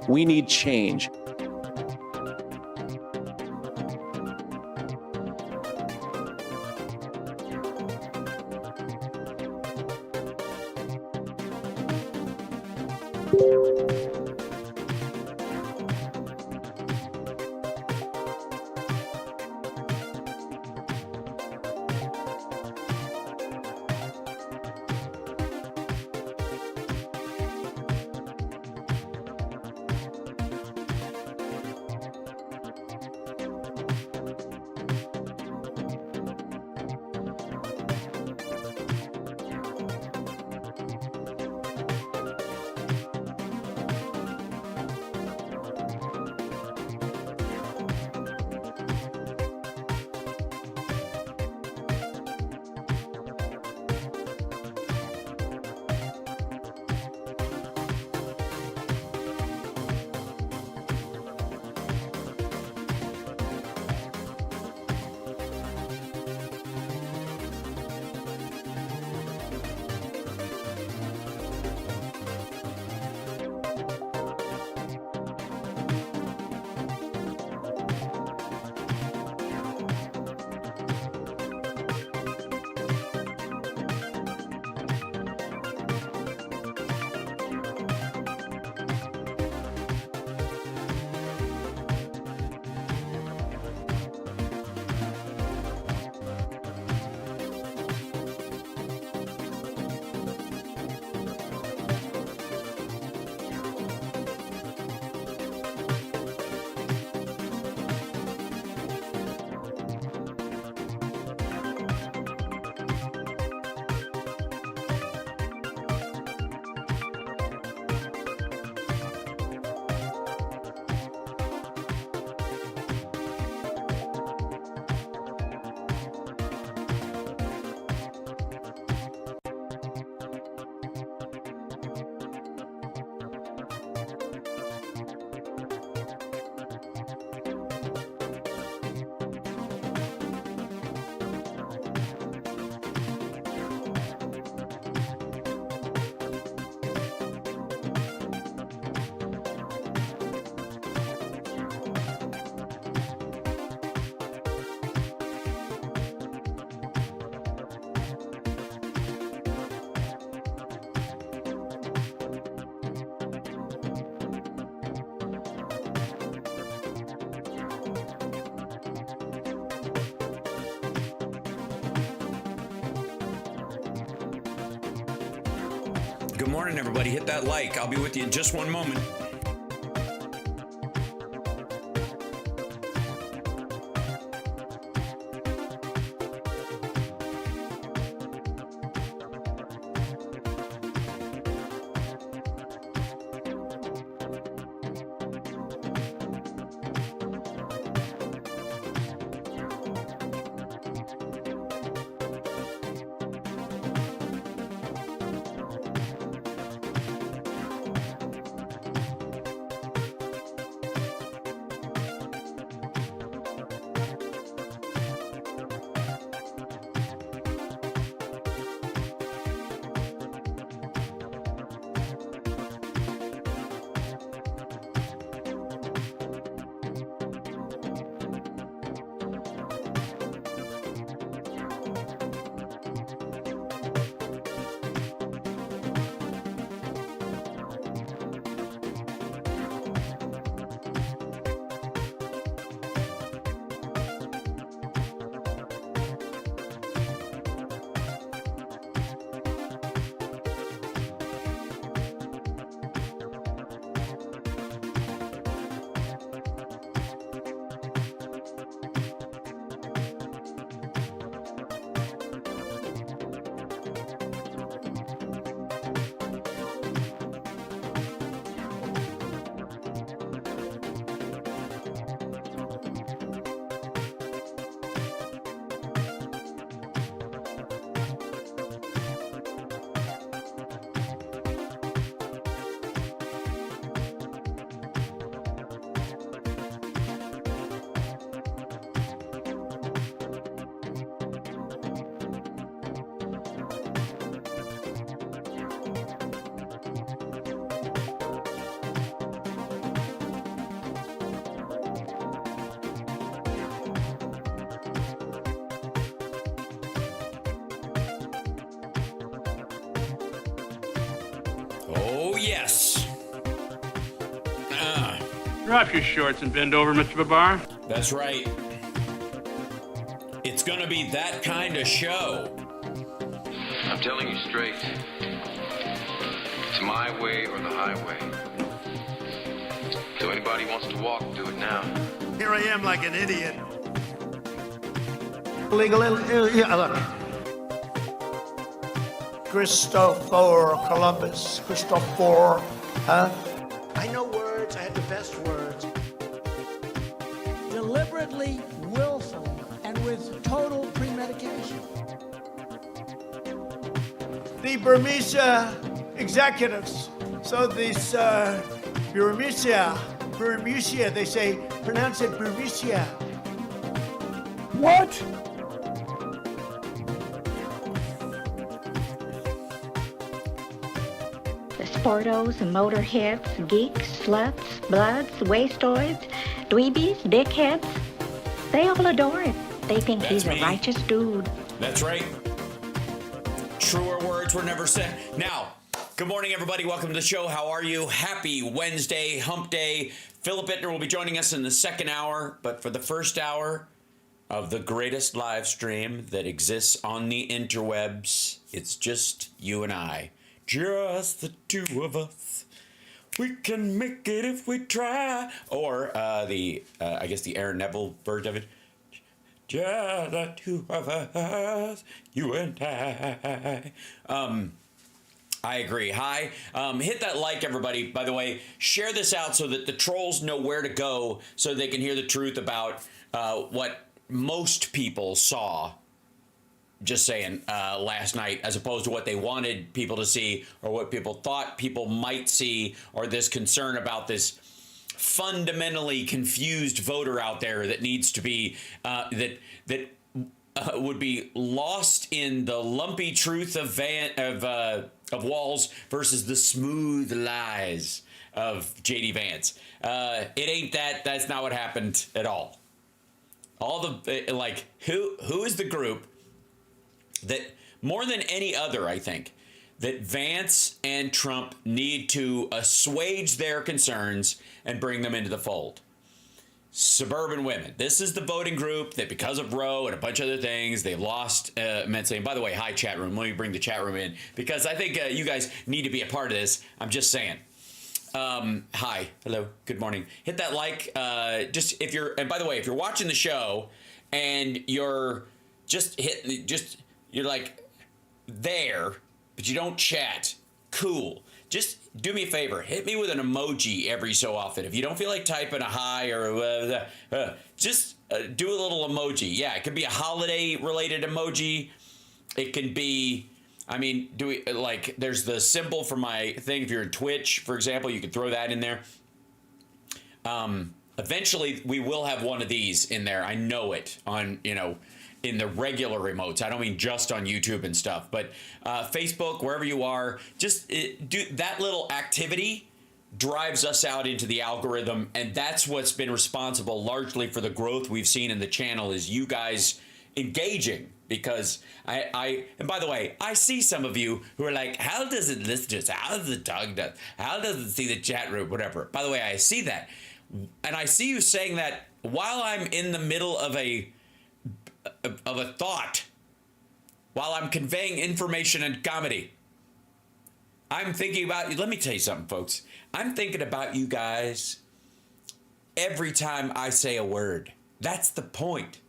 We need change. Good morning, everybody. Hit that like. I'll be with you in just one moment. Drop your shorts and bend over, Mr. Babar. That's right. It's gonna be that kind of show. I'm telling you straight. It's my way or the highway. So anybody wants to walk, do it now. Here I am like an idiot. Legal, yeah, look. Christopher Columbus, Christopher, huh? I know words, I have the best words. Deliberately, willful, and with total premeditation. The Burmese executives. So these Burmese, they say, pronounce it Burmese. What? The sportos, motorheads, geeks, sluts, bloods, wastoids, dweebies, dickheads, they all adore it. They think That's he's me. a righteous dude. That's right. Truer words were never said. Now, good morning, everybody. Welcome to the show. How are you? Happy Wednesday, hump day. Philip Bittner will be joining us in the second hour, but for the first hour of the greatest live stream that exists on the interwebs, it's just you and I. Just the two of us. We can make it if we try. Or I guess the Aaron Neville version of it. Just the two of us, you and I. I agree. Hi. Hit that like, everybody. By the way, share this out so that the trolls know where to go so they can hear the truth about what most people saw, just saying, last night, as opposed to what they wanted people to see or what people thought people might see, or this concern about this fundamentally confused voter out there that needs to be would be lost in the lumpy truth of Walls versus the smooth lies of JD Vance. It ain't that. That's not what happened at all. All the who is the group that more than any other, I think, that Vance and Trump need to assuage their concerns and bring them into the fold? Suburban women. This is the voting group that, because of Roe and a bunch of other things, they've lost immensely. And by the way, hi, chat room. Let me bring the chat room in because I think you guys need to be a part of this. I'm just saying. Hi. Hello. Good morning. Hit that like. And by the way, if you're watching the show and you're you're like there, but you don't chat, cool. Just do me a favor. Hit me with an emoji every so often. If you don't feel like typing a hi or just do a little emoji. Yeah, it could be a holiday-related emoji. It can be, there's the symbol for my thing. If you're in Twitch, for example, you could throw that in there. Eventually, we will have one of these in there. I know it on, in the regular remotes. I don't mean just on YouTube and stuff, but Facebook, wherever you are, just do that little activity drives us out into the algorithm, and that's what's been responsible largely for the growth we've seen in the channel is you guys engaging. Because and by the way, I see some of you who are like, how does it listen to us? How does it talk to us? How does it see the chat room? Whatever. By the way, I see that. And I see you saying that while I'm in the middle of a thought, while I'm conveying information and comedy. I'm thinking about you. Let me tell you something, folks. I'm thinking about you guys every time I say a word. That's the point.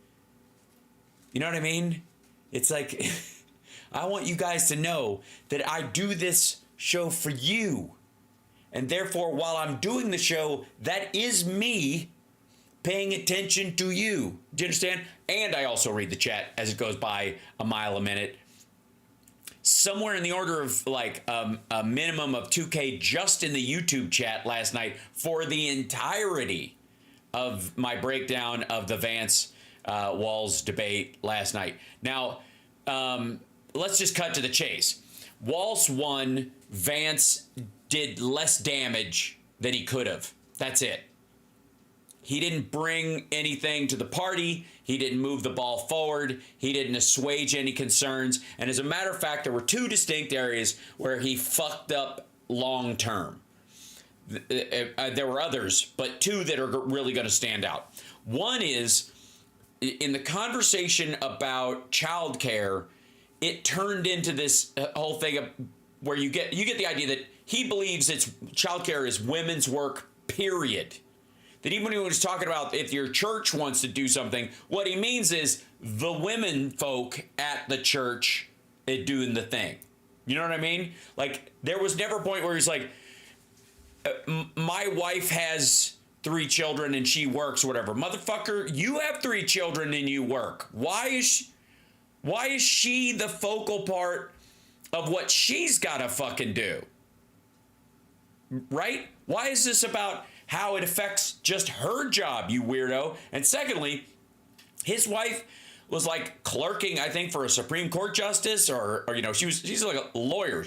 You know what I mean? It's like, I want you guys to know that I do this show for you. And therefore, while I'm doing the show, that is me paying attention to you. Do you understand? And I also read the chat as it goes by a mile a minute. Somewhere in the order of a minimum of 2K just in the YouTube chat last night for the entirety of my breakdown of the Vance Walls debate last night. Now, let's just cut to the chase. Walls won. Vance did less damage than he could have. That's it. He didn't bring anything to the party. He didn't move the ball forward. He didn't assuage any concerns. And as a matter of fact, there were two distinct areas where he fucked up long term. there were others, but two that are really going to stand out. One is in the conversation about childcare, it turned into this whole thing of where you get the idea that he believes childcare is women's work, period. That even when he was talking about if your church wants to do something, what he means is the women folk at the church doing the thing. You know what I mean? Like, there was never a point where he's like, my wife has 3 children and she works, whatever. Motherfucker, you have 3 children and you work. Why is she the focal part of what she's got to fucking do? Right? Why is this about how it affects just her job, you weirdo? And secondly, his wife was like clerking, I think, for a Supreme Court justice, or you know, she's like a lawyer.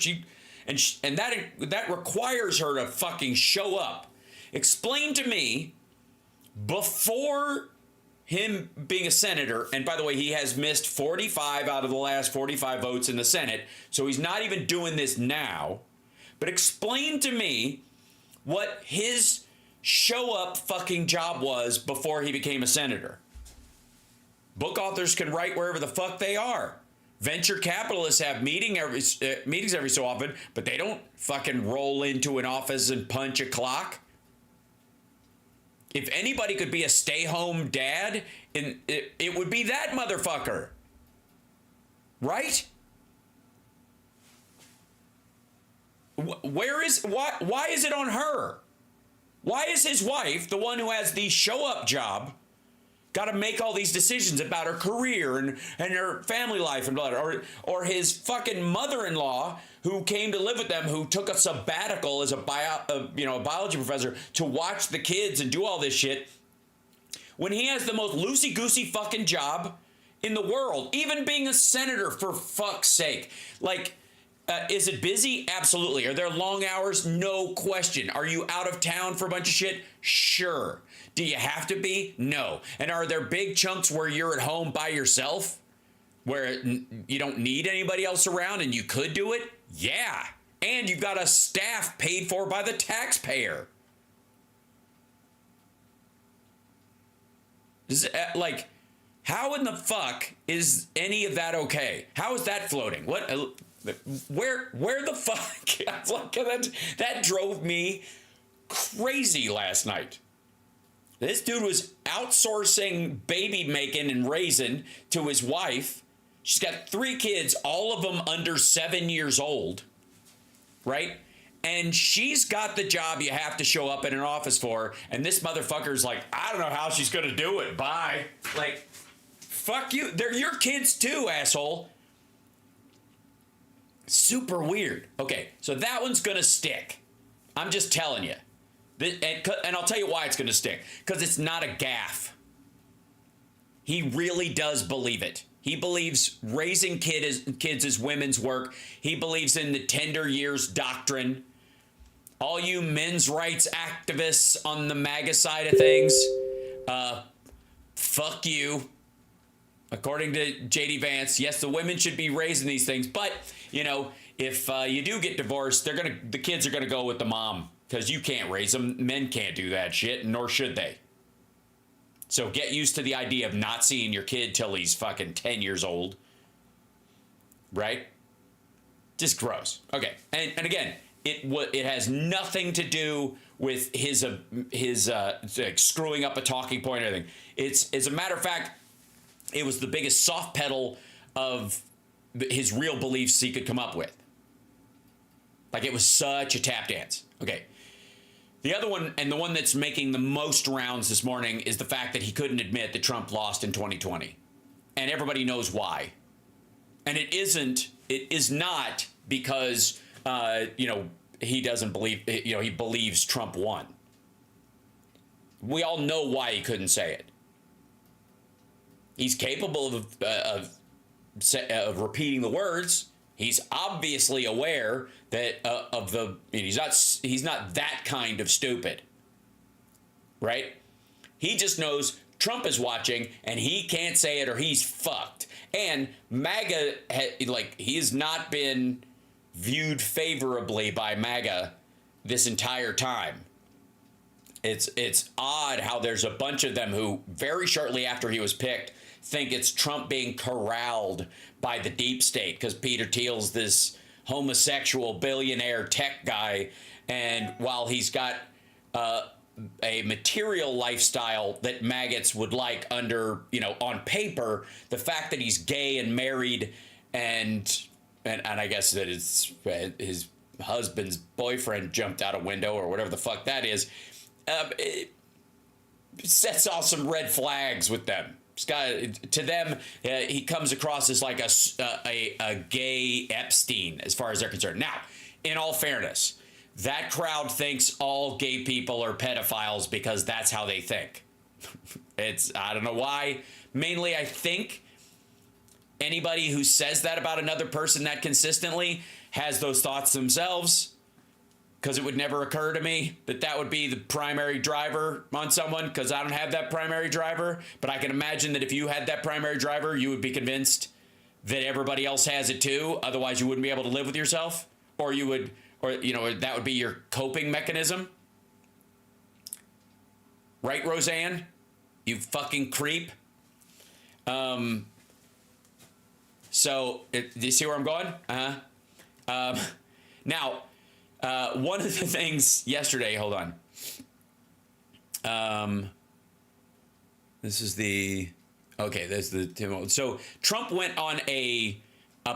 And that requires her to fucking show up. Explain to me, before him being a senator, and by the way, he has missed 45 out of the last 45 votes in the Senate, so he's not even doing this now. But explain to me what his show up fucking job was before he became a senator. Book authors can write wherever the fuck they are. Venture capitalists have meetings every so often, but they don't fucking roll into an office and punch a clock. If anybody could be a stay-home dad, it would be that motherfucker. Right? Why is it on her? Why is his wife, the one who has the show-up job, got to make all these decisions about her career and her family life and blah, or his fucking mother-in-law who came to live with them, who took a sabbatical as a biology professor to watch the kids and do all this shit, when he has the most loosey-goosey fucking job in the world, even being a senator, for fuck's sake. Like, is it busy? Absolutely. Are there long hours? No question. Are you out of town for a bunch of shit? Sure. Do you have to be? No. And are there big chunks where you're at home by yourself, where you don't need anybody else around and you could do it? Yeah. And you've got a staff paid for by the taxpayer. Like, how in the fuck is any of that okay? How is that floating? What? Where the fuck? Like, that drove me crazy last night. This dude was outsourcing baby making and raising to his wife. She's got 3 kids, all of them under 7 years old, right? And she's got the job you have to show up in an office for. And this motherfucker's like, I don't know how she's going to do it. Bye. Like, fuck you. They're your kids too, asshole. Super weird. Okay, so that one's going to stick. I'm just telling you. And I'll tell you why it's going to stick. Because it's not a gaffe. He really does believe it. He believes raising kids is women's work. He believes in the tender years doctrine. All you men's rights activists on the MAGA side of things, fuck you. According to J.D. Vance, yes, the women should be raising these things, but, you know, if you do get divorced, the kids are gonna go with the mom, because you can't raise them. Men can't do that shit, nor should they. So get used to the idea of not seeing your kid till he's fucking 10 years old, right? Just gross. Okay, and again, it has nothing to do with his like screwing up a talking point or anything. It's, as a matter of fact, it was the biggest soft pedal of his real beliefs he could come up with. Like, it was such a tap dance. Okay. The other one, and the one that's making the most rounds this morning, is the fact that he couldn't admit that Trump lost in 2020. And everybody knows why. And it is not because, he doesn't believe, he believes Trump won. We all know why he couldn't say it. He's capable of repeating the words. He's obviously aware that he's not that kind of stupid, right? He just knows Trump is watching and he can't say it or he's fucked. And MAGA, he has not been viewed favorably by MAGA this entire time. It's odd how there's a bunch of them who very shortly after he was picked think it's Trump being corralled by the deep state because Peter Thiel's this homosexual billionaire tech guy, and while he's got a material lifestyle that maggots would like under, on paper, the fact that he's gay and married and I guess that his husband's boyfriend jumped out a window or whatever the fuck that is, it sets off some red flags with them. To them, he comes across as like a gay Epstein as far as they're concerned. Now, in all fairness, that crowd thinks all gay people are pedophiles because that's how they think. I don't know why. Mainly, I think anybody who says that about another person that consistently has those thoughts themselves, because it would never occur to me that would be the primary driver on someone, because I don't have that primary driver. But I can imagine that if you had that primary driver, you would be convinced that everybody else has it too. Otherwise, you wouldn't be able to live with yourself, or that would be your coping mechanism. Right, Roseanne? You fucking creep. So, do you see where I'm going? Now, one of the things yesterday, hold on. This is the so Trump went on a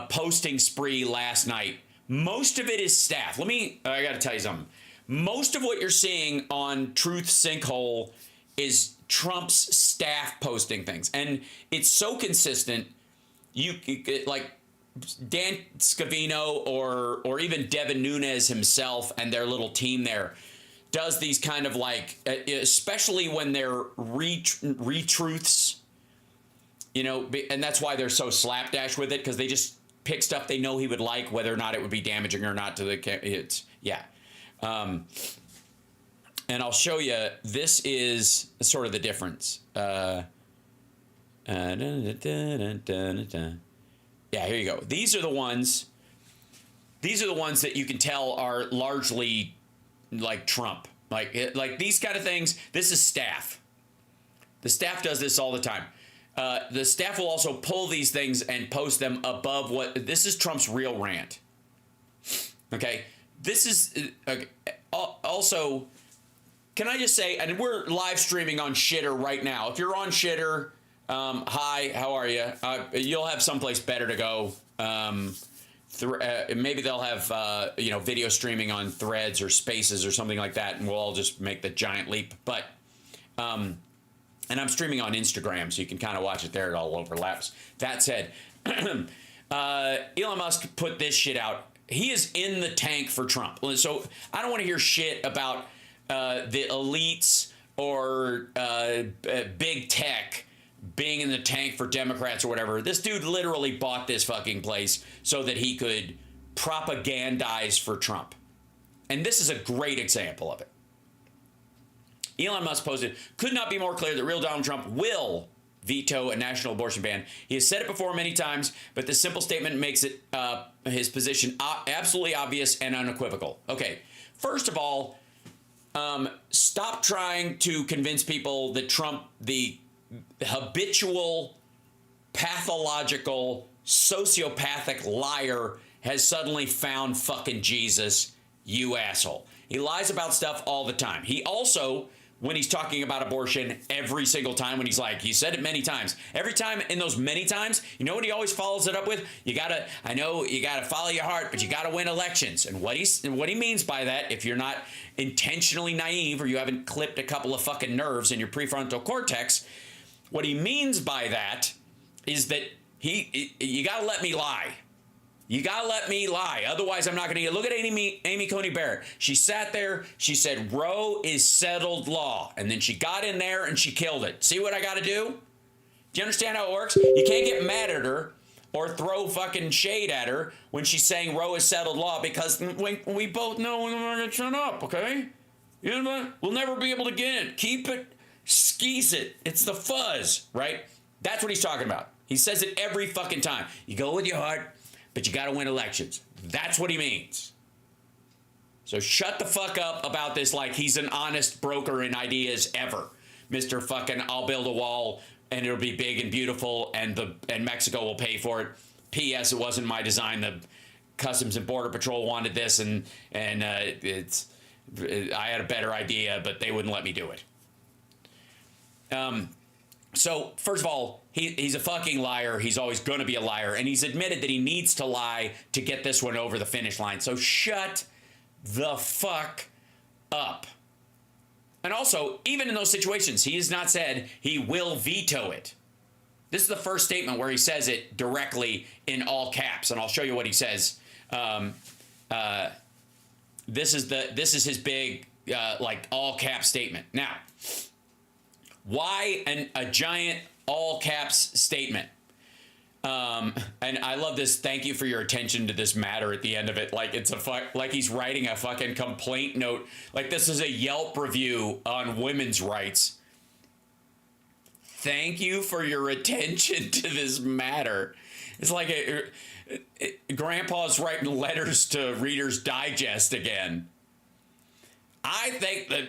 posting spree last night. Most of it is staff. I got to tell you something. Most of what you're seeing on Truth Sinkhole is Trump's staff posting things. And it's so consistent. Like Dan Scavino or even Devin Nunes himself and their little team there does these kind of like, especially when they're retruths, and that's why they're so slapdash with it, because they just pick stuff they know he would like, whether or not it would be damaging or not to the and I'll show you. This is sort of the difference. Yeah, here you go. These are the ones that you can tell are largely like Trump. Like these kind of things. This is staff. The staff does this all the time. The staff will also pull these things and post them above this is Trump's real rant. Okay. This is also, can I just say, and we're live streaming on Shitter right now. If you're on Shitter, hi, how are you? You'll have someplace better to go. Maybe they'll have, video streaming on Threads or Spaces or something like that, and we'll all just make the giant leap. But, and I'm streaming on Instagram, so you can kind of watch it there. It all overlaps. That said, Elon Musk put this shit out. He is in the tank for Trump. So I don't want to hear shit about the elites or big tech being in the tank for Democrats or whatever. This dude literally bought this fucking place so that he could propagandize for Trump. And this is a great example of it. Elon Musk posted, could not be more clear that real Donald Trump will veto a national abortion ban. He has said it before many times, but this simple statement makes it his position absolutely obvious and unequivocal. Okay, first of all, stop trying to convince people that Trump, the habitual, pathological, sociopathic liar, has suddenly found fucking Jesus, you asshole. He lies about stuff all the time. He also, when he's talking about abortion, every single time when he said it many times. Every time in those many times, you know what he always follows it up with? I know you gotta follow your heart, but you gotta win elections. And what he means by that, if you're not intentionally naive or you haven't clipped a couple of fucking nerves in your prefrontal cortex, what he means by that is that you gotta let me lie. You gotta let me lie. Otherwise, I'm not gonna. Look at Amy Coney Barrett. She sat there. She said, Roe is settled law. And then she got in there and she killed it. See what I gotta do? Do you understand how it works? You can't get mad at her or throw fucking shade at her when she's saying Roe is settled law, because we both know we're gonna shut up, okay? You know what? We'll never be able to get it. Keep it, skis it. It's the fuzz, right? That's what he's talking about. He says it every fucking time. You go with your heart, but you got to win elections. That's what he means. So shut the fuck up about this like he's an honest broker in ideas ever. Mr. fucking I'll build a wall and it'll be big and beautiful and Mexico will pay for it. P.S. It wasn't my design. The Customs and Border Patrol wanted this and I had a better idea, but they wouldn't let me do it. So first of all, he's a fucking liar. He's always going to be a liar. And he's admitted that he needs to lie to get this one over the finish line. So shut the fuck up. And also, even in those situations, he has not said he will veto it. This is the first statement where he says it directly in all caps. And I'll show you what he says. This is his big, like all cap statement. Now, why a giant all caps statement? And I love this. Thank you for your attention to this matter at the end of it. Like it's like he's writing a fucking complaint note. Like this is a Yelp review on women's rights. Thank you for your attention to this matter. It's like Grandpa's writing letters to Reader's Digest again. I think that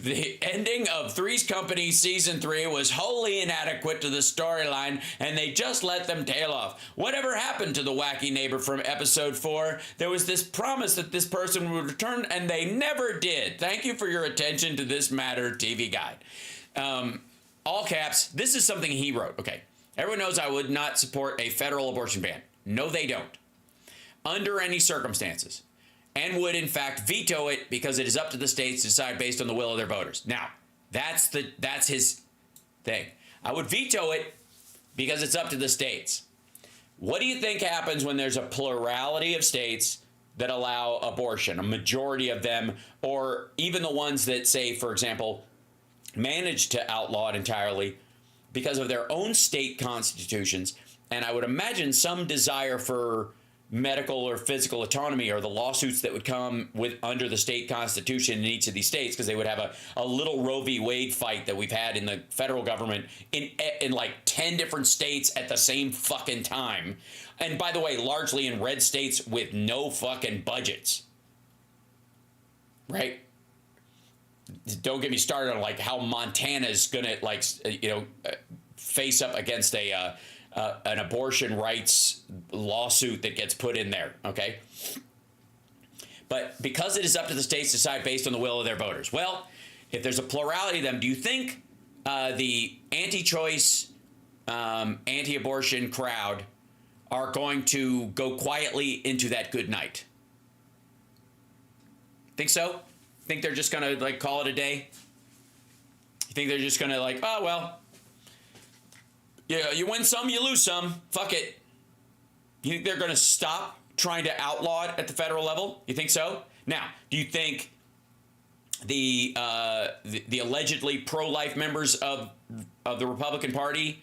the ending of Three's Company Season 3 was wholly inadequate to the storyline, and they just let them tail off. Whatever happened to the wacky neighbor from Episode 4? There was this promise that this person would return, and they never did. Thank you for your attention to this matter, TV Guide. All caps, this is something he wrote. Okay, everyone knows I would not support a federal abortion ban. No, they don't. Under any circumstances. And would, in fact, veto it because it is up to the states to decide based on the will of their voters. Now, that's his thing. I would veto it because it's up to the states. What do you think happens when there's a plurality of states that allow abortion, a majority of them, or even the ones that say, for example, manage to outlaw it entirely because of their own state constitutions? And I would imagine some desire for medical or physical autonomy, or the lawsuits that would come with under the state constitution in each of these states, because they would have a little Roe v. Wade fight that we've had in the federal government in like 10 different states at the same fucking time. And by the way, largely in red states with no fucking budgets. Right? Don't get me started on like how Montana's gonna like, face up against an abortion rights lawsuit that gets put in there, okay? But because it is up to the states to decide based on the will of their voters. Well, if there's a plurality of them, do you think the anti-choice, anti-abortion crowd are going to go quietly into that good night? Think so? Think they're just gonna like call it a day? You think they're just gonna like, oh, well, yeah, you win some, you lose some. Fuck it. You think they're going to stop trying to outlaw it at the federal level? You think so? Now, do you think the allegedly pro-life members of the Republican Party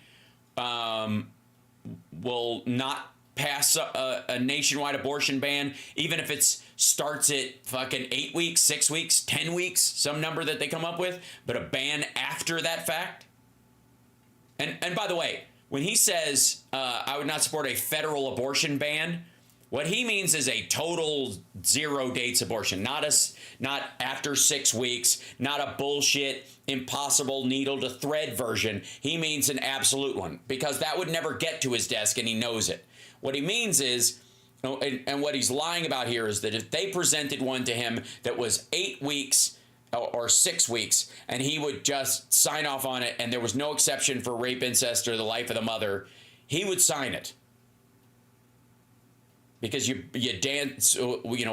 will not pass a nationwide abortion ban, even if it starts at fucking 8 weeks, 6 weeks, 10 weeks, some number that they come up with, but a ban after that fact? And by the way, when he says, I would not support a federal abortion ban, what he means is a total zero dates abortion, not after 6 weeks, not a bullshit, impossible needle to thread version. He means an absolute one, because that would never get to his desk, and he knows it. What he means is, and what he's lying about here is that if they presented one to him that was 8 weeks or 6 weeks, and he would just sign off on it, and there was no exception for rape, incest, or the life of the mother, he would sign it. Because you dance, with you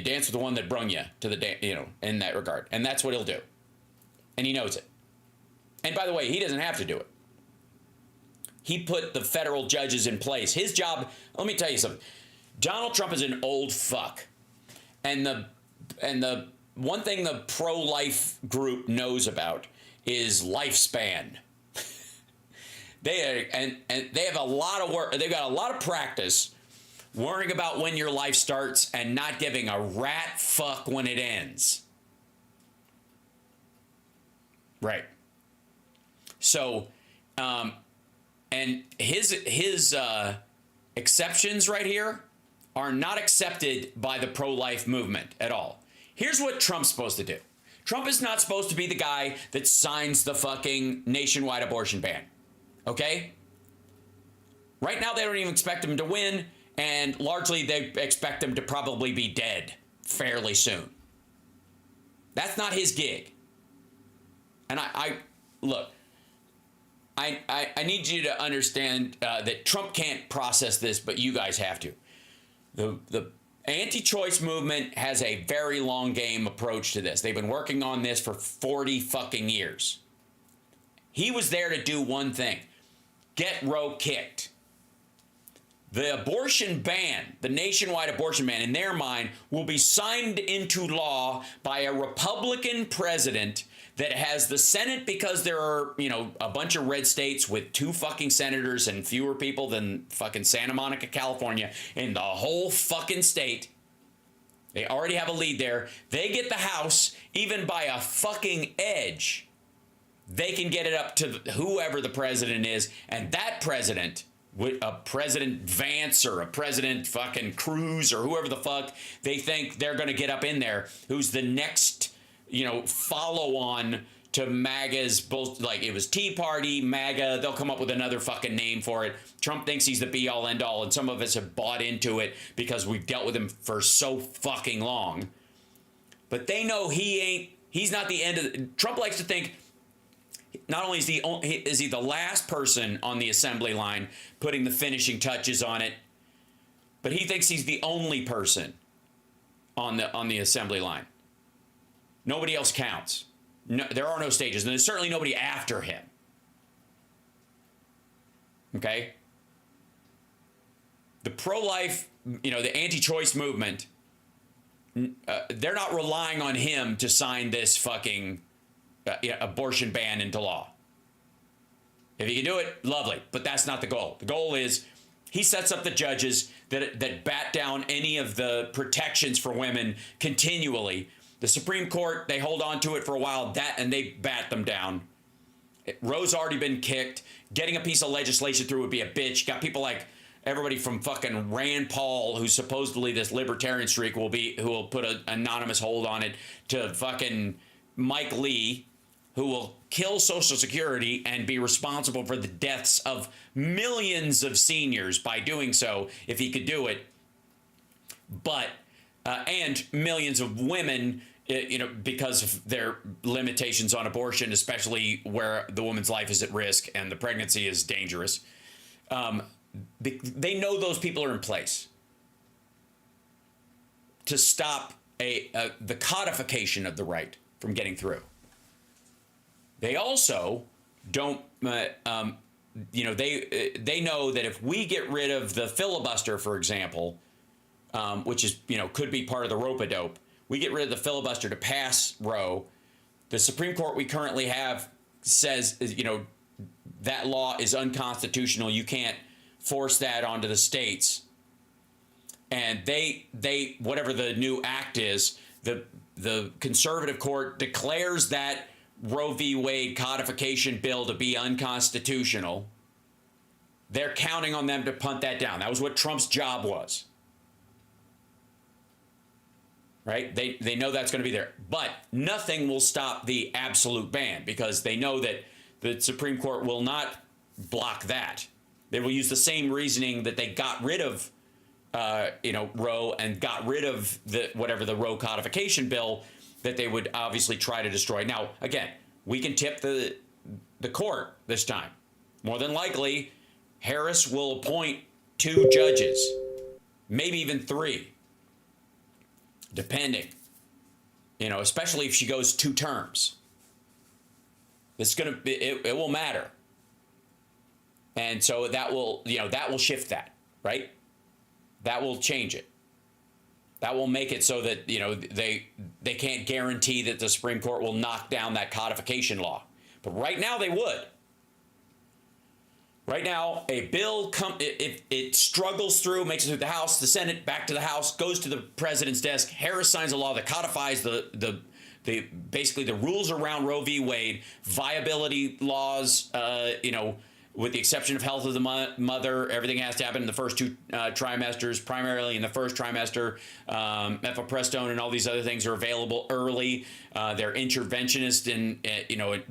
dance with the one that brung you to the in that regard, and that's what he'll do, and he knows it. And by the way, he doesn't have to do it. He put the federal judges in place. His job. Let me tell you something. Donald Trump is an old fuck, and the one thing the pro-life group knows about is lifespan. They have a lot of work. They've got a lot of practice worrying about when your life starts and not giving a rat fuck when it ends. Right. So, and his exceptions right here are not accepted by the pro-life movement at all. Here's what Trump's supposed to do. Trump is not supposed to be the guy that signs the fucking nationwide abortion ban. Okay? Right now, they don't even expect him to win, and largely they expect him to probably be dead fairly soon. That's not his gig. And I look, I need you to understand that Trump can't process this, but you guys have to. The anti-choice movement has a very long game approach to this. They've been working on this for 40 fucking years. He was there to do one thing: get Roe kicked. The abortion ban, the nationwide abortion ban, in their mind, will be signed into law by a Republican president that has the Senate, because there are, a bunch of red states with 2 fucking senators and fewer people than fucking Santa Monica, California, in the whole fucking state. They already have a lead there. They get the House, even by a fucking edge. They can get it up to whoever the president is, and that president, a President Vance or a President fucking Cruz or whoever the fuck they think they're going to get up in there, who's the next, follow on to MAGA's, both, like it was Tea Party, MAGA, they'll come up with another fucking name for it. Trump thinks he's the be all end all, and some of us have bought into it because we've dealt with him for so fucking long. But they know he's not the end of Trump likes to think not only is he the last person on the assembly line putting the finishing touches on it, but he thinks he's the only person on the assembly line. Nobody else counts. No, there are no stages, and there's certainly nobody after him. Okay? The pro-life, the anti-choice movement, they're not relying on him to sign this fucking abortion ban into law. If he can do it, lovely, but that's not the goal. The goal is he sets up the judges that bat down any of the protections for women continually. The Supreme Court, they hold on to it for a while, and they bat them down. Roe's already been kicked. Getting a piece of legislation through would be a bitch. Got people like everybody from fucking Rand Paul, who's supposedly this libertarian streak, who will put an anonymous hold on it, to fucking Mike Lee, who will kill Social Security and be responsible for the deaths of millions of seniors by doing so, if he could do it. But, and millions of women, because of their limitations on abortion, especially where the woman's life is at risk and the pregnancy is dangerous. They know those people are in place to stop the codification of the right from getting through. They also don't, they know that if we get rid of the filibuster, for example, which is, could be part of the rope-a-dope, we get rid of the filibuster to pass Roe, the Supreme Court we currently have says, that law is unconstitutional. You can't force that onto the states. And they whatever the new act is, the conservative court declares that Roe v. Wade codification bill to be unconstitutional. They're counting on them to punt that down. That was what Trump's job was. Right? They know that's going to be there. But nothing will stop the absolute ban, because they know that the Supreme Court will not block that. They will use the same reasoning that they got rid of Roe and got rid of the Roe codification bill that they would obviously try to destroy. Now, again, we can tip the court this time. More than likely, Harris will appoint 2 judges, maybe even 3, depending. Especially if she goes 2 terms. It's gonna be, it will matter. And so that will shift that, right? That will change it. That will make it so that, they can't guarantee that the Supreme Court will knock down that codification law. But right now they would. Right now, a bill, if it struggles through, makes it through the House, the Senate, back to the House, goes to the president's desk, Harris signs a law that codifies basically the rules around Roe v. Wade, viability laws, with the exception of health of the mother. Everything has to happen in the first 2 trimesters, primarily in the first trimester. Mifepristone and all these other things are available early. They're interventionist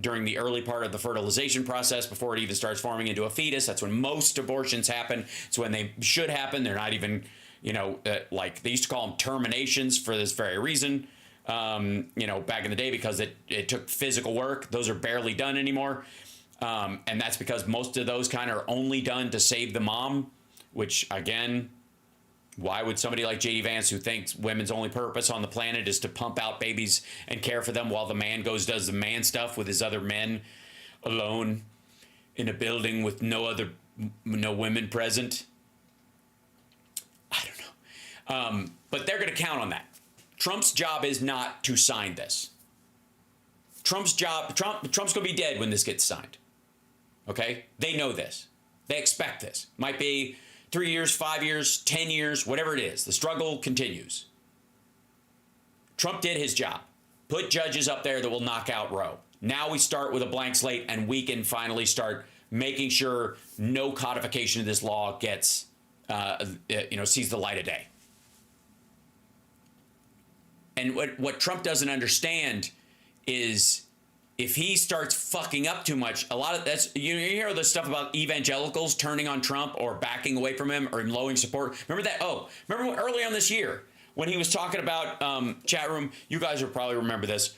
during the early part of the fertilization process before it even starts forming into a fetus. That's when most abortions happen. It's when they should happen. They're not even, like they used to call them terminations for this very reason. Back in the day, because it took physical work. Those are barely done anymore. And that's because most of those kind of are only done to save the mom, which again, why would somebody like JD Vance, who thinks women's only purpose on the planet is to pump out babies and care for them while the man does the man stuff with his other men alone in a building with no women present? I don't know. But they're going to count on that. Trump's job is not to sign this. Trump's going to be dead when this gets signed. Okay? They know this. They expect this. Might be 3 years, 5 years, 10 years, whatever it is. The struggle continues. Trump did his job. Put judges up there that will knock out Roe. Now we start with a blank slate, and we can finally start making sure no codification of this law gets, sees the light of day. And what Trump doesn't understand is if he starts fucking up too much, a lot of that's, you hear the stuff about evangelicals turning on Trump or backing away from him or lowering support. Remember that? Remember early on this year when he was talking about chat room? You guys will probably remember this.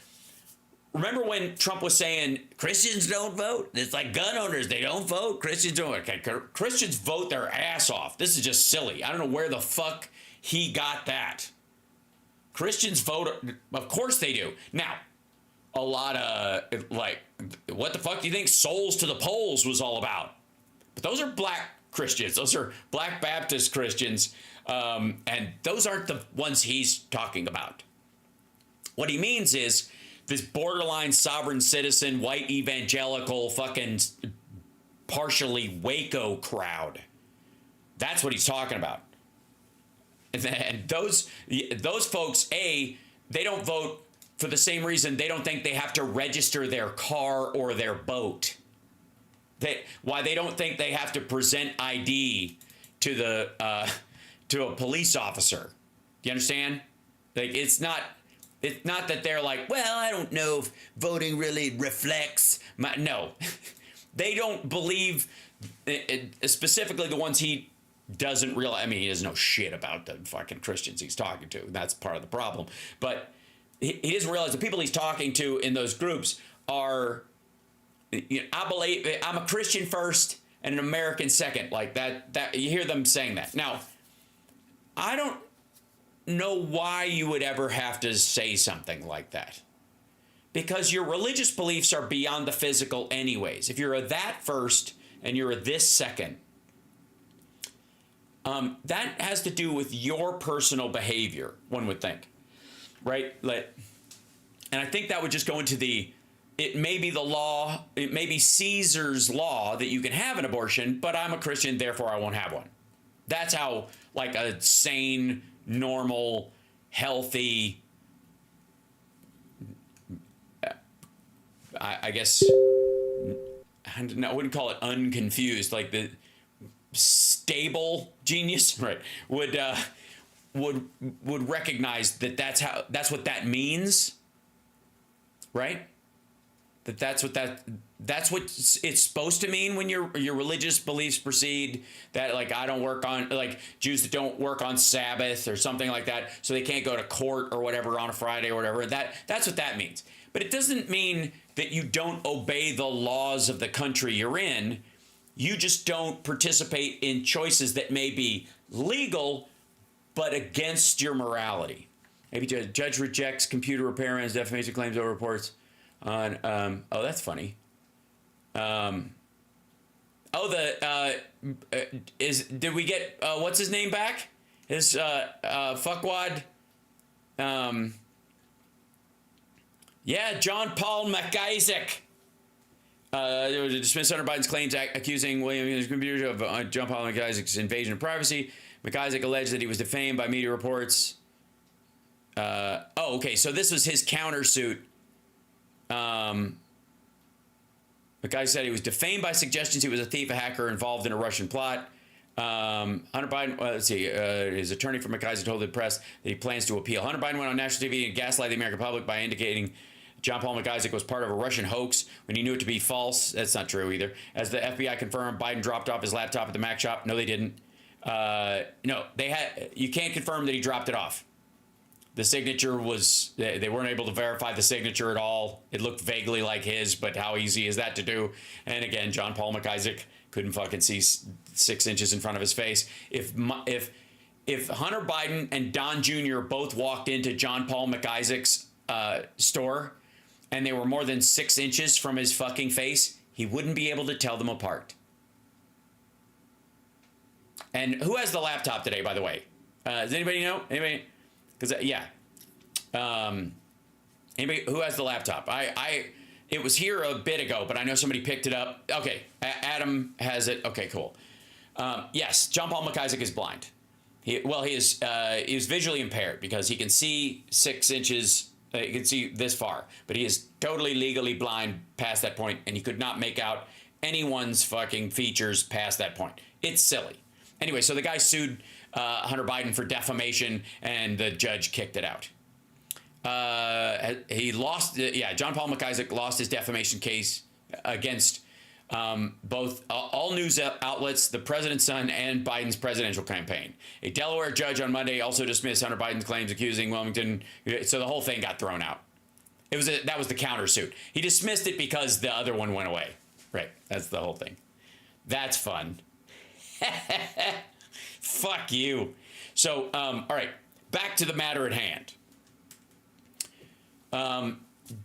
Remember when Trump was saying Christians don't vote? It's like gun owners, they don't vote. Christians don't. Okay, Christians vote their ass off. This is just silly. I don't know where the fuck he got that. Christians vote, of course they do. Now, a lot of, what the fuck do you think Souls to the Polls was all about? But those are black Christians. Those are black Baptist Christians. And those aren't the ones he's talking about. What he means is this borderline sovereign citizen, white evangelical, fucking partially Waco crowd. That's what he's talking about. And those folks, they don't vote for the same reason. They don't think they have to register their car or their boat. Why they don't think they have to present ID to a police officer. Do you understand? Like it's not that they're like, well, I don't know if voting really reflects my. No, they don't believe. Specifically, the ones he doesn't realize. I mean, he doesn't know shit about the fucking Christians he's talking to. That's part of the problem. But he doesn't realize the people he's talking to in those groups are, I believe I'm a Christian first and an American second. Like that you hear them saying that. Now, I don't know why you would ever have to say something like that. Because your religious beliefs are beyond the physical anyways. If you're a that first and you're a this second, that has to do with your personal behavior, one would think, right? And I think that would just go into it may be the law, it may be Caesar's law that you can have an abortion, but I'm a Christian, therefore I won't have one. That's how, like, a sane, normal, healthy, I guess, I wouldn't call it unconfused, like the stable genius, right, would recognize that that's what that means, right? That's what it's supposed to mean when your religious beliefs proceed. That, like, I don't work on, like, Jews that don't work on Sabbath or something like that, so they can't go to court or whatever on a Friday or whatever. That's what that means. But it doesn't mean that you don't obey the laws of the country you're in. You just don't participate in choices that may be legal, but against your morality. Maybe judge rejects computer repairman's defamation claims over reports on, that's funny. Did we get, what's his name back? His, fuckwad, yeah, John Paul McIsaac. Dismissed Hunter Biden's claims accusing William's computer of John Paul McIsaac's invasion of privacy. McIsaac alleged that he was defamed by media reports. Okay, so this was his countersuit. The guy said he was defamed by suggestions he was a thief, a hacker involved in a Russian plot. Hunter Biden, let's see, his attorney for McIsaac told the press that he plans to appeal. Hunter Biden went on national TV and gaslighted the American public by indicating John Paul McIsaac was part of a Russian hoax when he knew it to be false. That's not true either. As the FBI confirmed, Biden dropped off his laptop at the Mac shop. No, they didn't. No, they had. You can't confirm that he dropped it off. The signature was, they weren't able to verify the signature at all. It looked vaguely like his, but how easy is that to do? And again, John Paul McIsaac couldn't fucking see 6 inches in front of his face. If Hunter Biden and Don Jr. both walked into John Paul McIsaac's store and they were more than 6 inches from his fucking face, he wouldn't be able to tell them apart. And who has the laptop today, by the way? Does anybody know? Anybody? Because anybody who has the laptop? It was here a bit ago, but I know somebody picked it up. Okay, Adam has it. Okay, cool. Yes, John Paul McIsaac is blind. He is visually impaired because he can see 6 inches. He can see this far, but he is totally legally blind past that point, and he could not make out anyone's fucking features past that point. It's silly. Anyway, so the guy sued Hunter Biden for defamation, and the judge kicked it out. He lost. John Paul McIsaac lost his defamation case against both all news outlets, the president's son, and Biden's presidential campaign. A Delaware judge on Monday also dismissed Hunter Biden's claims, accusing Wilmington. So the whole thing got thrown out. That was the countersuit. He dismissed it because the other one went away. Right. That's the whole thing. That's fun. Fuck you. So, all right, back to the matter at hand.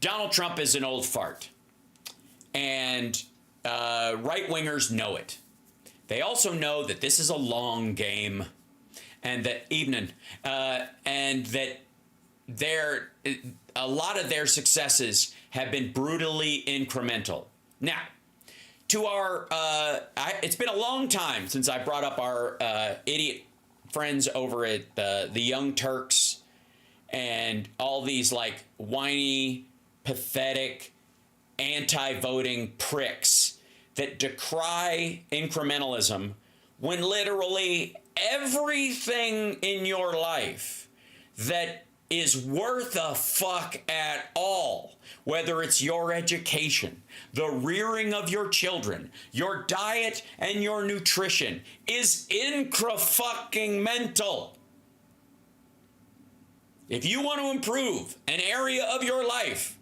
Donald Trump is an old fart, and right-wingers know it. They also know that this is a long game, and that a lot of their successes have been brutally incremental. Now, to our, it's been a long time since I brought up our idiot friends over at the Young Turks and all these like whiny, pathetic, anti-voting pricks that decry incrementalism when literally everything in your life that is worth a fuck at all, whether it's your education, the rearing of your children, your diet, and your nutrition, is incra-fucking-mental. If you want to improve an area of your life,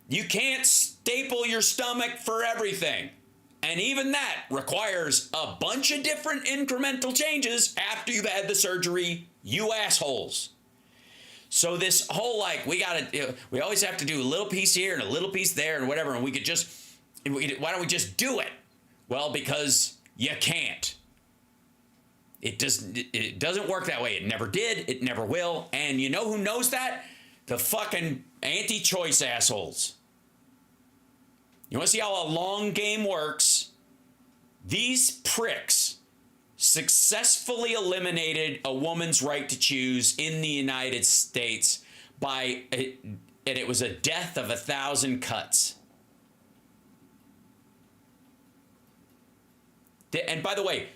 you can't staple your stomach for everything. And even that requires a bunch of different incremental changes after you've had the surgery, you assholes. So this whole, like, we always have to do a little piece here and a little piece there and whatever, and why don't we just do it? Well, because you can't. It doesn't work that way. It never did. It never will. And you know who knows that? The fucking anti-choice assholes. You want to see how a long game works? These pricks successfully eliminated a woman's right to choose in the United States and it was a death of 1,000 cuts. And by the way,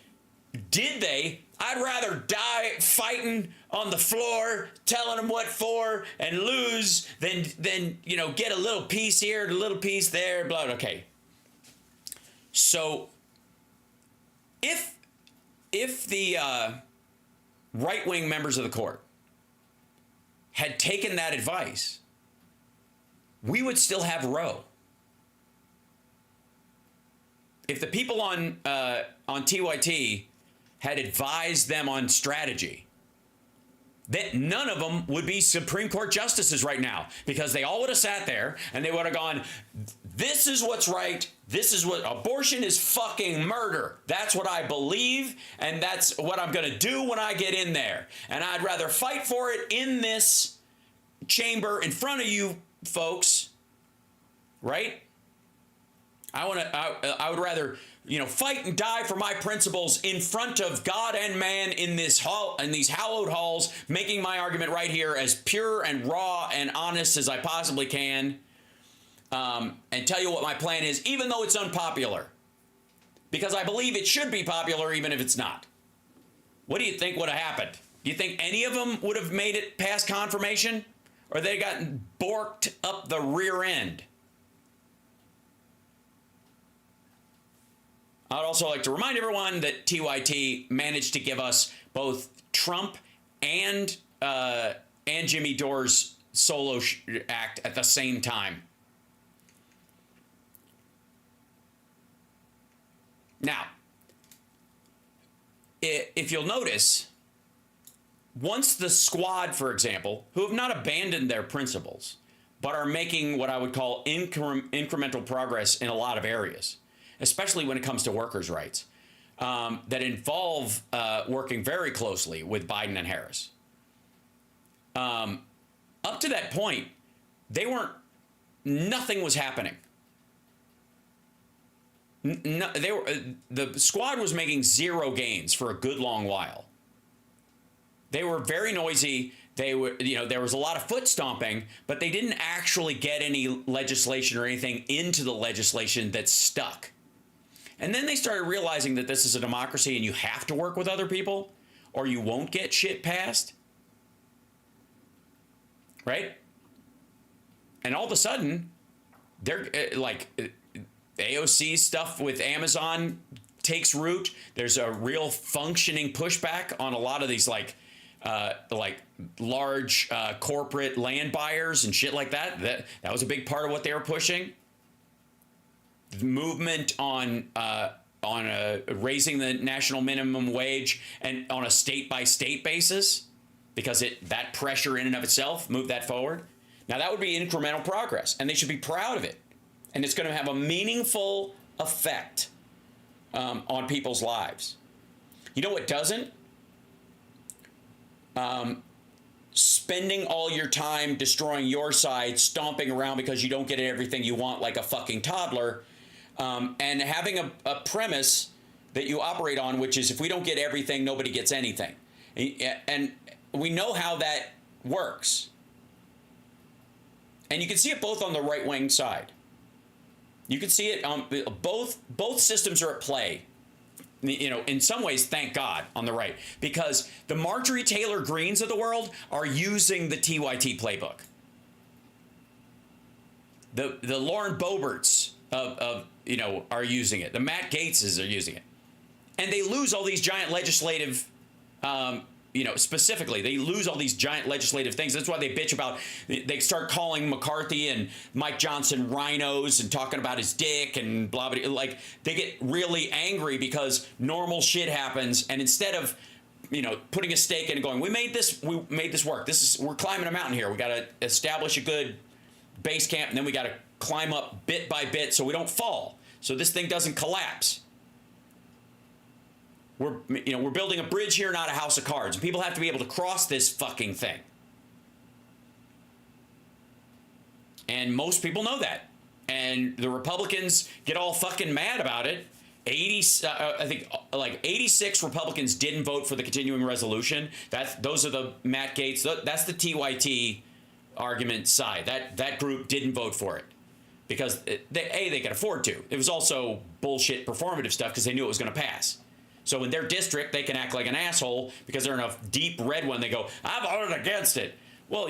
did they? I'd rather die fighting on the floor, telling them what for, and lose than get a little piece here, a little piece there, blah. Okay. So, if the right-wing members of the court had taken that advice, we would still have Roe. If the people on TYT had advised them on strategy, that none of them would be Supreme Court justices right now, because they all would have sat there and they would have gone, this is what's right. This is what abortion is, fucking murder. That's what I believe, and that's what I'm going to do when I get in there. And I'd rather fight for it in this chamber in front of you folks, right? I would rather, fight and die for my principles in front of God and man in these hallowed halls, making my argument right here as pure and raw and honest as I possibly can. and tell you what my plan is, even though it's unpopular. Because I believe it should be popular even if it's not. What do you think would have happened? Do you think any of them would have made it past confirmation? Or they gotten borked up the rear end? I'd also like to remind everyone that TYT managed to give us both Trump and Jimmy Dore's solo act at the same time. Now, if you'll notice, once the squad, for example, who have not abandoned their principles, but are making what I would call incremental progress in a lot of areas, especially when it comes to workers' rights, that involve working very closely with Biden and Harris. Up to that point, nothing was happening. The squad was making zero gains for a good long while. They were very noisy. There was a lot of foot stomping, but they didn't actually get any legislation or anything into the legislation that stuck. And then they started realizing that this is a democracy and you have to work with other people or you won't get shit passed. Right? And all of a sudden, they're like AOC stuff with Amazon takes root. There's a real functioning pushback on a lot of these like large corporate land buyers and shit like that. That was a big part of what they were pushing. The movement on raising the national minimum wage and on a state by state basis, because that pressure in and of itself moved that forward. Now that would be incremental progress, and they should be proud of it. And it's going to have a meaningful effect on people's lives. You know what doesn't? Spending all your time destroying your side, stomping around because you don't get everything you want like a fucking toddler, and having a premise that you operate on, which is if we don't get everything, nobody gets anything. And we know how that works. And you can see it both on the right-wing side. You can see it on both systems are at play. You know, in some ways, thank God, on the right, because the Marjorie Taylor Greens of the world are using the TYT playbook. The Lauren Boeberts are using it. The Matt Gaetzes are using it, and they lose all these giant legislative. Specifically, they lose all these giant legislative things. That's why they bitch about, they start calling McCarthy and Mike Johnson rhinos and talking about his dick and blah, blah, like they get really angry because normal shit happens. And instead of, putting a stake in and going, we made this work. We're climbing a mountain here. We got to establish a good base camp, and then we got to climb up bit by bit so we don't fall. So this thing doesn't collapse. We're building a bridge here, not a house of cards. People have to be able to cross this fucking thing. And most people know that. And the Republicans get all fucking mad about it. 86 Republicans didn't vote for the continuing resolution. Those are the Matt Gaetz. That's the TYT argument side. That group didn't vote for it because they could afford to. It was also bullshit performative stuff because they knew it was going to pass. So in their district, they can act like an asshole because they're in a deep red one. They go, I voted against it. Well,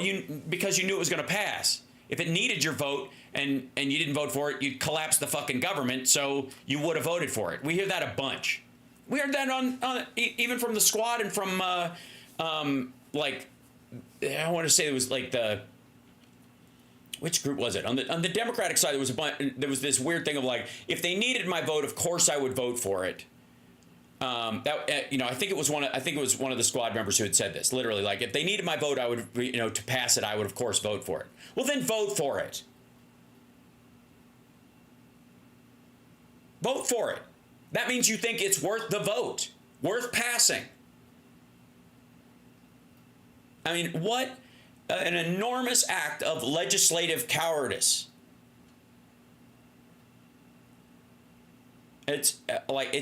because you knew it was going to pass. If it needed your vote and you didn't vote for it, you'd collapse the fucking government, so you would have voted for it. We hear that a bunch. We heard that on even from the squad and from, I want to say it was like which group was it? On the Democratic side, there was this weird thing of like, if they needed my vote, of course I would vote for it. I think it was one of the squad members who had said this. Literally, like, if they needed my vote, I would, to pass it, I would of course vote for it. Well, then vote for it. Vote for it. That means you think it's worth the vote, worth passing. I mean, what an enormous act of legislative cowardice. It's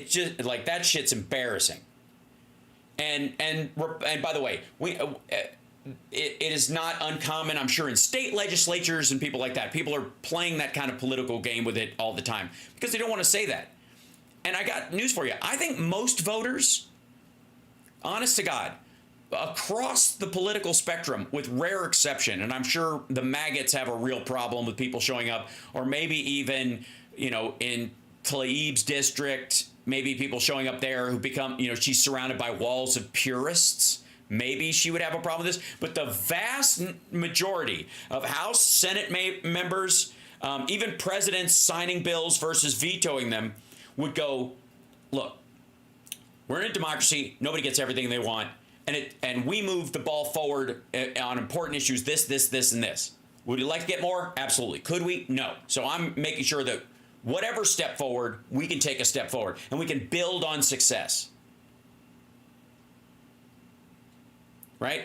just like that shit's embarrassing. And by the way, it is not uncommon, I'm sure, in state legislatures and people like that. People are playing that kind of political game with it all the time because they don't want to say that. And I got news for you. I think most voters, honest to God, across the political spectrum, with rare exception, and I'm sure the maggots have a real problem with people showing up, or maybe even, in Tlaib's district, maybe people showing up there who become, she's surrounded by walls of purists. Maybe she would have a problem with this. But the vast majority of House, Senate members, even presidents signing bills versus vetoing them, would go, look, we're in a democracy. Nobody gets everything they want. And we move the ball forward on important issues, this, and this. Would you like to get more? Absolutely. Could we? No. So I'm making sure that whatever step forward, we can take a step forward. And we can build on success. Right?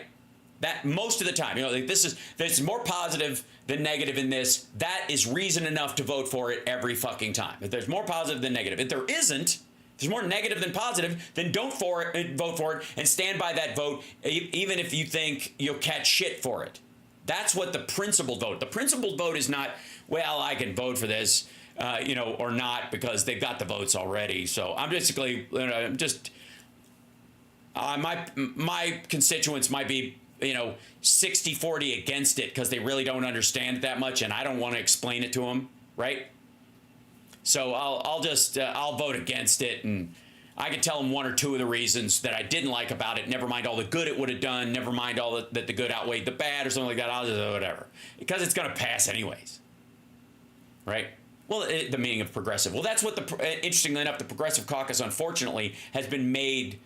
That most of the time, this is more positive than negative in this. That is reason enough to vote for it every fucking time. If there's more positive than negative. If there isn't, if there's more negative than positive, then don't vote for it and stand by that vote, even if you think you'll catch shit for it. That's what the principled vote. The principled vote is not, well, I can vote for this, or not because they've got the votes already. So I'm basically, my constituents might be, 60-40 against it because they really don't understand it that much, and I don't want to explain it to them, right? So I'll vote against it, and I can tell them one or two of the reasons that I didn't like about it. Never mind all the good it would have done. Never mind all that the good outweighed the bad or something like that. I'll just whatever, because it's going to pass anyways, right? Well, the meaning of progressive. Well, that's what interestingly enough, the Progressive Caucus, unfortunately, has been made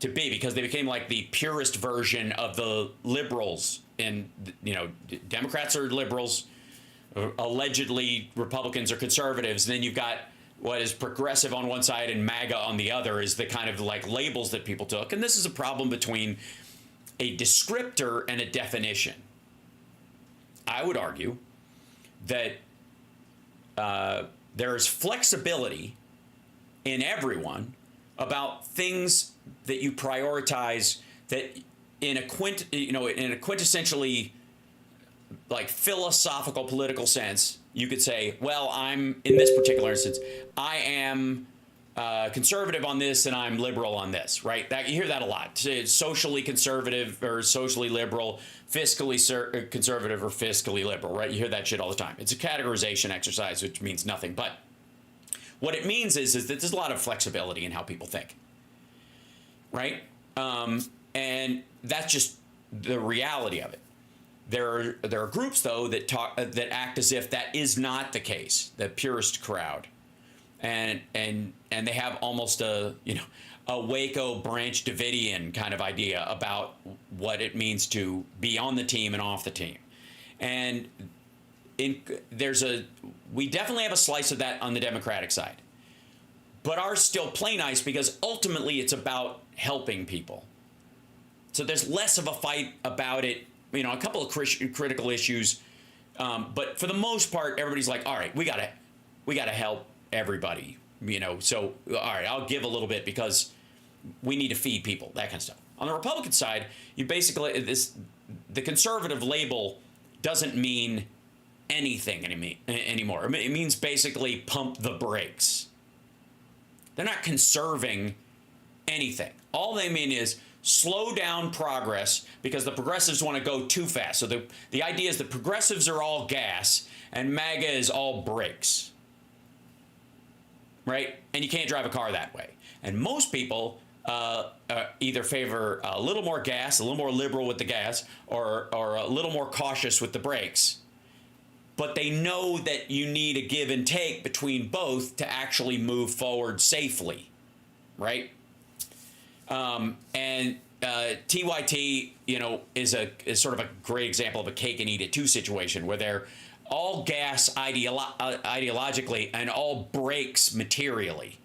to be, because they became like the purist version of the liberals. And, Democrats are liberals, allegedly Republicans are conservatives. And then you've got what is progressive on one side and MAGA on the other, is the kind of like labels that people took. And this is a problem between a descriptor and a definition. I would argue that there's flexibility in everyone about things that you prioritize, that in a quintessentially like philosophical political sense, you could say, well, I'm in this particular instance, I am conservative on this and I'm liberal on this, right? You hear that a lot. It's socially conservative or socially liberal, fiscally conservative or fiscally liberal, right? You hear that shit all the time. It's a categorization exercise, which means nothing. But what it means is that there's a lot of flexibility in how people think, right? And that's just the reality of it. There are groups, though, that act as if that is not the case. The purist crowd, and they have almost a Waco Branch Davidian kind of idea about what it means to be on the team and off the team. And we definitely have a slice of that on the Democratic side, but ours still play nice because ultimately it's about helping people. So there's less of a fight about it. A couple of critical issues, but for the most part, everybody's like, all right, we gotta help everybody. So all right, I'll give a little bit because we need to feed people, that kind of stuff. On the Republican side, you basically the conservative label doesn't mean anything anymore. It means basically pump the brakes. They're not conserving anything. All they mean is slow down progress because the progressives want to go too fast. So the idea is the progressives are all gas and MAGA is all brakes, right? And you can't drive a car that way. And most people either favor a little more gas, a little more liberal with the gas, or a little more cautious with the brakes. But they know that you need a give and take between both to actually move forward safely, right? And TYT, is sort of a great example of a cake and eat it too situation where they're all gas ideologically and all brakes materially,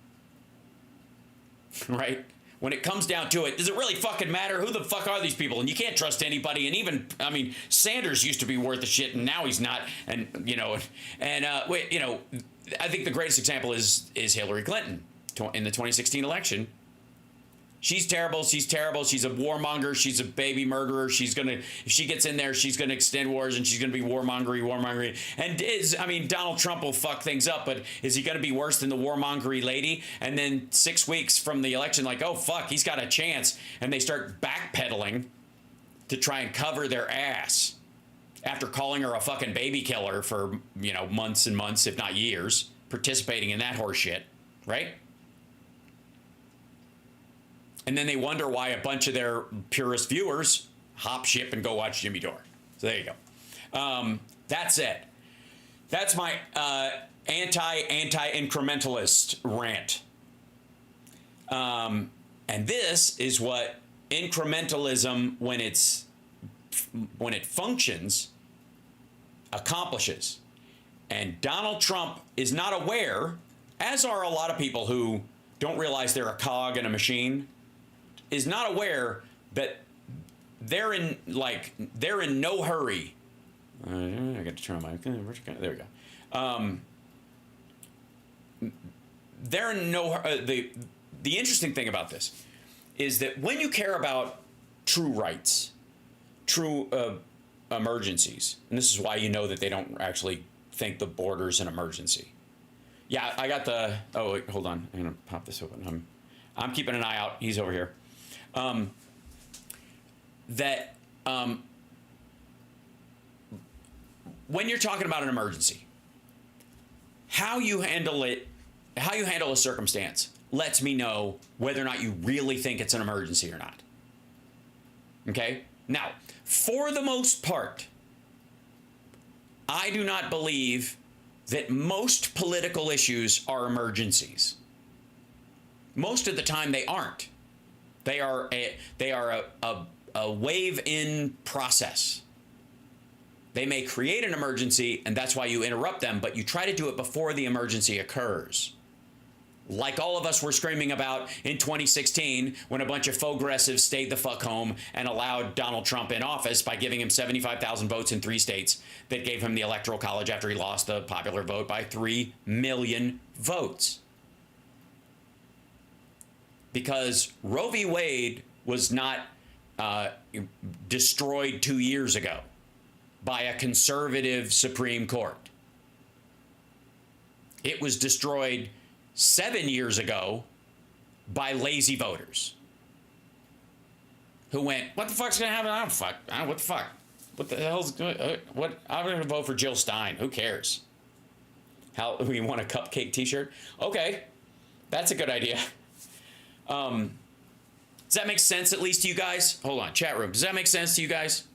right? When it comes down to it, does it really fucking matter? Who the fuck are these people? And you can't trust anybody. And even, Sanders used to be worth a shit, and now he's not. And I think the greatest example is Hillary Clinton in the 2016 election. She's terrible. She's terrible. She's a warmonger. She's a baby murderer. She's going to, if she gets in there, she's going to extend wars and she's going to be warmongery. And Donald Trump will fuck things up, but is he going to be worse than the warmongery lady? And then 6 weeks from the election, like, oh, fuck, he's got a chance. And they start backpedaling to try and cover their ass after calling her a fucking baby killer for, months and months, if not years, participating in that horse shit, right? And then they wonder why a bunch of their purist viewers hop ship and go watch Jimmy Dore. So there you go. That's it. That's my anti-incrementalist rant. And this is what incrementalism, when it functions, accomplishes. And Donald Trump is not aware, as are a lot of people who don't realize they're a cog in a machine, is not aware that they're in no hurry. I got to turn on my, there we go. They're in no, the interesting thing about this is that when you care about true rights, true emergencies, and this is why you know that they don't actually think the border's an emergency. Yeah, I got the, oh, wait, hold on. I'm going to pop this open. I'm keeping an eye out. He's over here. When you're talking about an emergency, how you handle it, how you handle a circumstance lets me know whether or not you really think it's an emergency or not. Okay? Now, for the most part, I do not believe that most political issues are emergencies. Most of the time they aren't. They are a wave in process. They may create an emergency, and that's why you interrupt them, but you try to do it before the emergency occurs. Like all of us were screaming about in 2016 when a bunch of progressives stayed the fuck home and allowed Donald Trump in office by giving him 75,000 votes in 3 states that gave him the Electoral College after he lost the popular vote by 3 million votes. Because Roe v. Wade was not destroyed 2 years ago by a conservative Supreme Court. It was destroyed 7 years ago by lazy voters who went, what the fuck's going to happen? I don't fuck. What the fuck? What the hell's going what? I'm going to vote for Jill Stein. Who cares? How we want a cupcake t-shirt? Okay, that's a good idea. Does that make sense at least to you guys? Hold on, chat room. Does that make sense to you guys?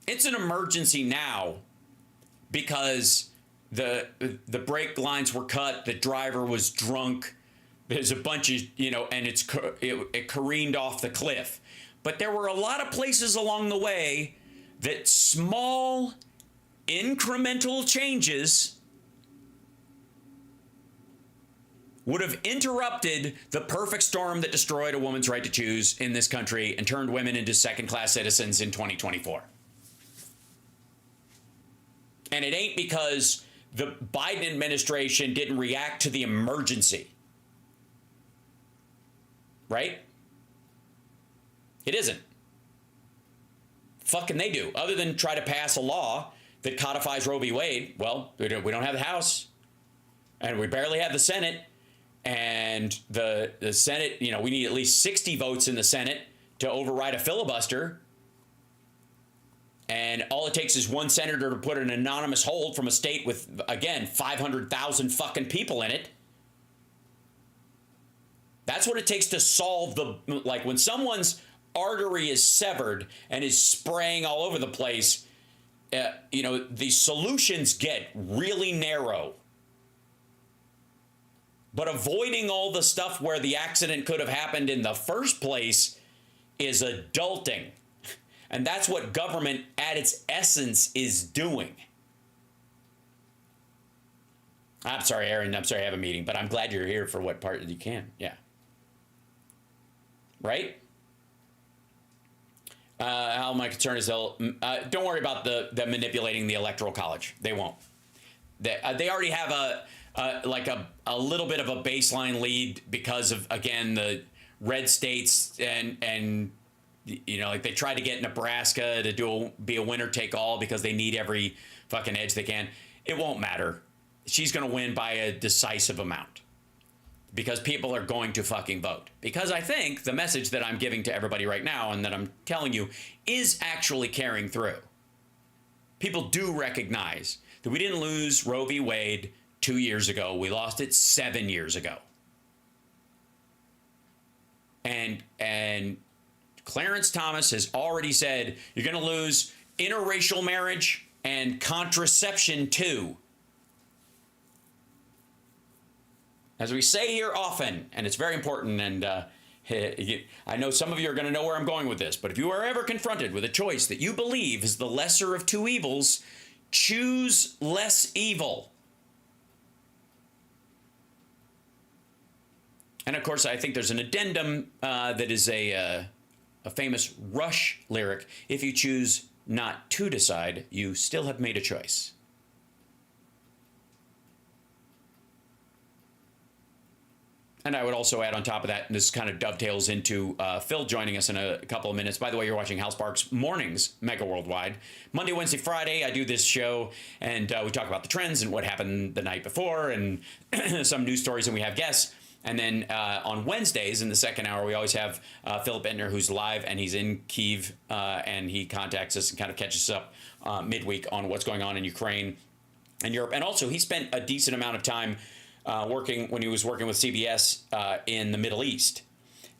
It's an emergency now because the brake lines were cut, the driver was drunk, there's a bunch of, and it careened off the cliff. But there were a lot of places along the way that small incremental changes would have interrupted the perfect storm that destroyed a woman's right to choose in this country and turned women into second-class citizens in 2024. And it ain't because the Biden administration didn't react to the emergency. Right? It isn't. Fuck can they do? Other than try to pass a law that codifies Roe v. Wade, well, we don't have the House. And we barely have the Senate. And the Senate, we need at least 60 votes in the Senate to override a filibuster. And all it takes is one senator to put an anonymous hold from a state with, again, 500,000 fucking people in it. That's what it takes to solve like when someone's artery is severed and is spraying all over the place, the solutions get really narrow. But avoiding all the stuff where the accident could have happened in the first place is adulting. And that's what government at its essence is doing. I'm sorry, Aaron. I'm sorry I have a meeting, but I'm glad you're here for what part you can. Yeah. Right? How my concern is don't worry about the manipulating the Electoral College. They won't. They already have like a little bit of a baseline lead because of, again, the red states and like they tried to get Nebraska to be a winner take all because they need every fucking edge they can. It won't matter. She's going to win by a decisive amount because people are going to fucking vote. Because I think the message that I'm giving to everybody right now and that I'm telling you is actually carrying through. People do recognize that we didn't lose Roe v. Wade 2 years ago. We lost it 7 years ago. And Clarence Thomas has already said you're going to lose interracial marriage and contraception too. As we say here often, and it's very important, and I know some of you are going to know where I'm going with this, but if you are ever confronted with a choice that you believe is the lesser of two evils, choose less evil. And of course, I think there's an addendum that is a famous Rush lyric. If you choose not to decide, you still have made a choice. And I would also add on top of that, and this kind of dovetails into Phil joining us in a couple of minutes. By the way, you're watching Hal Sparks Mornings, Mega Worldwide. Monday, Wednesday, Friday, I do this show, and we talk about the trends and what happened the night before, and some news stories, and we have guests. And then on Wednesdays, in the second hour, we always have Philip Entner, who's live, and he's in Kyiv, and he contacts us and kind of catches us up midweek on what's going on in Ukraine and Europe. And also, he spent a decent amount of time when he was working with CBS in the Middle East.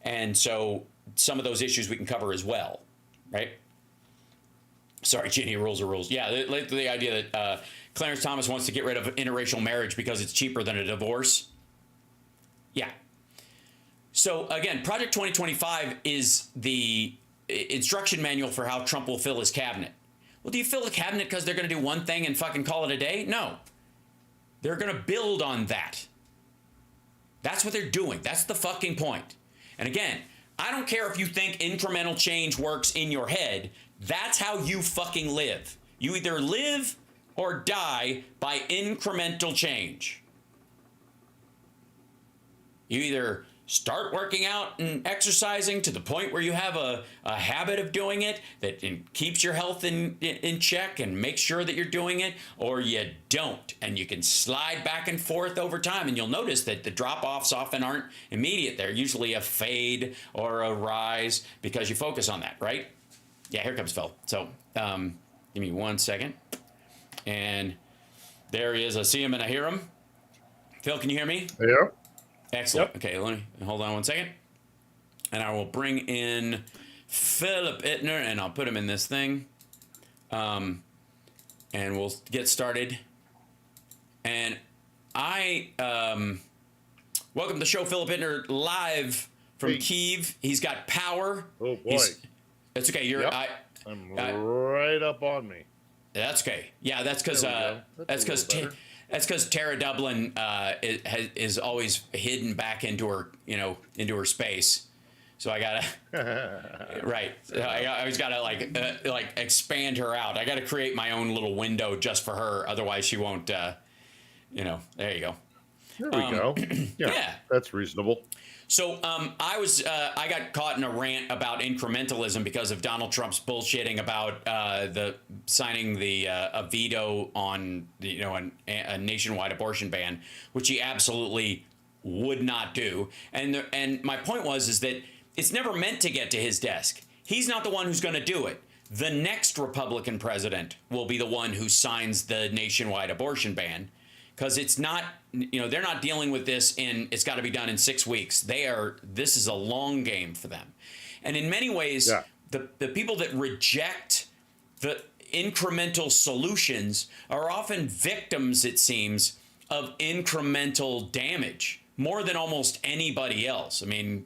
And so some of those issues we can cover as well, right? Sorry, Ginny, rules are rules. Yeah, the idea that Clarence Thomas wants to get rid of interracial marriage because it's cheaper than a divorce. Yeah. So again, Project 2025 is the instruction manual for how Trump will fill his cabinet. Well, do you fill the cabinet because they're going to do one thing and fucking call it a day? No. They're going to build on that. That's what they're doing. That's the fucking point. And again, I don't care if you think incremental change works in your head. That's how you fucking live. You either live or die by incremental change. You either start working out and exercising to the point where you have a habit of doing it that keeps your health in check and makes sure that you're doing it, or you don't, and you can slide back and forth over time. And you'll notice that the drop-offs often aren't immediate. They're usually a fade or a rise because you focus on that, right? Yeah, here comes Phil. So give me 1 second. And there he is. I see him and I hear him. Phil, can you hear me? Yeah. Excellent. Yep. Okay, let me hold on 1 second. And I will bring in Philip Entner, and I'll put him in this thing. And we'll get started. And I welcome to the show, Philip Entner, live from Kyiv. He's got power. Oh, boy. That's okay. You're. Yep. I'm right up on me. That's okay. Yeah, that's because that's because Tara Dublin is always hidden back into her space. So I gotta right. I always gotta like expand her out. I gotta create my own little window just for her. Otherwise, she won't. There you go. There we go. Yeah, that's reasonable. So I got caught in a rant about incrementalism because of Donald Trump's bullshitting about signing a veto on a nationwide abortion ban, which he absolutely would not do. And my point is that it's never meant to get to his desk. He's not the one who's going to do it. The next Republican president will be the one who signs the nationwide abortion ban. Because it's not, they're not dealing with this it's got to be done in 6 weeks. This is a long game for them. And in many ways, the people that reject the incremental solutions are often victims, it seems, of incremental damage more than almost anybody else. I mean,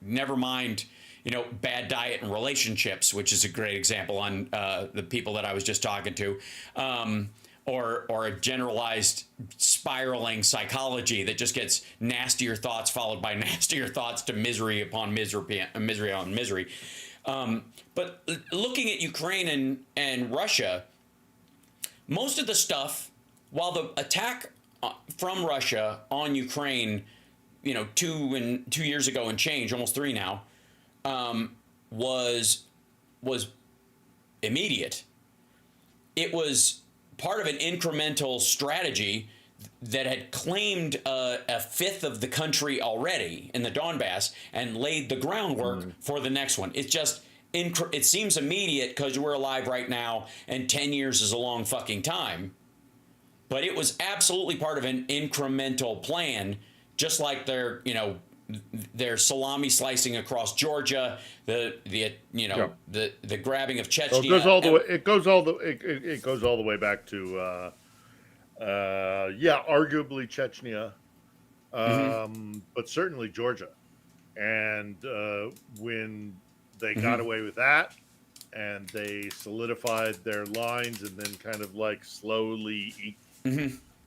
never mind, bad diet and relationships, which is a great example on the people that I was just talking to. Or a generalized spiraling psychology that just gets nastier thoughts followed by nastier thoughts to misery upon misery on misery. But looking at Ukraine and Russia, most of the stuff, while the attack from Russia on Ukraine, 2 years ago and change, almost 3 now, was immediate. It was part of an incremental strategy that had claimed a fifth of the country already in the Donbass and laid the groundwork for the next one. It's just, it seems immediate because we're alive right now and 10 years is a long fucking time. But it was absolutely part of an incremental plan, just like their salami slicing across Georgia, the grabbing of Chechnya. Well, it goes all the way back to arguably Chechnya, but certainly Georgia. And when they got away with that, and they solidified their lines, and then kind of like slowly eked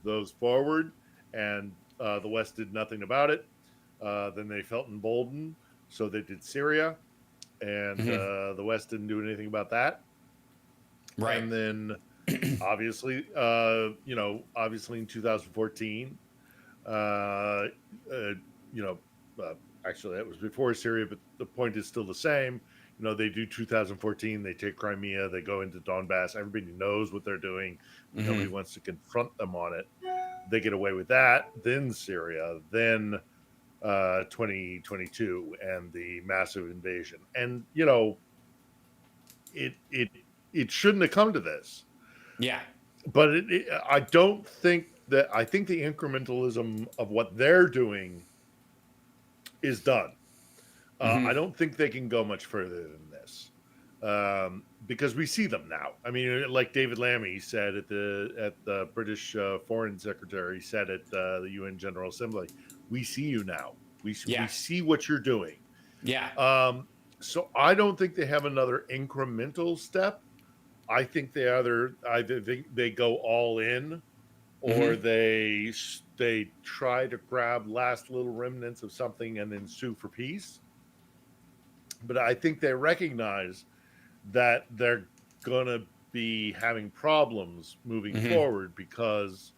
those forward, and the West did nothing about it. Then they felt emboldened, so they did Syria, and the West didn't do anything about that. Right. And then, obviously in 2014, actually that was before Syria, but the point is still the same. They do 2014, they take Crimea, they go into Donbass. Everybody knows what they're doing. Nobody wants to confront them on it. They get away with that. Then Syria, then 2022 and the massive invasion. And it shouldn't have come to this. Yeah. But I think the incrementalism of what they're doing is done. I don't think they can go much further than this, because we see them now. I mean, like David Lammy said at the British Foreign Secretary said at the UN General Assembly, "We see you now. We see what you're doing." Yeah. So I don't think they have another incremental step. I think either they go all in, or they try to grab last little remnants of something and then sue for peace. But I think they recognize that they're gonna be having problems moving forward, because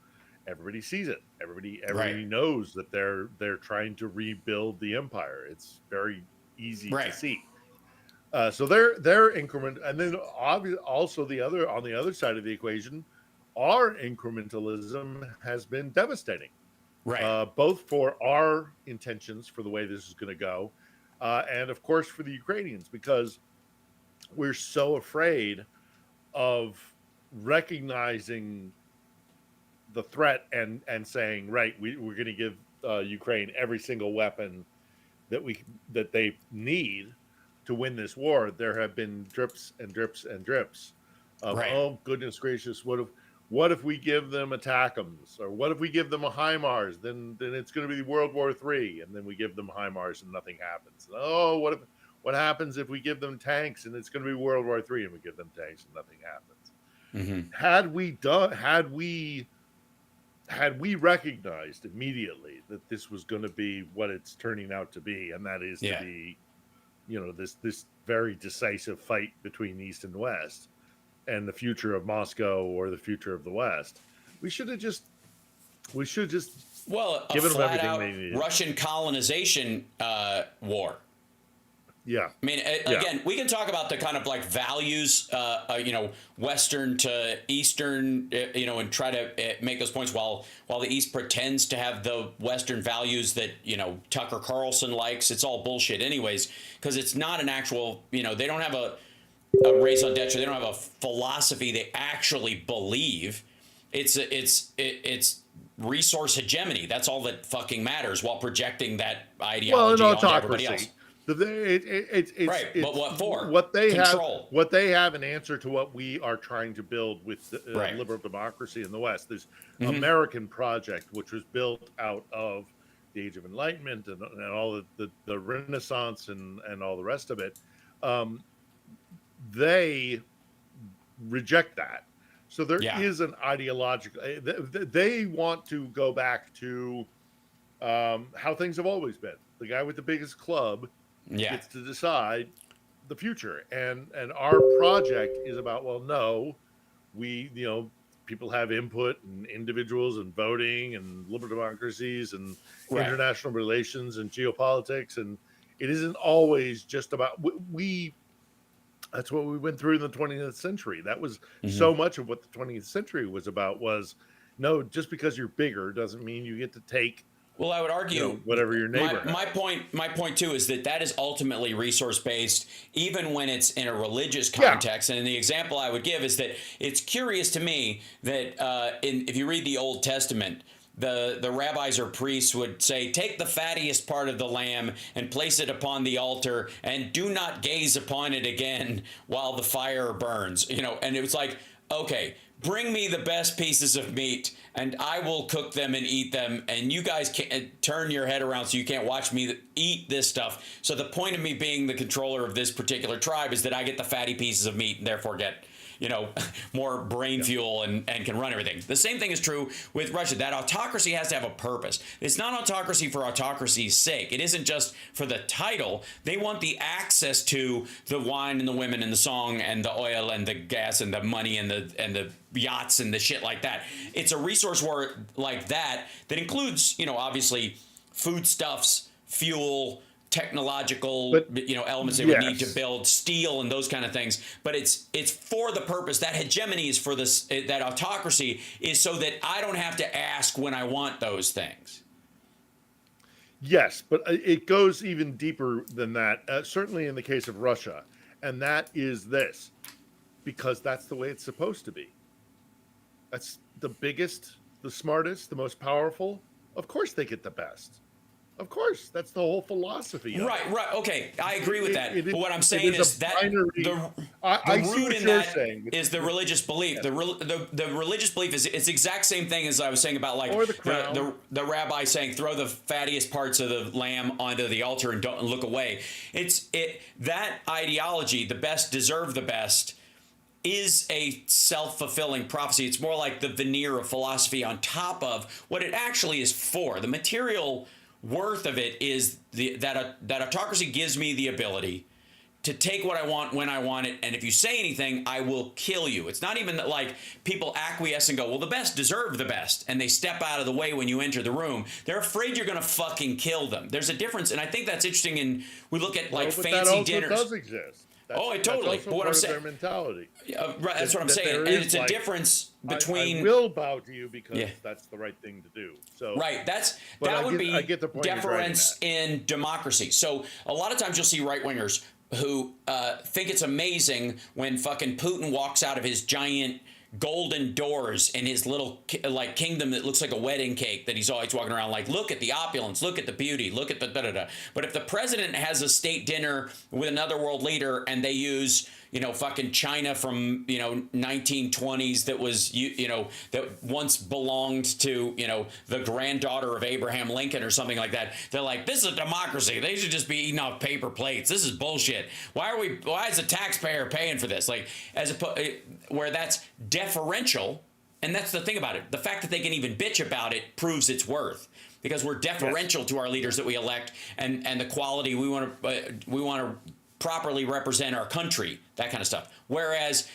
everybody sees it. Everybody knows that they're trying to rebuild the empire. It's very easy to see. So their increment, and then also on the other side of the equation, our incrementalism has been devastating, both for our intentions for the way this is going to go, and of course for the Ukrainians, because we're so afraid of recognizing the threat and saying, right, we're going to give Ukraine every single weapon that they need to win this war. There have been drips and drips and drips of, oh goodness gracious, what if we give them ATACMS, or what if we give them a HIMARS? Then it's going to be World War III, and then we give them HIMARS and nothing happens. And, oh, what happens if we give them tanks and it's going to be World War III, and we give them tanks and nothing happens? Had we recognized immediately that this was going to be what it's turning out to be, and that is to be, this very decisive fight between East and West, and the future of Moscow or the future of the West, we should have just given them everything they needed. Russian colonization war. Yeah. I mean, again, we can talk about the kind of like values, Western to Eastern, and try to make those points while the East pretends to have the Western values that, Tucker Carlson likes. It's all bullshit anyways, because it's not an actual, they don't have a raison d'etre. They don't have a philosophy they actually believe. It's resource hegemony. That's all that fucking matters, while projecting that ideology onto everybody else. But what for? What they have an answer to what we are trying to build with liberal democracy in the West. This American project, which was built out of the Age of Enlightenment and all the Renaissance and all the rest of it. They reject that. So there is an ideological. They want to go back to how things have always been. The guy with the biggest club gets to decide the future, and our project is about, well, no, we people have input and individuals and voting and liberal democracies and Right. international relations and geopolitics. And it isn't always just about that's what we went through in the 20th century. That was so much of what the 20th century was about was, no, just because you're bigger doesn't mean you get to take, Well, I would argue whatever your neighbor has. my point too is that is ultimately resource based, even when it's in a religious context. And the example I would give is that it's curious to me that if you read the Old Testament, the rabbis or priests would say, take the fattiest part of the lamb and place it upon the altar, and do not gaze upon it again while the fire burns. And it was like, okay, bring me the best pieces of meat and I will cook them and eat them, and you guys can't turn your head around so you can't watch me eat this stuff. So the point of me being the controller of this particular tribe is that I get the fatty pieces of meat and therefore get more brain fuel and can run everything. The same thing is true with Russia. That autocracy has to have a purpose. It's not autocracy for autocracy's sake. It isn't just for the title. They want the access to the wine and the women and the song and the oil and the gas and the money and the yachts and the shit like that. It's a resource war like that includes, obviously foodstuffs, fuel, technological elements they would need to build steel and those kind of things, but it's for the purpose. That hegemony is for this, that autocracy is so that I don't have to ask when I want those things. Yes, but it goes even deeper than that, certainly in the case of Russia, and that is this, because that's the way it's supposed to be. That's the biggest, the smartest, the most powerful. Of course they get the best. Of course, that's the whole philosophy. Right. Okay, I agree with that. But what I'm saying is that the root in that is the religious belief. Yeah. The religious belief is it's the exact same thing as I was saying about like the rabbi saying throw the fattiest parts of the lamb onto the altar and don't look away. That ideology, the best deserve the best, is a self-fulfilling prophecy. It's more like the veneer of philosophy on top of what it actually is for. The material worth of it is that autocracy gives me the ability to take what I want when I want it, and if you say anything, I will kill you. It's not even that like people acquiesce and go, well, the best deserve the best, and they step out of the way when you enter the room. They're afraid you're going to fucking kill them. There's a difference, and I think that's interesting. And we look at like fancy dinners. That also does exist. Totally. That's what I'm saying. Their mentality. Right, that's what I'm saying. And it's a difference between. I will bow to you because that's the right thing to do. So right, that would be deference in democracy. So a lot of times you'll see right wingers who think it's amazing when fucking Putin walks out of his giant golden doors in his little like kingdom that looks like a wedding cake that he's always walking around like, look at the opulence, look at the beauty, look at the da-da-da. But if the president has a state dinner with another world leader and they use fucking China from 1920s that was that once belonged to the granddaughter of Abraham Lincoln or something like that, they're like, this is a democracy, they should just be eating off paper plates, this is bullshit, why is the taxpayer paying for this? Like, where that's deferential. And that's the thing about it, the fact that they can even bitch about it proves its worth, because we're deferential to our leaders that we elect and the quality we want to properly represent our country, that kind of stuff. Whereas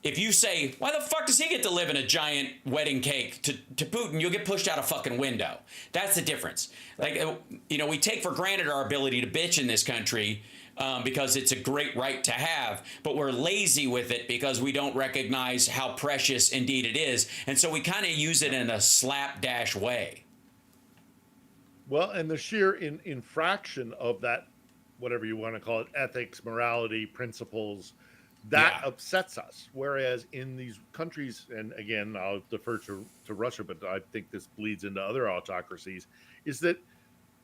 if you say, why the fuck does he get to live in a giant wedding cake to Putin, you'll get pushed out a fucking window. That's the difference. Like, we take for granted our ability to bitch in this country because it's a great right to have, but we're lazy with it because we don't recognize how precious indeed it is. And so we kind of use it in a slapdash way. Well, and the sheer infraction of that, whatever you want to call it, ethics, morality, principles, that upsets us. Whereas in these countries, and again, I'll defer to Russia, but I think this bleeds into other autocracies, is that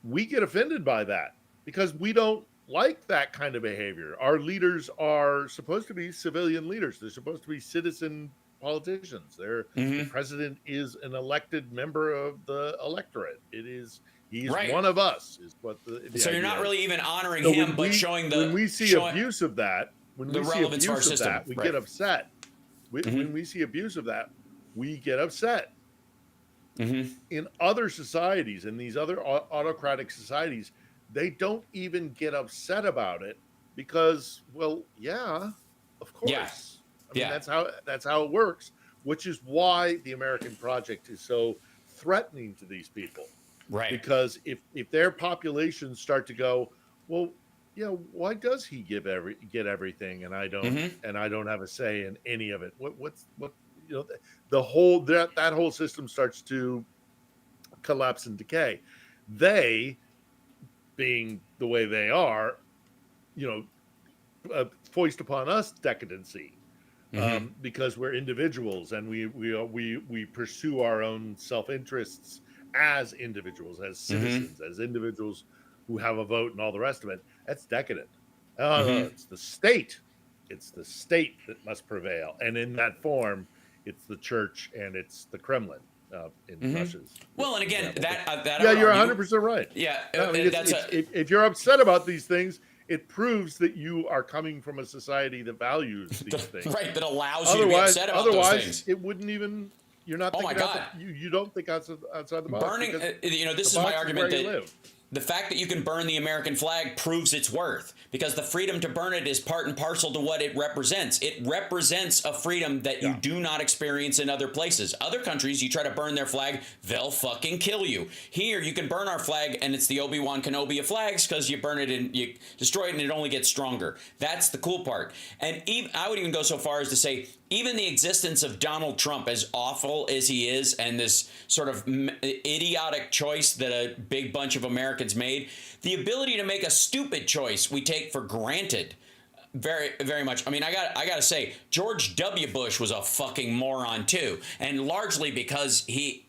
we get offended by that because we don't like that kind of behavior. Our leaders are supposed to be civilian leaders. They're supposed to be citizen politicians. The president is an elected member of the electorate. He's one of us, is what the so you're not is. Really even honoring him, but showing the when we see abuse of that, we get upset. When we see abuse of that, we get upset. In other societies, in these other autocratic societies, they don't even get upset about it because, well, yeah, of course. I mean, that's how it works. which is why the American project is so threatening to these people. Right. Because if their populations start to go, well, why does he get everything and I don't have a say in any of it? What the whole that whole system starts to collapse and decay. They, being the way they are, foist upon us decadency. Because we're individuals and we pursue our own self-interests as individuals, as citizens, as individuals who have a vote and all the rest of it. That's decadent. It's the state. It's the state that must prevail. And in that form, it's the church and it's the Kremlin in Russia's. Well, and again, that yeah, you're 100% right. Yeah, I mean, if you're upset about these things, it proves that you are coming from a society that values these things. Right, that allows you to be upset about those things. It wouldn't even. You're not. Oh my God! You don't think outside the box. Burning. This is my argument that the fact that you can burn the American flag proves its worth, because the freedom to burn it is part and parcel to what it represents. It represents a freedom that you do not experience in other places. Other countries, you try to burn their flag, they'll fucking kill you. Here, you can burn our flag, and it's the Obi-Wan Kenobi of flags, because you burn it and you destroy it, and it only gets stronger. That's the cool part. And I would even go so far as to say, even the existence of Donald Trump, as awful as he is, and this sort of idiotic choice that a big bunch of Americans made, the ability to make a stupid choice we take for granted very, very much. I mean, I got to say, George W. Bush was a fucking moron too, and largely because he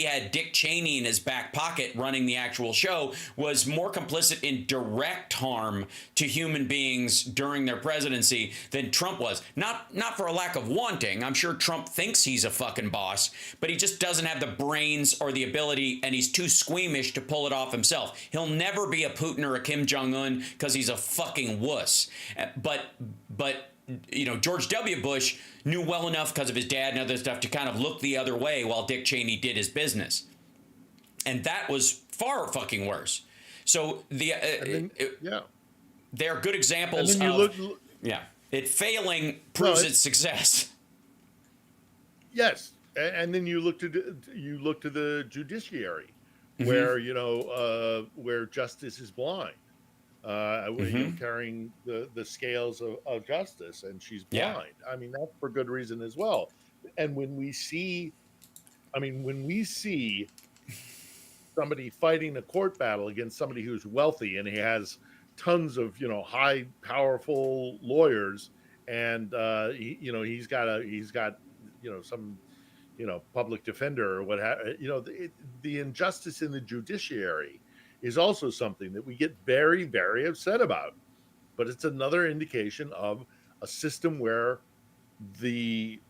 had Dick Cheney in his back pocket running the actual show, was more complicit in direct harm to human beings during their presidency than Trump was. Not for a lack of wanting. I'm sure Trump thinks he's a fucking boss, but he just doesn't have the brains or the ability, and he's too squeamish to pull it off himself. He'll never be a Putin or a Kim Jong-un because he's a fucking wuss. But George W. Bush knew well enough because of his dad and other stuff to kind of look the other way while Dick Cheney did his business. And that was far fucking worse. So they're good examples of it failing proves its success. Yes. And then you look to the judiciary where justice is blind. Carrying the scales of justice, and she's blind. I mean, that's for good reason as well. And when we see somebody fighting a court battle against somebody who's wealthy and he has tons of high powerful lawyers, and he's got some public defender or what have the injustice in the judiciary is also something that we get very, very upset about. But it's another indication of a system where the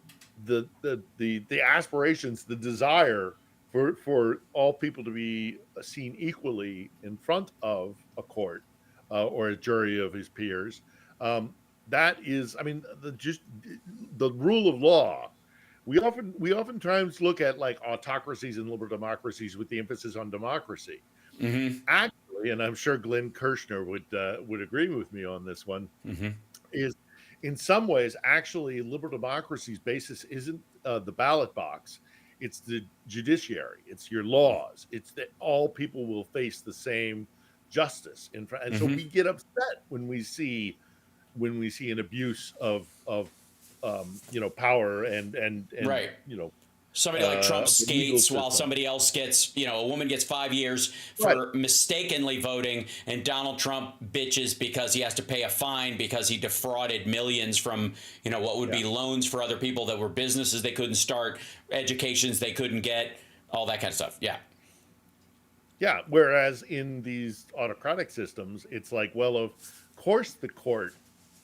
aspirations, the desire for all people to be seen equally in front of a court or a jury of his peers, that is, I mean, the rule of law. We oftentimes look at like autocracies and liberal democracies with the emphasis on democracy. Actually, and I'm sure Glenn Kirshner would agree with me on this one, is in some ways actually liberal democracy's basis isn't the ballot box, it's the judiciary, it's your laws, it's that all people will face the same justice in front, and so we get upset when we see an abuse of power and right. Somebody like Trump skates while somebody else gets, a woman gets 5 years for mistakenly voting, and Donald Trump bitches because he has to pay a fine because he defrauded millions from, what would be loans for other people that were businesses they couldn't start, educations they couldn't get, all that kind of stuff. Yeah. Yeah. Whereas in these autocratic systems, it's like, well, of course the court,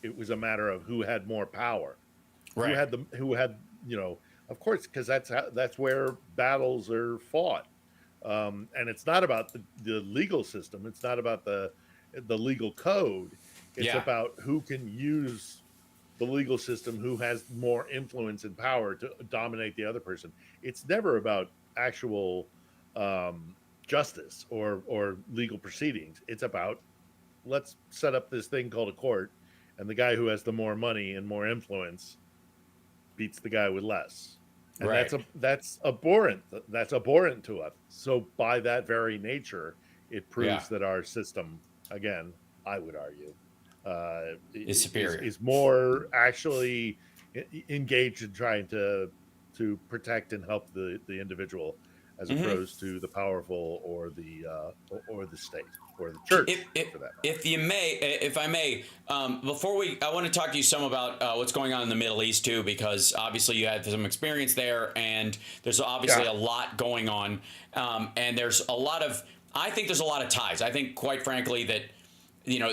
it was a matter of who had more power, right? Who had of course, because that's where battles are fought, and it's not about the legal system. It's not about the legal code. It's about who can use the legal system, who has more influence and power to dominate the other person. It's never about actual justice or legal proceedings. It's about, let's set up this thing called a court, and the guy who has the more money and more influence beats the guy with less. And Right. that's abhorrent. That's abhorrent to us. So by that very nature, it proves that our system, again, I would argue, Is superior. is more actually engaged in trying to protect and help the individual, as opposed to the powerful or the state or the church, for that matter. If I may, before I want to talk to you some about what's going on in the Middle East too, because obviously you had some experience there, and there's obviously a lot going on, and there's a lot of. I think there's a lot of ties. I think, quite frankly, that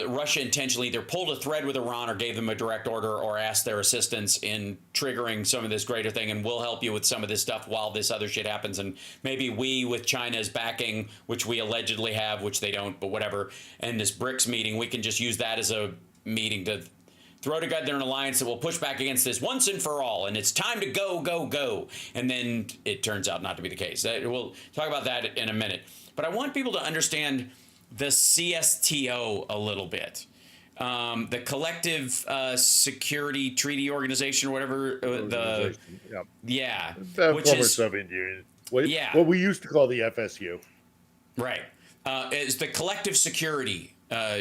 Russia intentionally either pulled a thread with Iran or gave them a direct order or asked their assistance in triggering some of this greater thing, and we'll help you with some of this stuff while this other shit happens. And maybe we, with China's backing, which we allegedly have, which they don't, but whatever, and this BRICS meeting, we can just use that as a meeting to throw together an alliance that will push back against this once and for all, and it's time to go, go, go. And then it turns out not to be the case. We'll talk about that in a minute. But I want people to understand the CSTO a little bit, the Collective Security Treaty Organization, or whatever. The former Soviet Union. What we used to call the FSU. Right, is the Collective Security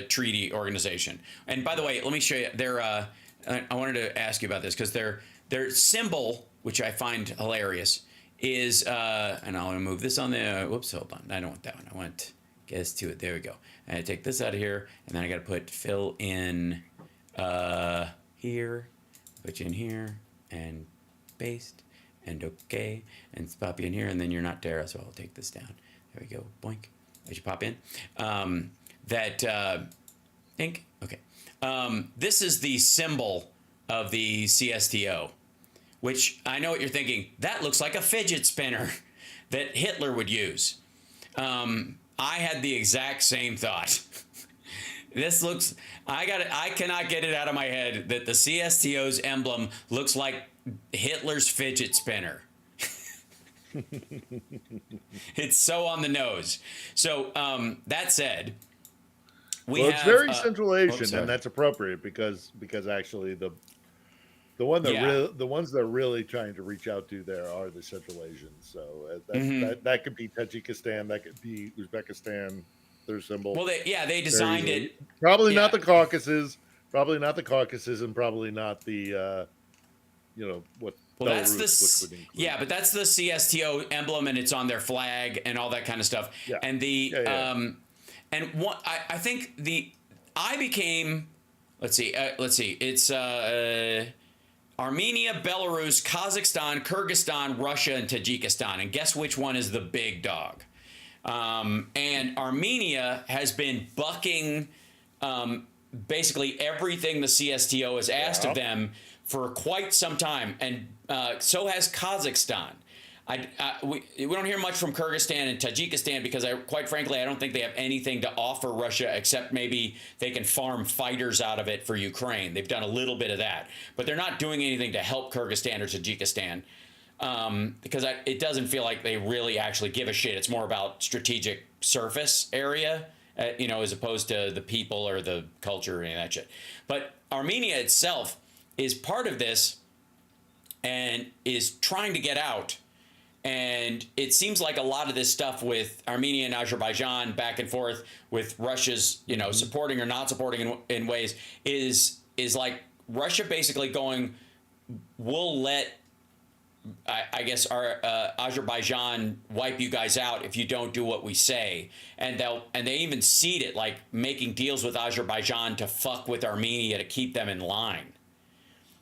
Treaty Organization. And by the way, let me show you their. I wanted to ask you about this because their symbol, which I find hilarious, is and I'll move this on the. Whoops, hold on. I don't want that one. I want. Guess to it. There we go. And I take this out of here, and then I got to put fill in here, put you in here, and paste, and okay, and pop you in here, and then you're not there, so I'll take this down. There we go. Boink. As you pop in. Ink. Okay. This is the symbol of the CSTO, which I know what you're thinking. That looks like a fidget spinner that Hitler would use. I had the exact same thought. This looks, I cannot get it out of my head that the CSTO's emblem looks like Hitler's fidget spinner. It's so on the nose. So that said, it's very Central Asian, and that's appropriate because actually the ones that are really trying to reach out to there are the Central Asians. So that could be Tajikistan, that could be Uzbekistan, their symbol. Well, they designed it. Probably not the Caucasus, and probably not the what. Well, Belarus, that's which would include but that's the CSTO emblem, and it's on their flag and all that kind of stuff. Yeah. And and what I think I became. Let's see. It's Armenia, Belarus, Kazakhstan, Kyrgyzstan, Russia, and Tajikistan. And guess which one is the big dog? And Armenia has been bucking basically everything the CSTO has asked of them for quite some time. And so has Kazakhstan. We don't hear much from Kyrgyzstan and Tajikistan because, quite frankly, I don't think they have anything to offer Russia except maybe they can farm fighters out of it for Ukraine. They've done a little bit of that, but they're not doing anything to help Kyrgyzstan or Tajikistan because it doesn't feel like they really actually give a shit. It's more about strategic surface area, as opposed to the people or the culture or any of that shit. But Armenia itself is part of this and is trying to get out. And it seems like a lot of this stuff with Armenia and Azerbaijan back and forth with Russia's, supporting or not supporting in ways is like Russia basically going, we'll let, I guess, our Azerbaijan wipe you guys out if you don't do what we say. And they even seed it, like making deals with Azerbaijan to fuck with Armenia to keep them in line.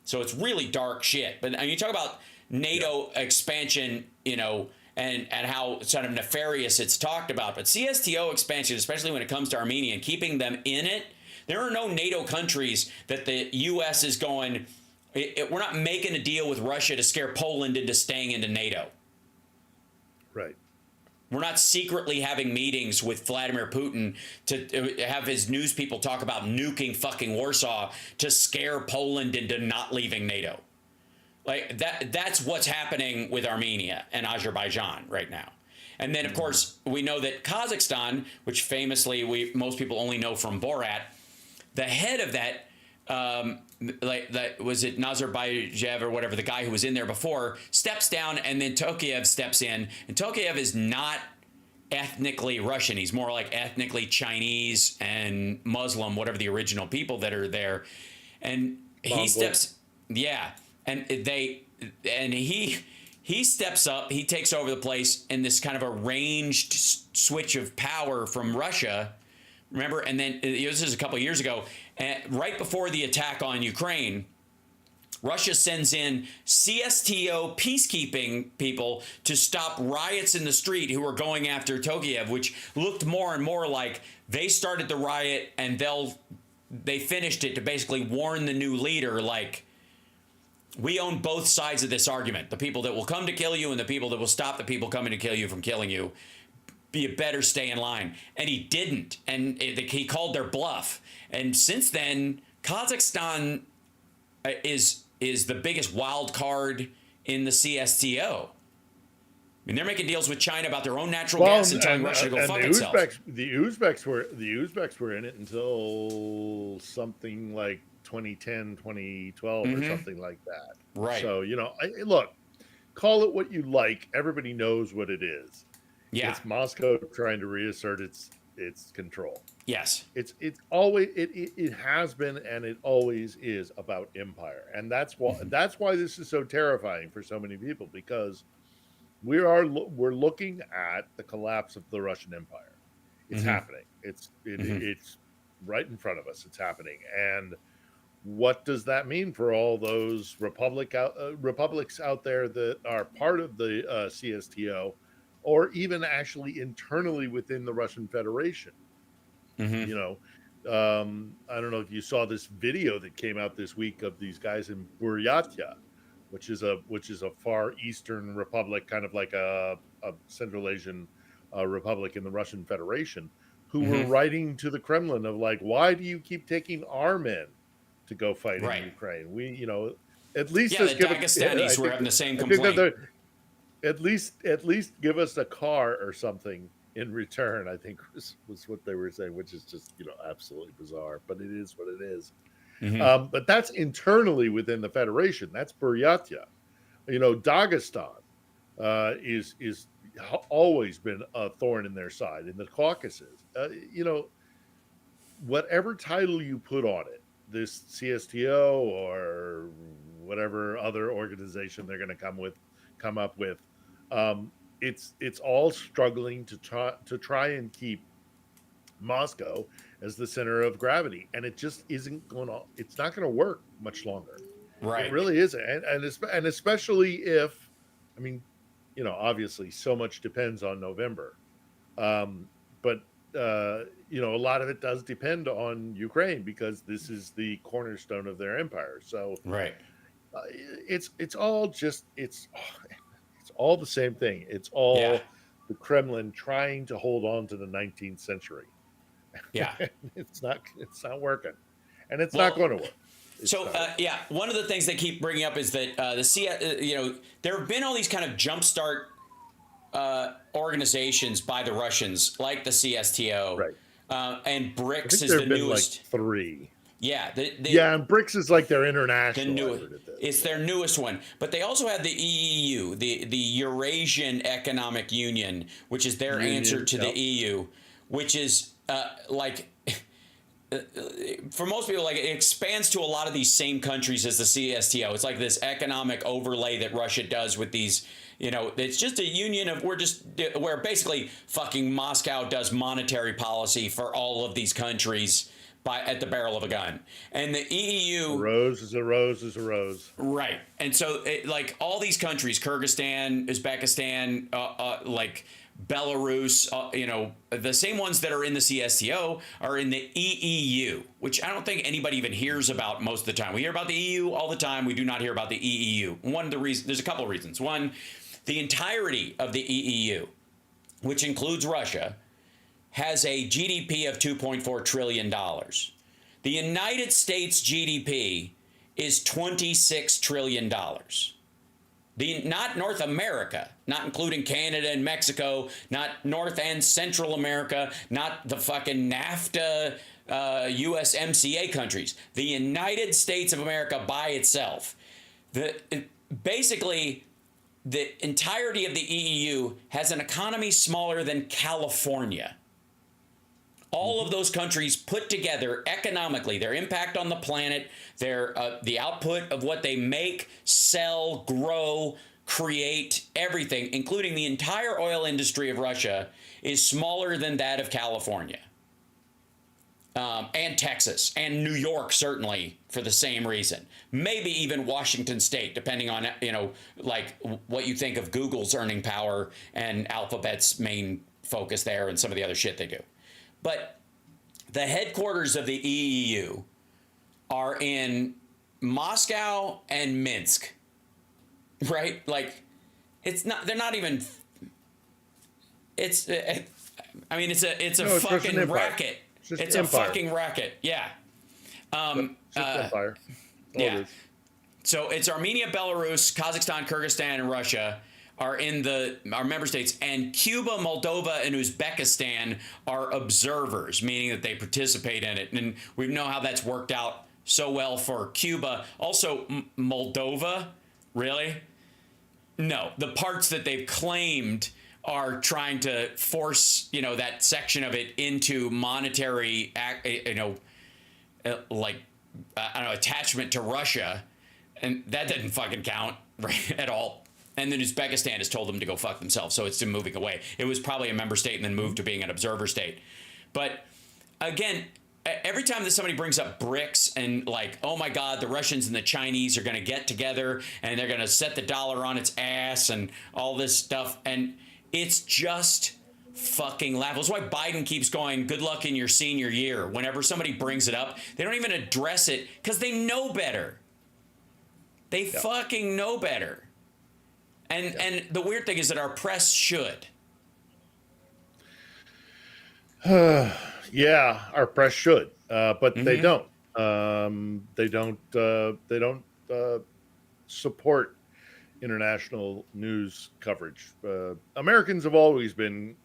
So it's really dark shit. But you talk about NATO expansion, and how sort of nefarious it's talked about. But CSTO expansion, especially when it comes to Armenia and keeping them in it, there are no NATO countries that the U.S. is going, we're not making a deal with Russia to scare Poland into staying into NATO. Right. We're not secretly having meetings with Vladimir Putin to have his news people talk about nuking fucking Warsaw to scare Poland into not leaving NATO. Like that's what's happening with Armenia and Azerbaijan right now. And then, of course, we know that Kazakhstan, which famously most people only know from Borat, the head of that like that was it Nazarbayev or whatever, the guy who was in there before, steps down, and then Tokayev steps in, and Tokayev is not ethnically Russian. He's more like ethnically Chinese and Muslim, whatever the original people that are there. And he steps, and he steps up, he takes over the place in this kind of arranged switch of power from Russia. Remember? And then this is a couple of years ago, right before the attack on Ukraine, Russia sends in CSTO peacekeeping people to stop riots in the street who were going after Tokayev, which looked more and more like they started the riot and they finished it to basically warn the new leader, like, we own both sides of this argument. The people that will come to kill you and the people that will stop the people coming to kill you from killing you. You better stay in line. And he didn't. And he called their bluff. And since then, Kazakhstan is the biggest wild card in the CSTO. I mean, they're making deals with China about their own natural gas and telling Russia to go fuck itself. The Uzbeks were in it until something like 2010, 2012 or something like that. Right. So, look, call it what you like. Everybody knows what it is. Yeah. It's Moscow trying to reassert its control. Yes. It's always it has been, and it always is about empire. And that's why this is so terrifying for so many people, because we're looking at the collapse of the Russian Empire. It's happening. It's right in front of us. It's happening. And what does that mean for all those republics out there that are part of the CSTO, or even actually internally within the Russian Federation? I don't know if you saw this video that came out this week of these guys in Buryatia, which is a far eastern republic, kind of like a Central Asian republic in the Russian Federation, who were writing to the Kremlin of like, why do you keep taking our men to go fight in Ukraine? We, at least the Dagestanis were having the same complaint. At least give us a car or something in return, I think was what they were saying, which is just, absolutely bizarre, but it is what it is. But that's internally within the Federation. That's Buryatia. Dagestan is always been a thorn in their side in the Caucasus. Whatever title you put on it, this CSTO or whatever other organization they're going to come up with, it's all struggling to try and keep Moscow as the center of gravity, and it just isn't it's not going to work much longer. Right. It really isn't. And especially if, obviously so much depends on November. But a lot of it does depend on Ukraine, because this is the cornerstone of their empire. So right. It's all the same thing. It's all the Kremlin trying to hold on to the 19th century. Yeah. It's not working, and it's not going to work. One of the things they keep bringing up is that there have been all these kind of jumpstart organizations by the Russians, like the CSTO, right? And BRICS is the newest. Like 3. Yeah, and BRICS is like their international. It's their newest one, but they also have the EEU, the Eurasian Economic Union, which is their answer to the EU, which is for most people, like, it expands to a lot of these same countries as the CSTO. It's like this economic overlay that Russia does with these. It's just a union of where basically fucking Moscow does monetary policy for all of these countries at the barrel of a gun. And the EU... A rose is a rose is a rose. Right. And so, like, all these countries, Kyrgyzstan, Uzbekistan, like Belarus, the same ones that are in the CSTO are in the EEU, which I don't think anybody even hears about most of the time. We hear about the EU all the time. We do not hear about the EEU. One of the reasons... There's a couple of reasons. One, the entirety of the EEU, which includes Russia, has a GDP of $2.4 trillion. The United States GDP is $26 trillion. Not North America, not including Canada and Mexico, not North and Central America, not the fucking NAFTA USMCA countries. The United States of America by itself, basically the entirety of the EU has an economy smaller than California. All of those countries put together economically, their impact on the planet, the output of what they make, sell, grow, create, everything, including the entire oil industry of Russia, is smaller than that of California. And Texas and New York, certainly, for the same reason. Maybe even Washington State, depending on, like what you think of Google's earning power and Alphabet's main focus there and some of the other shit they do. But the headquarters of the EU are in Moscow and Minsk, right? Like, they're not even, it's a fucking racket. It's a fucking racket. Yeah. Empire. Yeah. So it's Armenia, Belarus, Kazakhstan, Kyrgyzstan, and Russia are in our member states, and Cuba, Moldova, and Uzbekistan are observers, meaning that they participate in it. And we know how that's worked out so well for Cuba. Also, Moldova, really? No, the parts that they've claimed are trying to force, that section of it into monetary, attachment to Russia, and that didn't fucking count, right, at all. And then Uzbekistan has told them to go fuck themselves, so it's still moving away. It was probably a member state and then moved to being an observer state. But again, every time that somebody brings up BRICS and like, oh my God, the Russians and the Chinese are going to get together and they're going to set the dollar on its ass and all this stuff, and it's just fucking laughable. That's why Biden keeps going, good luck in your senior year. Whenever somebody brings it up, they don't even address it because they know better. They fucking know better. And the weird thing is that our press should. Yeah, our press should, but they don't. They don't support international news coverage. Americans have always been,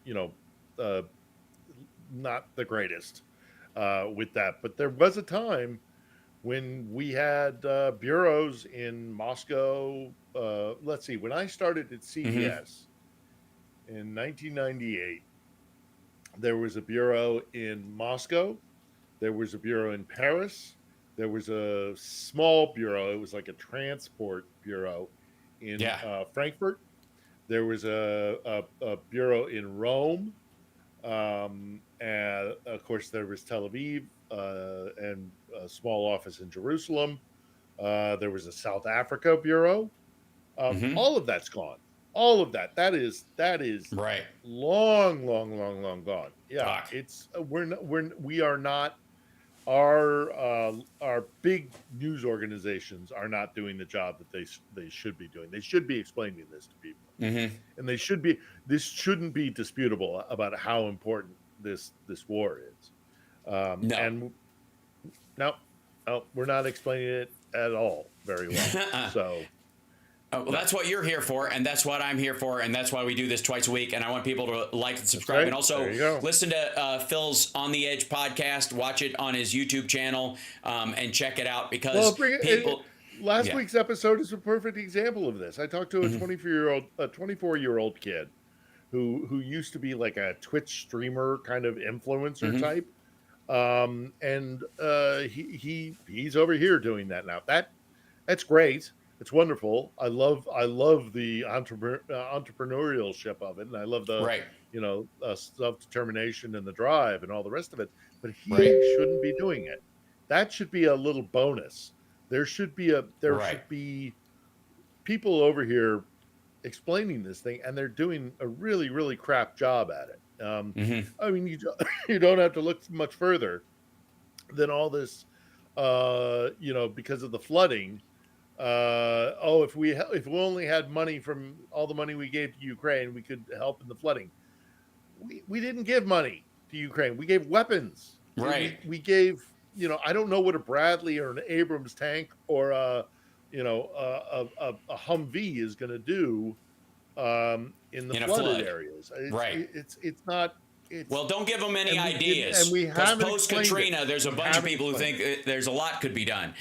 not the greatest with that. But there was a time when we had bureaus in Moscow. Let's see, when I started at CBS in 1998, there was a bureau in Moscow. There was a bureau in Paris. There was a small bureau. It was like a transport bureau in Frankfurt. There was a bureau in Rome. And of course, there was Tel Aviv and a small office in Jerusalem. There was a South Africa bureau. All of that's gone. All of that. That is right. Long gone. Yeah, Fuck. it's we are not. Our big news organizations are not doing the job that they should be doing. They should be explaining this to people, and they should be. This shouldn't be disputable about how important this war is. And no, we're not explaining it at all very well. So. Well, that's what you're here for, and that's what I'm here for, and that's why we do this twice a week. And I want people to like and subscribe, right. And also listen to Phil's On the Edge podcast. Watch it on his YouTube channel, and check it out because last week's episode is a perfect example of this. I talked to a 24-year-old kid who used to be like a Twitch streamer kind of influencer type, and he's over here doing that now. That's great. It's wonderful. I love the entrepreneurship of it, and I love the self-determination and the drive and all the rest of it. But he shouldn't be doing it. That should be a little bonus. There should be should be people over here explaining this thing, and they're doing a really, really crap job at it. I mean, you don't have to look much further than all this, because of the flooding. If we only had money from all the money we gave to Ukraine, we could help in the flooding. We didn't give money to Ukraine. We gave weapons. Right. We gave, I don't know what a Bradley or an Abrams tank or a Humvee is going to do in the flooded areas. It's not. Well, don't give them any and ideas. and we haven't post explained Katrina, it. there's a We bunch of haven't people who explained think there's a lot could be done.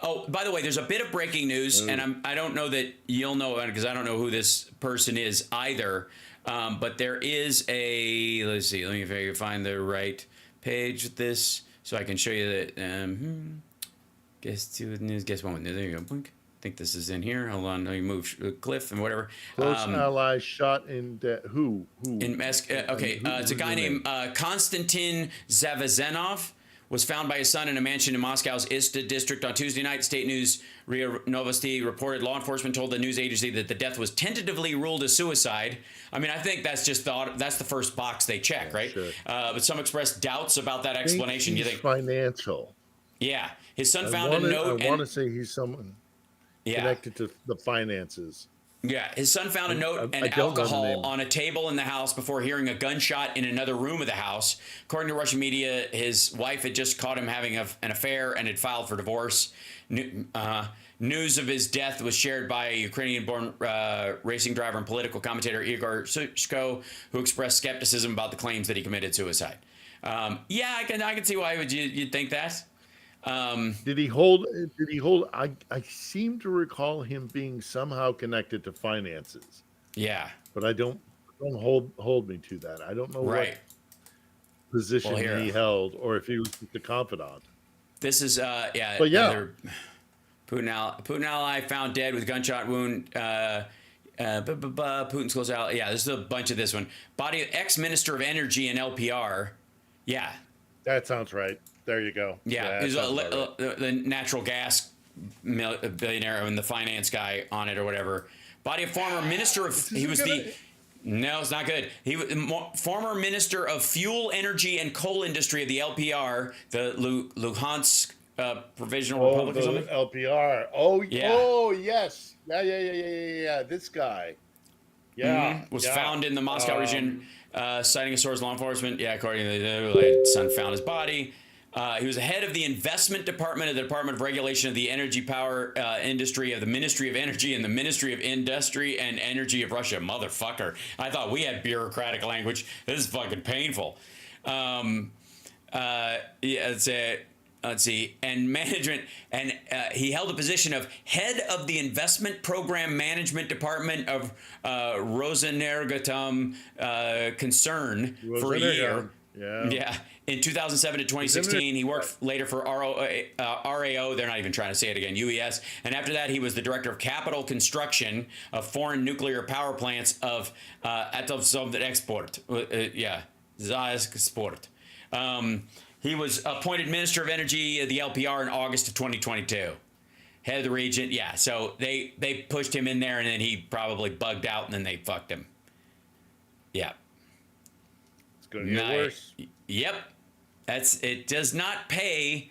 Oh, by the way, there's a bit of breaking news, and I don't know that you'll know about it because I don't know who this person is either. But there is a, let's see, let me see if I can find the right page with this so I can show you that. Guess two with news. Guess one with news. There you go. Blink. I think this is in here. Hold on. Let me move Cliff and whatever. Close ally shot in who? In okay, it's a guy named Konstantin Zavazenov. Was found by his son in a mansion in Moscow's Ista district on Tuesday night. State News RIA Novosti reported law enforcement told the news agency that the death was tentatively ruled as suicide. I mean, I think that's just that's the first box they check, right? Sure. But some expressed doubts about that explanation. You think financial? Yeah, his son found a note. I want to say he's someone connected to the finances. Yeah, his son found a note and alcohol on a table in the house before hearing a gunshot in another room of the house. According to Russian media, his wife had just caught him having an affair and had filed for divorce. News of his death was shared by a Ukrainian-born racing driver and political commentator Igor Sushko, who expressed skepticism about the claims that he committed suicide. Yeah, I can see why you'd think that. Did he hold? I seem to recall him being somehow connected to finances. Yeah, but I don't hold me to that. I don't know what position he held, or if he was the confidant. This is but yeah. Putin ally found dead with gunshot wound. Putin's close ally. Yeah, this is a bunch of this one. Body of ex-minister of energy and LPR. Yeah, that sounds right. There you go. Yeah, he's the natural gas billionaire and the finance guy on it or whatever. Body of former minister of no, it's not good. He was former minister of fuel, energy, and coal industry of the LPR, the Luhansk Provisional Republic or something. LPR. Oh, yeah. Oh, yes. Yeah. This guy. Yeah. Was found in the Moscow region, citing a source law enforcement. Yeah, according to the son found his body. He was the head of the investment department of the Department of Regulation of the Energy Power Industry of the Ministry of Energy and the Ministry of Industry and Energy of Russia. Motherfucker. I thought we had bureaucratic language. This is fucking painful. Let's see. And management. And he held a position of head of the Investment Program Management Department of Rosenergoatom concern for a year. Yeah. In 2007 to 2016, he worked later for RAO. They're not even trying to say it again. UES. And after that, he was the director of capital construction of foreign nuclear power plants of Atomsovnetexport. Sport. He was appointed Minister of Energy of the LPR in August of 2022. Head of the region. Yeah. So they pushed him in there, and then he probably bugged out, and then they fucked him. Yeah. It's going to get worse. Yep. It does not pay.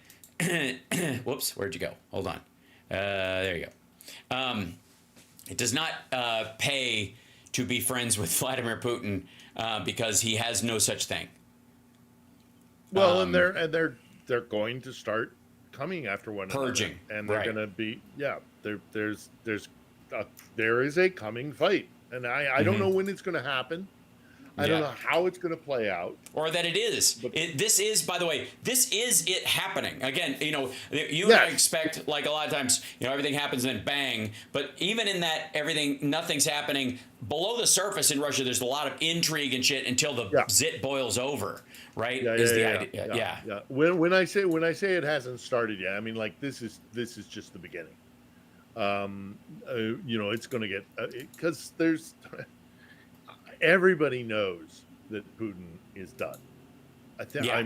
Whoops, where'd you go? Hold on. There you go. It does not pay to be friends with Vladimir Putin because he has no such thing. Well, and they're going to start coming after one purging, another, and they're going to be there is a coming fight, and I don't know when it's going to happen. I don't know how it's going to play out. Or that it is. This is, by the way, this is it happening. Again, you and I expect, like a lot of times, everything happens and then bang. But even in that nothing's happening, below the surface in Russia, there's a lot of intrigue and shit until the zit boils over, right? Yeah. When I say it hasn't started yet, I mean, like, this is just the beginning. It's going to get, because there's... Everybody knows that Putin is done. I think I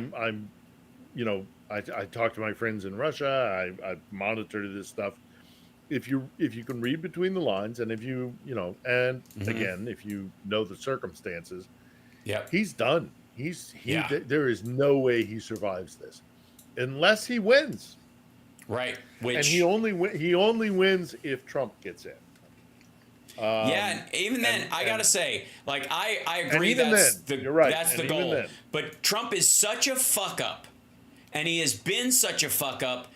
talk to my friends in Russia. I monitor this stuff. If you can read between the lines, and if again, if you know the circumstances, he's done. There is no way he survives this unless he wins. Right. And he only wins if Trump gets in. And even then, I gotta say, like, I agree that's the goal. But Trump is such a fuck up, and he has been such a fuck up.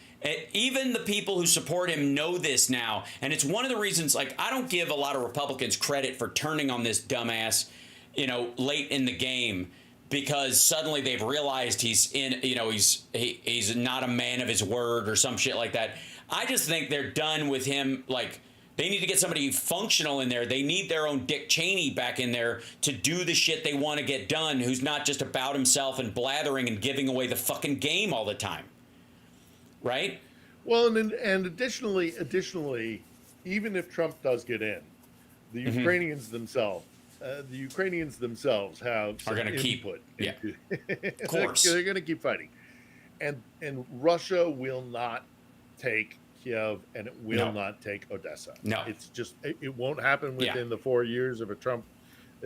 Even the people who support him know this now, and it's one of the reasons. Like, I don't give a lot of Republicans credit for turning on this dumbass. late in the game, because suddenly they've realized he's not a man of his word or some shit like that. I just think they're done with him. Like, they need to get somebody functional in there. They need their own Dick Cheney back in there to do the shit they want to get done, who's not just about himself and blathering and giving away the fucking game all the time. Right? Well, and additionally, even if Trump does get in, the Ukrainians themselves have some input. Yeah, of course. They're going to keep fighting, and Russia will not take Kiev, and it will not take Odessa. No, it's just it won't happen within the 4 years of a Trump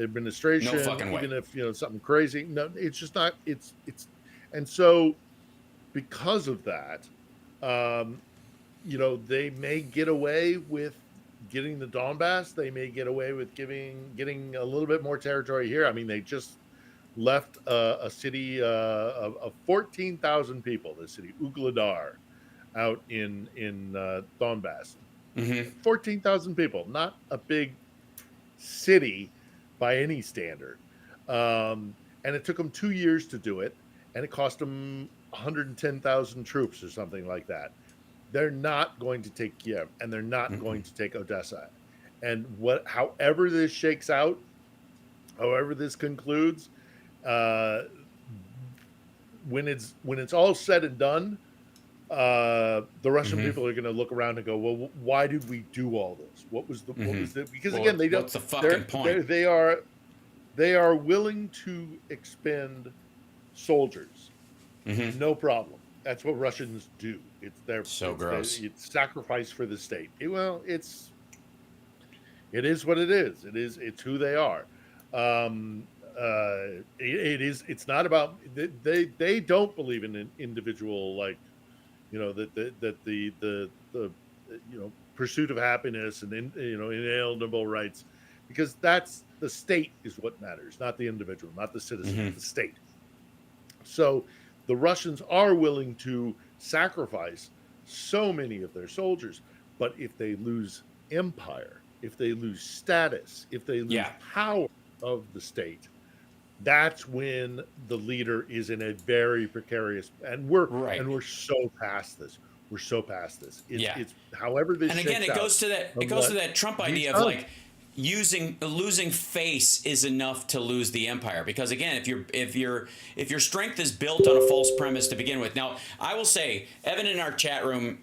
administration. No fucking way. Even if something crazy. No, it's just not. It's and so because of that, they may get away with getting the Donbass. They may get away with getting a little bit more territory here. I mean, they just left a city of 14,000 people, the city Ugledar, out in Donbass. 14,000 people, not a big city by any standard. And it took them 2 years to do it, and it cost them 110,000 troops or something like that. They're not going to take Kiev, and they're not going to take Odessa. And however this shakes out, however this concludes, when it's all said and done, the Russian people are going to look around and go, well, why did we do all this? What was the because again, they don't. What's the fucking point? They are willing to expend soldiers, no problem. That's what Russians do. It's their gross. It's sacrifice for the state. It is what it is. It's who they are. It's not about they don't believe in an individual, like, that the pursuit of happiness and inalienable rights, because that's the state is what matters, not the individual, not the citizen, the state. So the Russians are willing to sacrifice so many of their soldiers, but if they lose empire, if they lose status, if they lose power of the state, that's when the leader is in a very precarious, and we're so past this. We're so past this. It's however this. And again, it goes to that Trump idea of like losing face is enough to lose the empire, because again, if your strength is built on a false premise to begin with. Now, I will say, Evan in our chat room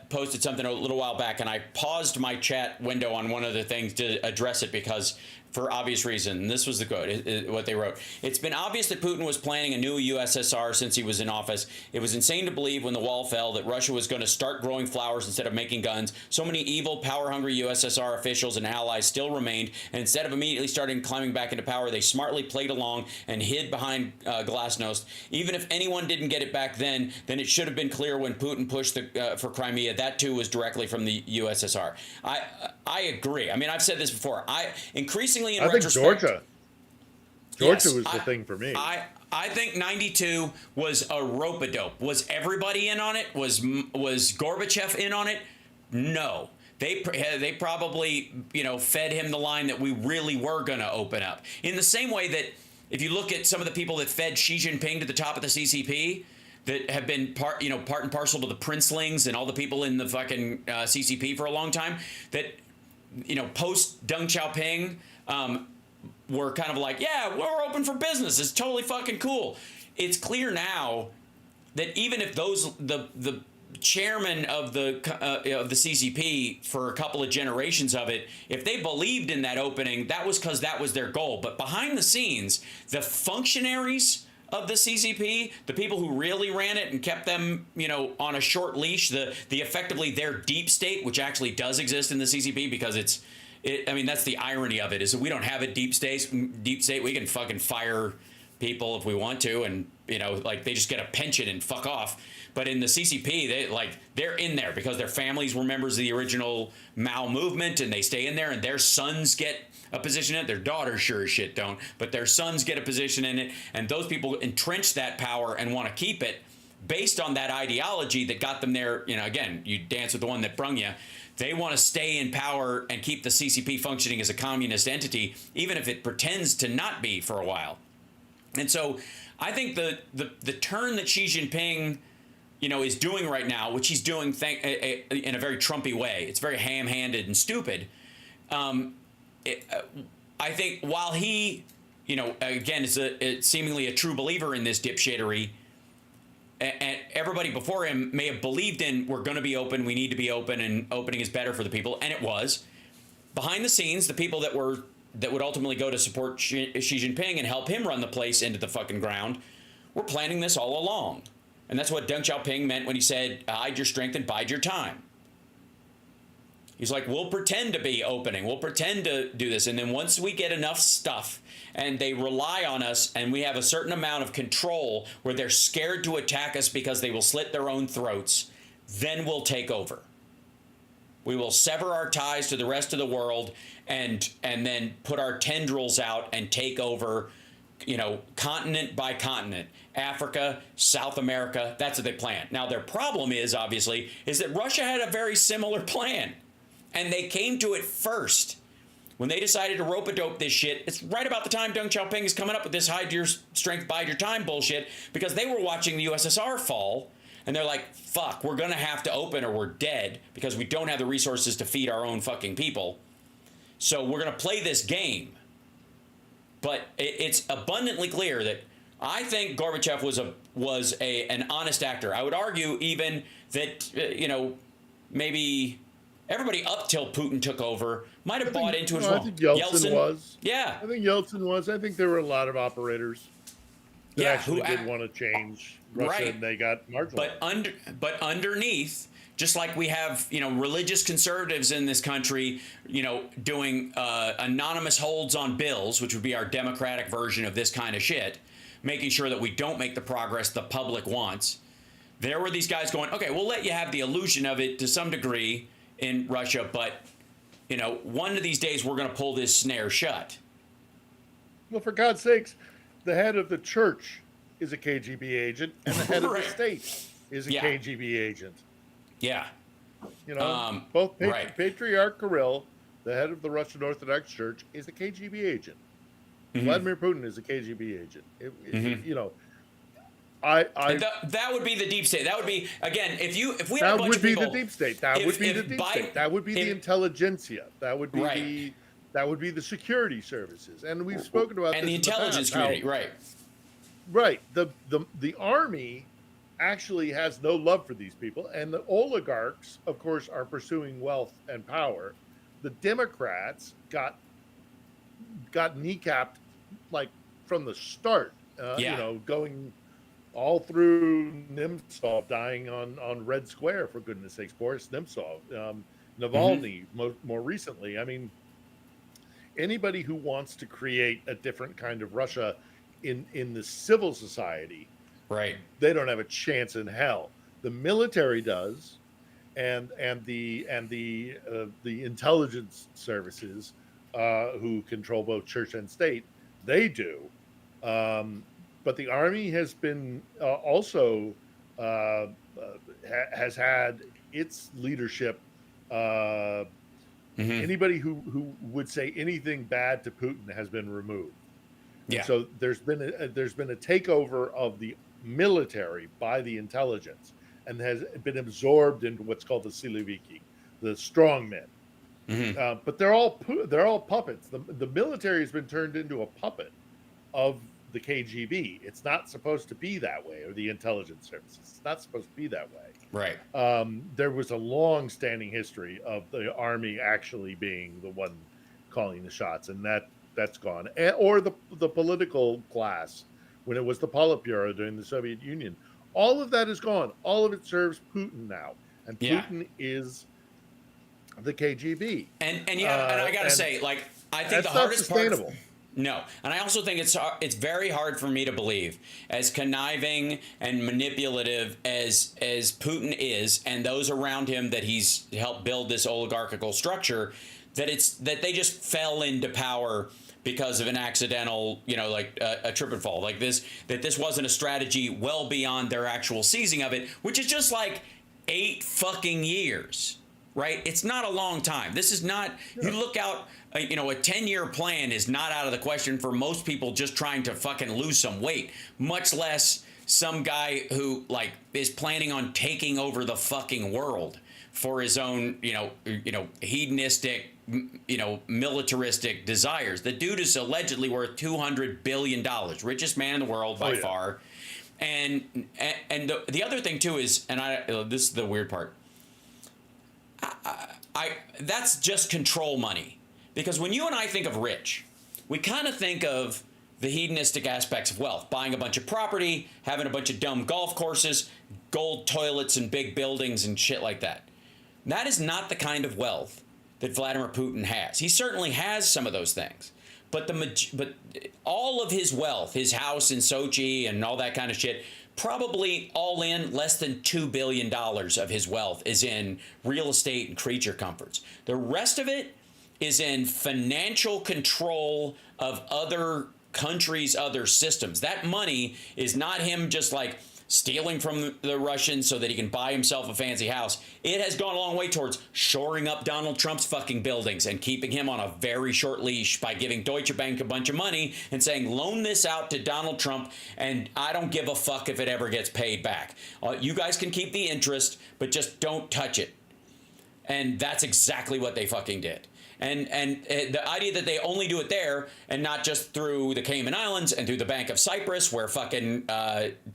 posted something a little while back, and I paused my chat window on one of the things to address it because, for obvious reason. This was the quote, what they wrote. It's been obvious that Putin was planning a new USSR since he was in office. It was insane to believe when the wall fell that Russia was going to start growing flowers instead of making guns. So many evil, power-hungry USSR officials and allies still remained, and instead of immediately starting climbing back into power, they smartly played along and hid behind glasnost. Even if anyone didn't get it back then it should have been clear when Putin pushed for Crimea. That too was directly from the USSR. I agree. I mean, I've said this before. Increasingly in retrospect, Georgia was the thing for me. I think 92 was a rope-a-dope. Was everybody in on it? Was Gorbachev in on it? No. They probably fed him the line that we really were going to open up. In the same way that if you look at some of the people that fed Xi Jinping to the top of the CCP, that have been part and parcel to the princelings and all the people in the fucking CCP for a long time, that post Deng Xiaoping were kind of like, yeah, we're open for business. It's totally fucking cool. It's clear now that even if the chairman of the CCP for a couple of generations of it, if they believed in that opening, that was because that was their goal. But behind the scenes, the functionaries of the CCP, the people who really ran it and kept them, on a short leash, the effectively their deep state, which actually does exist in the CCP, because that's the irony of it, is that we don't have a deep state. We can fucking fire people if we want to, and they just get a pension and fuck off. But in the CCP, they're in there because their families were members of the original Mao movement, and they stay in there, and their sons get a position in it. Their daughters sure as shit don't, but their sons get a position in it, and those people entrench that power and want to keep it. based on that ideology that got them there. You know, again, you dance with the one that brung you. They want to stay in power and keep the CCP functioning as a communist entity, even if it pretends to not be for a while. And so I think the turn that Xi Jinping, is doing right now, which he's doing in a very Trumpy way, it's very ham-handed and stupid. I think while he, again, is seemingly a true believer in this dipshittery, and everybody before him may have believed in, we're going to be open, we need to be open, and opening is better for the people, and it was. Behind the scenes, the people that would ultimately go to support Xi Jinping and help him run the place into the fucking ground were planning this all along. And that's what Deng Xiaoping meant when he said, hide your strength and bide your time. He's like, we'll pretend to be opening. We'll pretend to do this. And then once we get enough stuff and they rely on us and we have a certain amount of control where they're scared to attack us because they will slit their own throats, then we'll take over. We will sever our ties to the rest of the world and then put our tendrils out and take over, continent by continent. Africa, South America, that's what they plan. Now, their problem is, obviously, is that Russia had a very similar plan. And they came to it first. When they decided to rope-a-dope this shit, it's right about the time Deng Xiaoping is coming up with this hide your strength, bide your time bullshit, because they were watching the USSR fall, and they're like, fuck, we're going to have to open or we're dead because we don't have the resources to feed our own fucking people. So we're going to play this game. But it's abundantly clear that I think Gorbachev was an honest actor. I would argue even that, maybe everybody up till Putin took over might have bought into it as well. I think Yeltsin was. Yeah. I think Yeltsin was. I think there were a lot of operators that actually did want to change Russia, right. And they got marginalized. But underneath, just like we have, religious conservatives in this country, doing anonymous holds on bills, which would be our democratic version of this kind of shit, making sure that we don't make the progress the public wants. There were these guys going, okay, we'll let you have the illusion of it to some degree in Russia, but, one of these days we're going to pull this snare shut. Well, for God's sakes, the head of the church is a KGB agent, and the head of the state is a KGB agent. Yeah. Both Patriarch Kirill, the head of the Russian Orthodox Church, is a KGB agent. Mm-hmm. Vladimir Putin is a KGB agent. That would be the deep state. That would be, again, if we had a bunch of people, the deep state. That would be the deep state. That would be the intelligentsia. That would be the security services. And we've spoken about this the intelligence community, right? Right. The army actually has no love for these people, and the oligarchs, of course, are pursuing wealth and power. The Democrats got kneecapped like from the start. Going all through Nemtsov, dying on Red Square, for goodness sakes, Boris Nemtsov, Navalny, more recently. I mean, anybody who wants to create a different kind of Russia in the civil society, right? They don't have a chance in hell. The military does, and the intelligence services, who control both church and state, they do. But the army has been also has had its leadership. Anybody who would say anything bad to Putin has been removed. Yeah. And so there's been a takeover of the military by the intelligence, and has been absorbed into what's called the Siloviki, the strongmen. But they're all puppets. The military has been turned into a puppet of the KGB. It's not supposed to be that way, or the intelligence services. It's not supposed to be that way. Right. There was a long-standing history of the army actually being the one calling the shots, and that's gone. Or the political class, when it was the Politburo during the Soviet Union. All of that is gone. All of it serves Putin now, and Putin is the KGB. And I gotta say, like, I think the hardest part. No, and I also think it's very hard for me to believe, as conniving and manipulative as Putin is, and those around him that he's helped build this oligarchical structure, that they just fell into power because of an accidental, like a trip and fall, like this, that this wasn't a strategy well beyond their actual seizing of it, which is just like 8 fucking years, right? It's not a long time. This is not, you look out, a 10-year plan is not out of the question for most people just trying to fucking lose some weight, much less some guy who like is planning on taking over the fucking world for his own, hedonistic, militaristic desires. The dude is allegedly worth $200 billion, richest man in the world by far. And the other thing too is, this is the weird part. That's just control money, because when you and I think of rich, we kind of think of the hedonistic aspects of wealth, buying a bunch of property, having a bunch of dumb golf courses, gold toilets and big buildings and shit like that. That is not the kind of wealth that Vladimir Putin has. He certainly has some of those things, but all of his wealth, his house in Sochi and all that kind of shit, probably all in less than $2 billion of his wealth is in real estate and creature comforts. The rest of it is in financial control of other countries, other systems. That money is not him just like stealing from the Russians so that he can buy himself a fancy house. It has gone a long way towards shoring up Donald Trump's fucking buildings and keeping him on a very short leash by giving Deutsche Bank a bunch of money and saying, loan this out to Donald Trump, and I don't give a fuck if it ever gets paid back. You guys can keep the interest, but just don't touch it. And that's exactly what they fucking did. And the idea that they only do it there and not just through the Cayman Islands and through the Bank of Cyprus, where fucking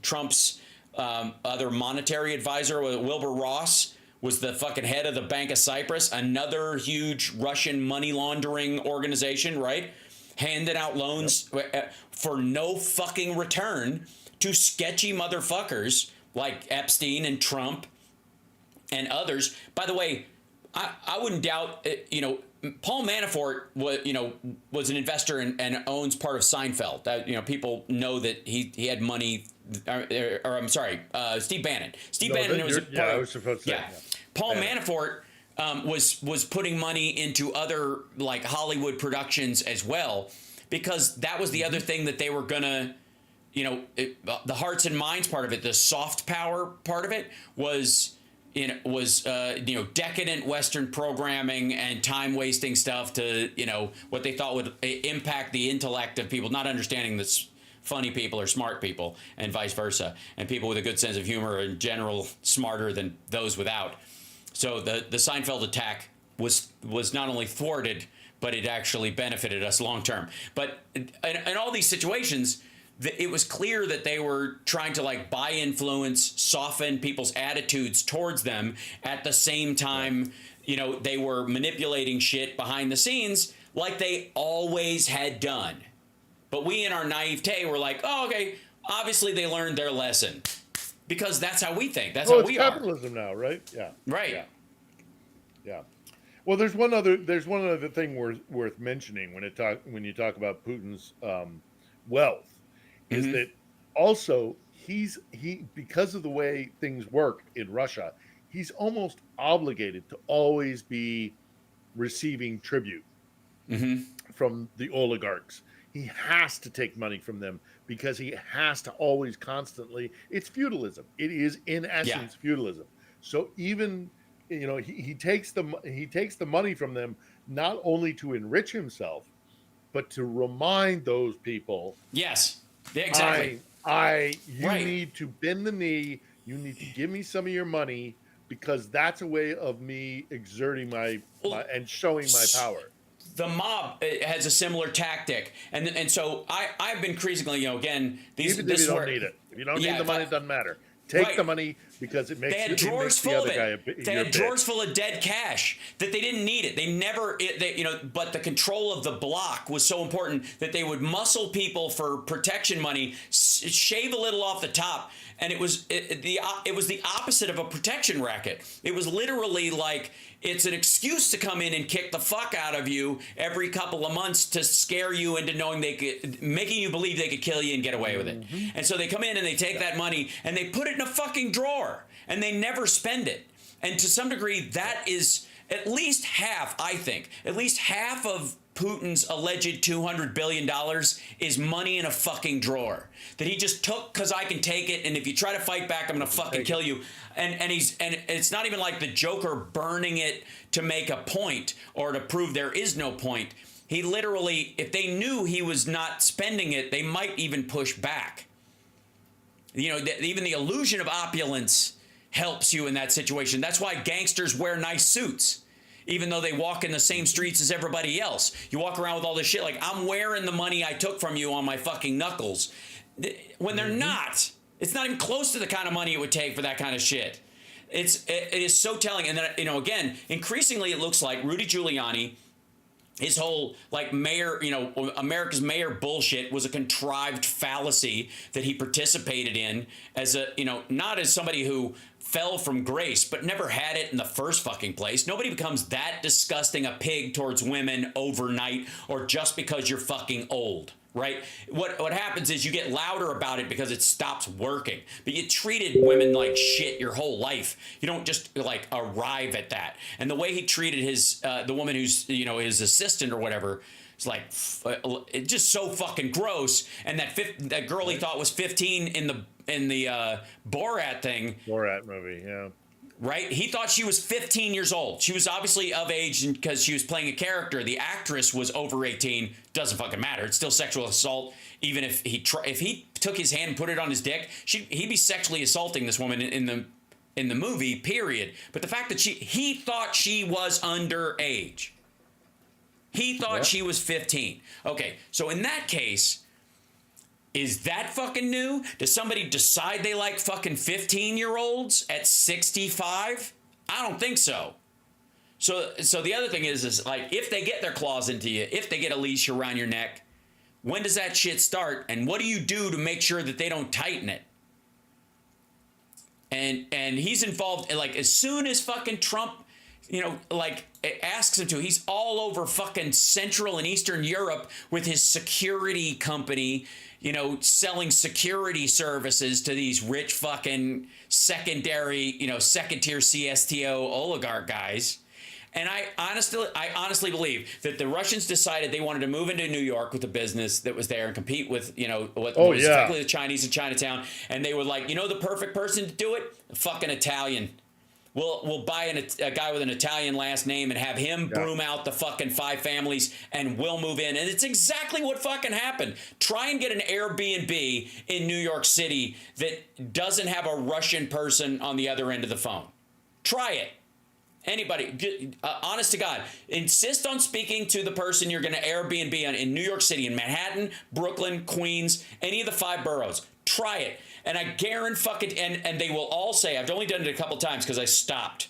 Trump's other monetary advisor, Wilbur Ross, was the fucking head of the Bank of Cyprus, another huge Russian money laundering organization, right? Handing out loans for no fucking return to sketchy motherfuckers like Epstein and Trump and others. By the way, I wouldn't doubt, Paul Manafort was an investor and owns part of Seinfeld. That people know that he had money. Or I'm sorry, Steve Bannon. Bannon was I was supposed to say. Yeah. Paul Manafort was putting money into other like Hollywood productions as well, because that was the other thing that they were gonna, the hearts and minds part of it, the soft power part of it was decadent Western programming and time-wasting stuff to, what they thought would impact the intellect of people, not understanding that funny people are smart people and vice versa, and people with a good sense of humor are in general smarter than those without. So the Seinfeld attack was not only thwarted, but it actually benefited us long-term. But in all these situations, it was clear that they were trying to like buy influence, soften people's attitudes towards them. At the same time, they were manipulating shit behind the scenes like they always had done. But we in our naivete were like, oh, okay, obviously they learned their lesson, because that's how we think. That's how we are. It's capitalism now, right? Yeah. Right. Yeah. Well, there's one other thing worth mentioning when you talk about Putin's wealth. Is that also he because of the way things work in Russia, he's almost obligated to always be receiving tribute from the oligarchs. He has to take money from them because he has to always constantly. It's feudalism. It is in essence feudalism. So even he takes the money from them not only to enrich himself, but to remind those people. Yes. Yeah, exactly. You need to bend the knee. You need to give me some of your money, because that's a way of me exerting my and showing my power. The mob has a similar tactic, and so I've been increasingly, again, these. Even if you don't need it, if you don't need the money, it doesn't matter. Take the money, because it makes, the other guy a bit. They had drawers full of dead cash that they didn't need it. They never, but the control of the block was so important that they would muscle people for protection money, shave a little off the top, and it was the opposite of a protection racket. It was literally like, it's an excuse to come in and kick the fuck out of you every couple of months to scare you into knowing making you believe they could kill you and get away with it. And so they come in and they take that money and they put it in a fucking drawer and they never spend it. And to some degree, that is at least half, I think, at least half of Putin's alleged $200 billion is money in a fucking drawer that he just took because I can take it, and if you try to fight back, I'm gonna fucking kill you. And it's not even like the Joker burning it to make a point or to prove there is no point. He literally, if they knew he was not spending it, they might even push back. You know, even the illusion of opulence helps you in that situation. That's why gangsters wear nice suits, even though they walk in the same streets as everybody else. You walk around with all this shit like, I'm wearing the money I took from you on my fucking knuckles. When they're not. It's not even close to the kind of money it would take for that kind of shit. It is so telling. And then, you know, again, increasingly it looks like Rudy Giuliani, his whole, like, mayor, you know, America's mayor bullshit was a contrived fallacy that he participated in as a, you know, not as somebody who fell from grace, but never had it in the first fucking place. Nobody becomes that disgusting a pig towards women overnight or just because you're fucking old, right? What happens is you get louder about it because it stops working. But you treated women like shit your whole life. You don't just like arrive at that. And the way he treated his the woman who's, you know, his assistant or whatever, it's like it's just so fucking gross. And that girl he thought was 15 in the Borat thing. Borat movie, yeah. Right? He thought she was 15 years old. She was obviously of age because she was playing a character. The actress was over 18. Doesn't fucking matter. It's still sexual assault. Even if he took his hand and put it on his dick, he'd be sexually assaulting this woman in the movie, period. But the fact that he thought she was underage. He thought she was 15. Okay, so in that case, is that fucking new? Does somebody decide they like fucking 15-year-olds at 65? I don't think so. So the other thing is like, if they get their claws into you, if they get a leash around your neck, when does that shit start? And what do you do to make sure that they don't tighten it? And he's involved, like, as soon as fucking Trump, you know, like, asks him to, he's all over fucking Central and Eastern Europe with his security company, you know, selling security services to these rich fucking secondary, you know, second tier CSTO oligarch guys. And I honestly believe that the Russians decided they wanted to move into New York with a business that was there and compete with, you know, what was effectively the Chinese in Chinatown. And they were like, you know, the perfect person to do it? A fucking Italian. We'll buy a guy with an Italian last name and have him broom out the fucking 5 families, and we'll move in. And it's exactly what fucking happened. Try and get an Airbnb in New York City that doesn't have a Russian person on the other end of the phone. Try it. Anybody, honest to God, insist on speaking to the person you're going to Airbnb on in New York City, in Manhattan, Brooklyn, Queens, any of the 5 boroughs. Try it. And I guarantee fucking, and they will all say, I've only done it a couple times because I stopped.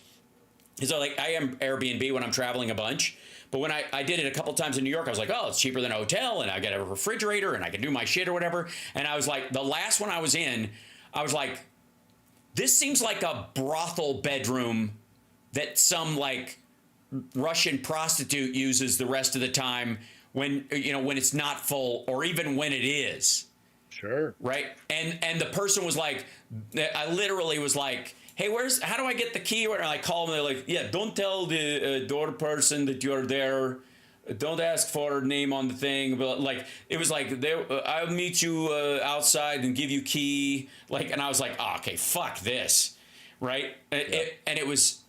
So like, I am Airbnb when I'm traveling a bunch. But when I did it a couple times in New York, I was like, oh, it's cheaper than a hotel, and I get a refrigerator, and I can do my shit or whatever. And I was like, the last one I was in, I was like, this seems like a brothel bedroom that some like Russian prostitute uses the rest of the time when, you know, when it's not full, or even when it is. Sure. Right. And the person was like, I literally was like, hey, how do I get the key? And I call them. They're like, yeah, don't tell the door person that you're there. Don't ask for her name on the thing. But like, it was like, I'll meet you outside and give you key. Like, and I was like, oh, okay, fuck this. Right. And it was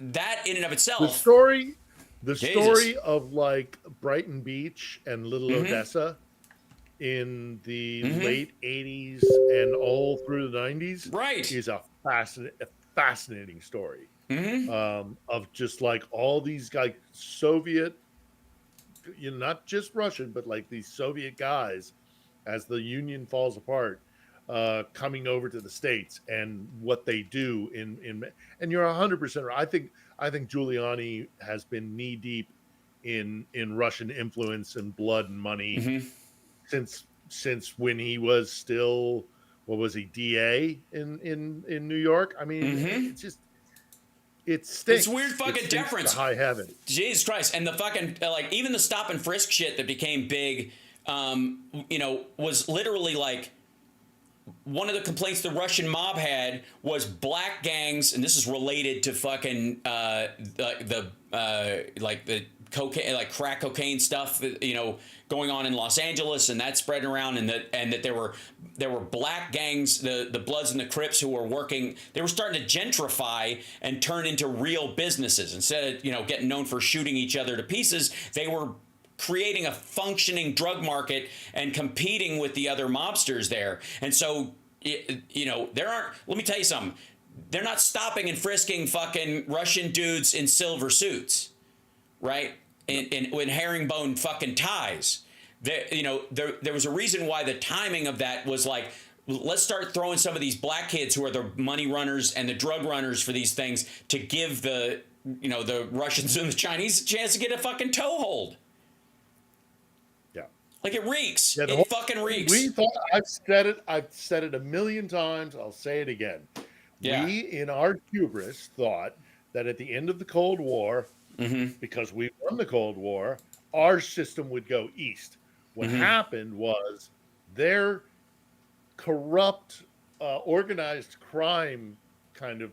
that in and of itself. The story of like Brighton Beach and Little Odessa in the late 80s and all through the 90s, right, is a fascinating story of just like all these guys, Soviet, you know, not just Russian, but like these Soviet guys, as the Union falls apart, coming over to the States and what they do in and you're 100% right. I think Giuliani has been knee deep in Russian influence and blood and money since when he was still, what was he, DA in New York? I mean, it's just, it stinks. It's weird fucking difference. High heaven. Jesus Christ. And the fucking, like, even the stop and frisk shit that became big, you know, was literally like, one of the complaints the Russian mob had was black gangs, and this is related to fucking the cocaine, like crack cocaine stuff, going on in Los Angeles, and that's spreading around, and that there were black gangs, the Bloods and the Crips, who were working. They were starting to gentrify and turn into real businesses instead of getting known for shooting each other to pieces. They were creating a functioning drug market and competing with the other mobsters there. And so, there aren't. Let me tell you something. They're not stopping and frisking fucking Russian dudes in silver suits, right? And with herringbone fucking ties. There was a reason why the timing of that was like, let's start throwing some of these black kids who are the money runners and the drug runners for these things to give the Russians and the Chinese a chance to get a fucking toehold. Yeah. Like, it reeks. Yeah, it fucking reeks. We thought, I've said it a million times. I'll say it again. Yeah. We, in our hubris, thought that at the end of the Cold War, because we won the Cold War, our system would go east. What happened was their corrupt, organized crime kind of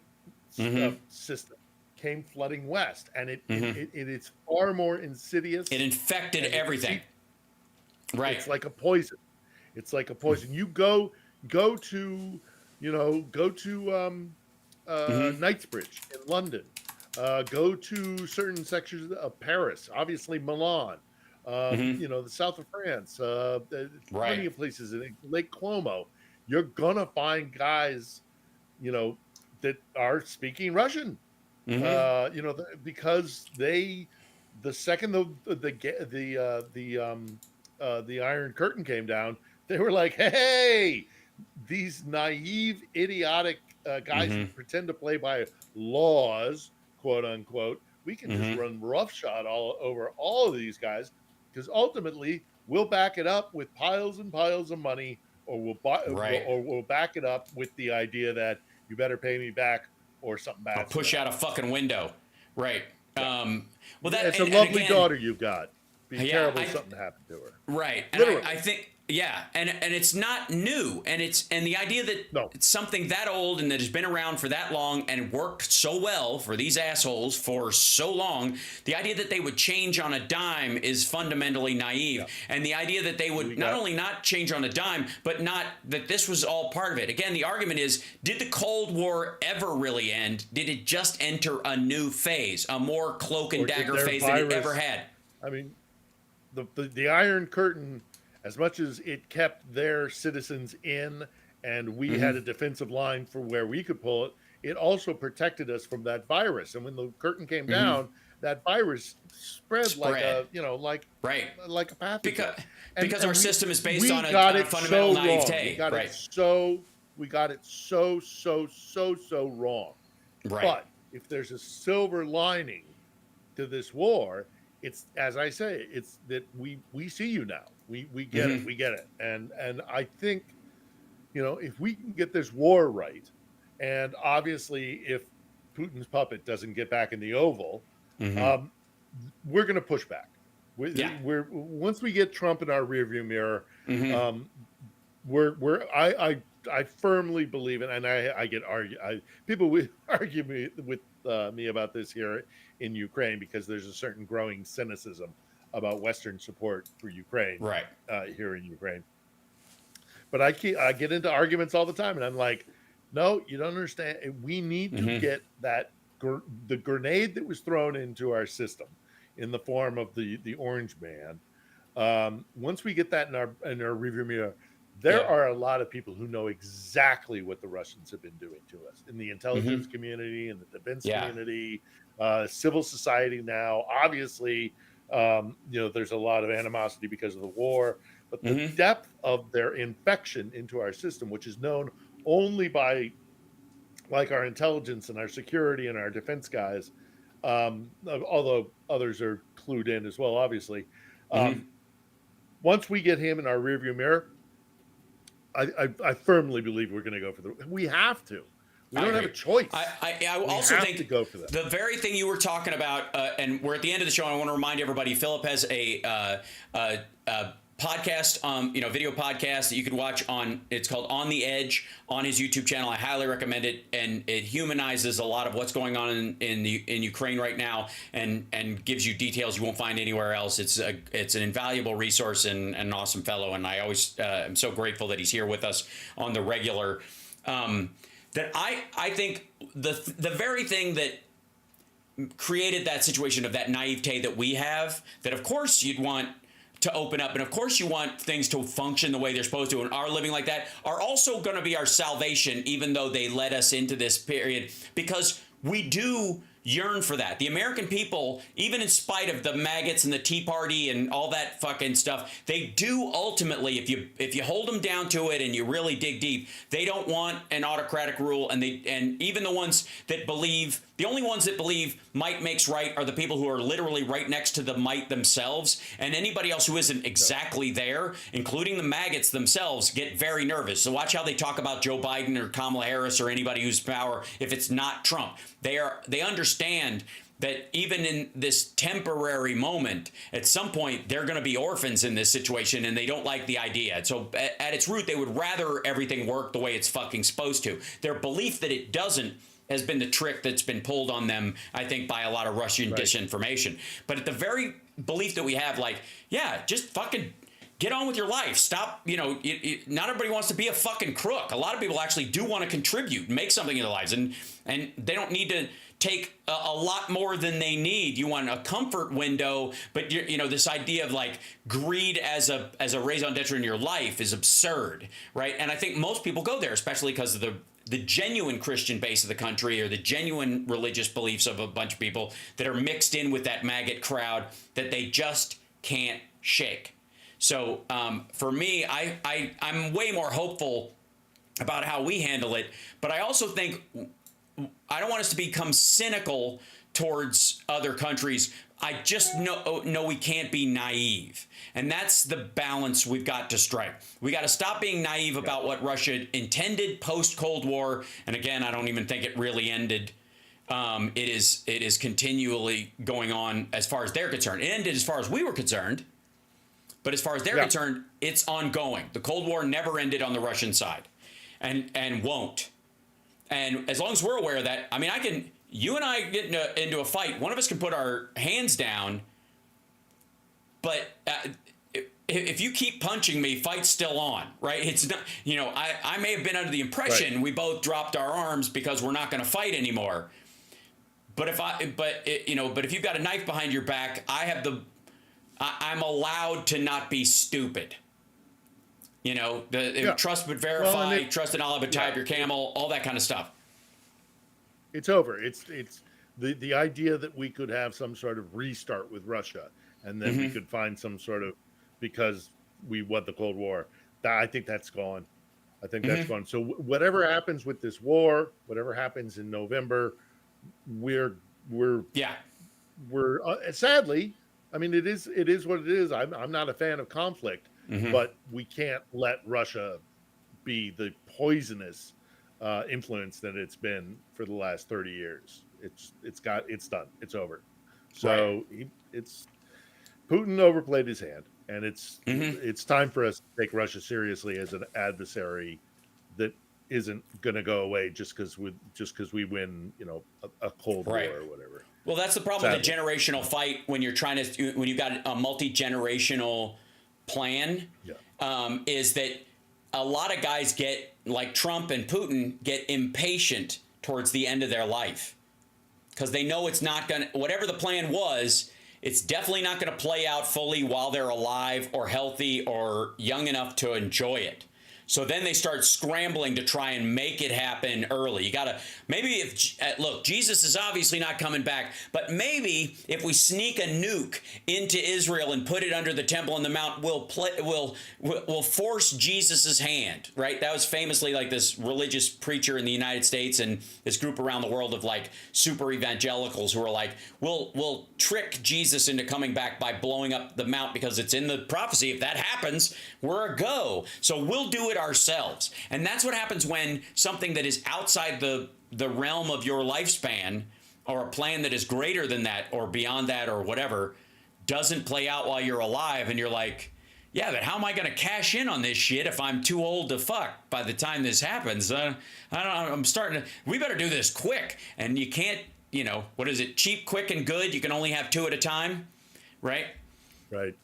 system came flooding west, and it is far more insidious. It infected everything. Right. It's like a poison. It's like a poison. You go to Knightsbridge in London. Go to certain sections of Paris, obviously Milan, the south of France, plenty of places in Lake Como. You're gonna find guys, that are speaking Russian, because the second the Iron Curtain came down, they were like, hey, these naive, idiotic guys who pretend to play by laws, quote unquote, we can just run roughshod all over all of these guys, because ultimately we'll back it up with piles and piles of money, or we'll back it up with the idea that you better pay me back or something bad. I'll push out a fucking window. Right. Yeah. It's a lovely daughter you've got. Be terrible if something happened to her. Right. Literally. And I think, and it's not new, and the idea that it's something that old and that has been around for that long and worked so well for these assholes for so long, the idea that they would change on a dime is fundamentally naive. And the idea that they would not only not change on a dime, but not that this was all part of it. Again, the argument is, did the Cold War ever really end? Did it just enter a new phase, a more cloak and dagger phase than it ever had? I mean, the Iron Curtain, as much as it kept their citizens in, and we had a defensive line for where we could pull it, it also protected us from that virus. And when the curtain came down, that virus spread like a pathogen. Because our system is based on a fundamental naivete. We got it so wrong. Right. But if there's a silver lining to this war, it's, as I say, it's that we see you now. We get it. We get it. And I think, if we can get this war right, and obviously if Putin's puppet doesn't get back in the Oval, we're going to push back. We're once we get Trump in our rearview mirror, I firmly believe it, and I get people will argue with me about this here in Ukraine, because there's a certain growing cynicism about Western support for Ukraine, here in Ukraine. But I get into arguments all the time, and I'm like, no, you don't understand. We need to get the grenade that was thrown into our system in the form of the Orange Man. Once we get that in our rearview mirror, there are a lot of people who know exactly what the Russians have been doing to us in the intelligence community, in the defense community, civil society now. Obviously, there's a lot of animosity because of the war, but the depth of their infection into our system, which is known only by like our intelligence and our security and our defense guys, although others are clued in as well, obviously. Once we get him in our rearview mirror, I firmly believe we're going to go for we have to. We don't have a choice. I also think to go for that. The very thing you were talking about, and we're at the end of the show, and I want to remind everybody, Philip has a podcast, video podcast that you can watch on. It's called On the Edge on his YouTube channel. I highly recommend it, and it humanizes a lot of what's going on in Ukraine right now, and gives you details you won't find anywhere else. It's an invaluable resource and an awesome fellow, and I always am so grateful that he's here with us on the regular. That I think the very thing that created that situation of that naivete that we have, that of course you'd want to open up, and of course you want things to function the way they're supposed to and are living like that, are also going to be our salvation, even though they led us into this period, because we do yearn for that. The American people, even in spite of the maggots and the Tea Party and all that fucking stuff, they do ultimately, if you hold them down to it and you really dig deep, they don't want an autocratic rule, and even the ones that believe, the only ones that believe might makes right are the people who are literally right next to the might themselves, and anybody else who isn't exactly there, including the maggots themselves, get very nervous. So watch how they talk about Joe Biden or Kamala Harris or anybody who's power if it's not Trump. They understand that even in this temporary moment, at some point, they're going to be orphans in this situation, and they don't like the idea. So at its root, they would rather everything work the way it's fucking supposed to. Their belief that it doesn't has been the trick that's been pulled on them, I think, by a lot of Russian disinformation. But at the very belief that we have, like, yeah, just fucking get on with your life. Stop, not everybody wants to be a fucking crook. A lot of people actually do want to contribute, make something in their lives, and they don't need to take a lot more than they need. You want a comfort window, but this idea of like greed as a raison d'etre in your life is absurd, right? And I think most people go there, especially because of the genuine Christian base of the country, or the genuine religious beliefs of a bunch of people that are mixed in with that maggot crowd that they just can't shake. So for me, I'm way more hopeful about how we handle it, but I also think I don't want us to become cynical towards other countries. I just know we can't be naive. And that's the balance we've got to strike. We got to stop being naive about what Russia intended post-Cold War. And again, I don't even think it really ended. It is continually going on as far as they're concerned. It ended as far as we were concerned. But as far as they're concerned, it's ongoing. The Cold War never ended on the Russian side, and won't. And as long as we're aware of that, I mean, you and I get into a fight, one of us can put our hands down, but if you keep punching me, fight's still on, right? It's not, I may have been under the impression we both dropped our arms because we're not going to fight anymore. But if you've got a knife behind your back, I'm allowed to not be stupid. Trust but verify, trust and Allah but tie up your camel, all that kind of stuff. It's over. It's the idea that we could have some sort of restart with Russia, and then we could find some sort of, because we won the Cold War. I think that's gone. I think that's gone. So whatever happens with this war, whatever happens in November, we're sadly, I mean, it is what it is. I'm not a fan of conflict, but we can't let Russia be the poisonous influence that it's been for the last 30 years. It's done. It's over. So it's Putin overplayed his hand, and it's time for us to take Russia seriously as an adversary that isn't going to go away just because we win, a Cold War or whatever. Well, that's the problem with the generational fight when you've got a multi-generational plan, is that a lot of guys get, like Trump and Putin, get impatient towards the end of their life because they know it's not going to, whatever the plan was, it's definitely not going to play out fully while they're alive or healthy or young enough to enjoy it. So then they start scrambling to try and make it happen early. You got to, maybe look, Jesus is obviously not coming back, but maybe if we sneak a nuke into Israel and put it under the Temple on the Mount, we'll force Jesus's hand, right? That was famously like this religious preacher in the United States and this group around the world of like super evangelicals who are like, we'll trick Jesus into coming back by blowing up the Mount because it's in the prophecy. If that happens, we're a go. So we'll do it ourselves. And that's what happens when something that is outside the realm of your lifespan, or a plan that is greater than that or beyond that or whatever, doesn't play out while you're alive, and you're like, Yeah, but how am I going to cash in on this shit if I'm too old to fuck by the time this happens? I don't know. I'm starting to. We better do this quick. And you can't, what is it? Cheap, quick, and good. You can only have 2 at a time, right? Right.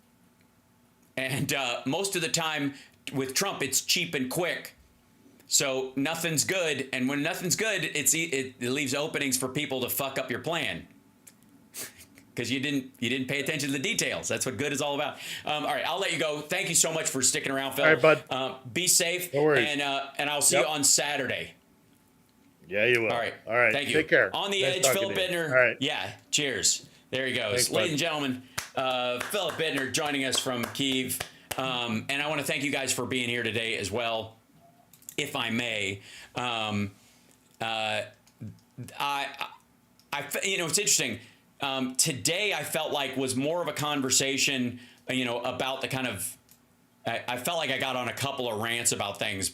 And most of the time with Trump, it's cheap and quick. So nothing's good. And when nothing's good, it leaves openings for people to fuck up your plan. Because you didn't pay attention to the details. That's what good is all about. All right, I'll let you go. Thank you so much for sticking around, Phil. All right, bud. Be safe. No worries. And I'll see you on Saturday. Yeah, you will. All right. All right. Thank you. Take care. On the Nice Edge, talking Philip to you. Bittner. All right. Yeah. Cheers. There he goes. Thanks, Ladies bud. and gentlemen, Philip Bittner joining us from Kyiv. And I want to thank you guys for being here today as well, if I may. It's interesting. Today I felt like was more of a conversation, about the kind of, I felt like I got on a couple of rants about things,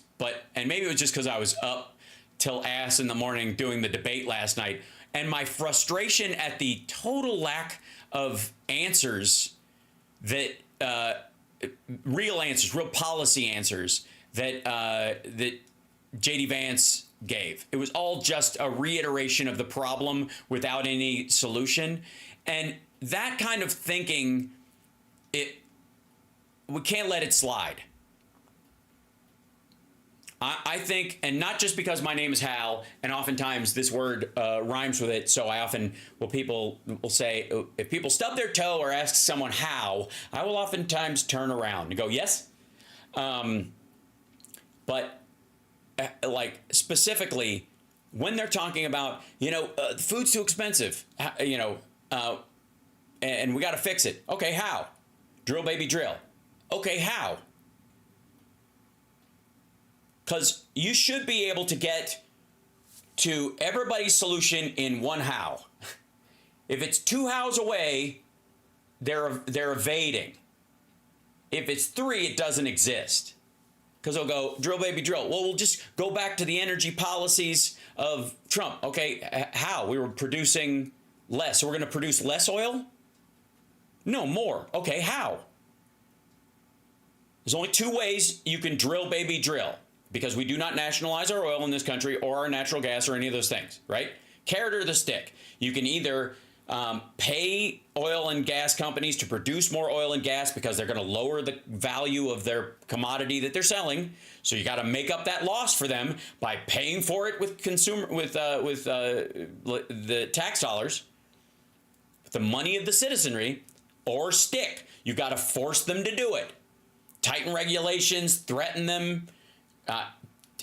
and maybe it was just because I was up till ass in the morning doing the debate last night, and my frustration at the total lack of answers that, real answers, real policy answers that JD Vance gave. It was all just a reiteration of the problem without any solution. And that kind of thinking, we can't let it slide. I think, and not just because my name is Hal, and oftentimes this word rhymes with it, so I often, people will say, if people stub their toe or ask someone how, I will oftentimes turn around and go, yes. But like specifically when they're talking about, the food's too expensive, and we got to fix it. Okay, how? Drill, baby, drill. Okay, how? Because you should be able to get to everybody's solution in one how. If it's 2 hows away, they're evading. If it's 3, it doesn't exist. Because they'll go, drill, baby, drill. Well, we'll just go back to the energy policies of Trump. Okay, how? We were producing less. So we're going to produce less oil? No, more. Okay, how? There's only 2 ways you can drill, baby, drill. Because we do not nationalize our oil in this country or our natural gas or any of those things, right? Carrot or the stick. You can either pay oil and gas companies to produce more oil and gas because they're going to lower the value of their commodity that they're selling. So you got to make up that loss for them by paying for it with the tax dollars, with the money of the citizenry, or stick. You got to force them to do it. Tighten regulations, threaten them.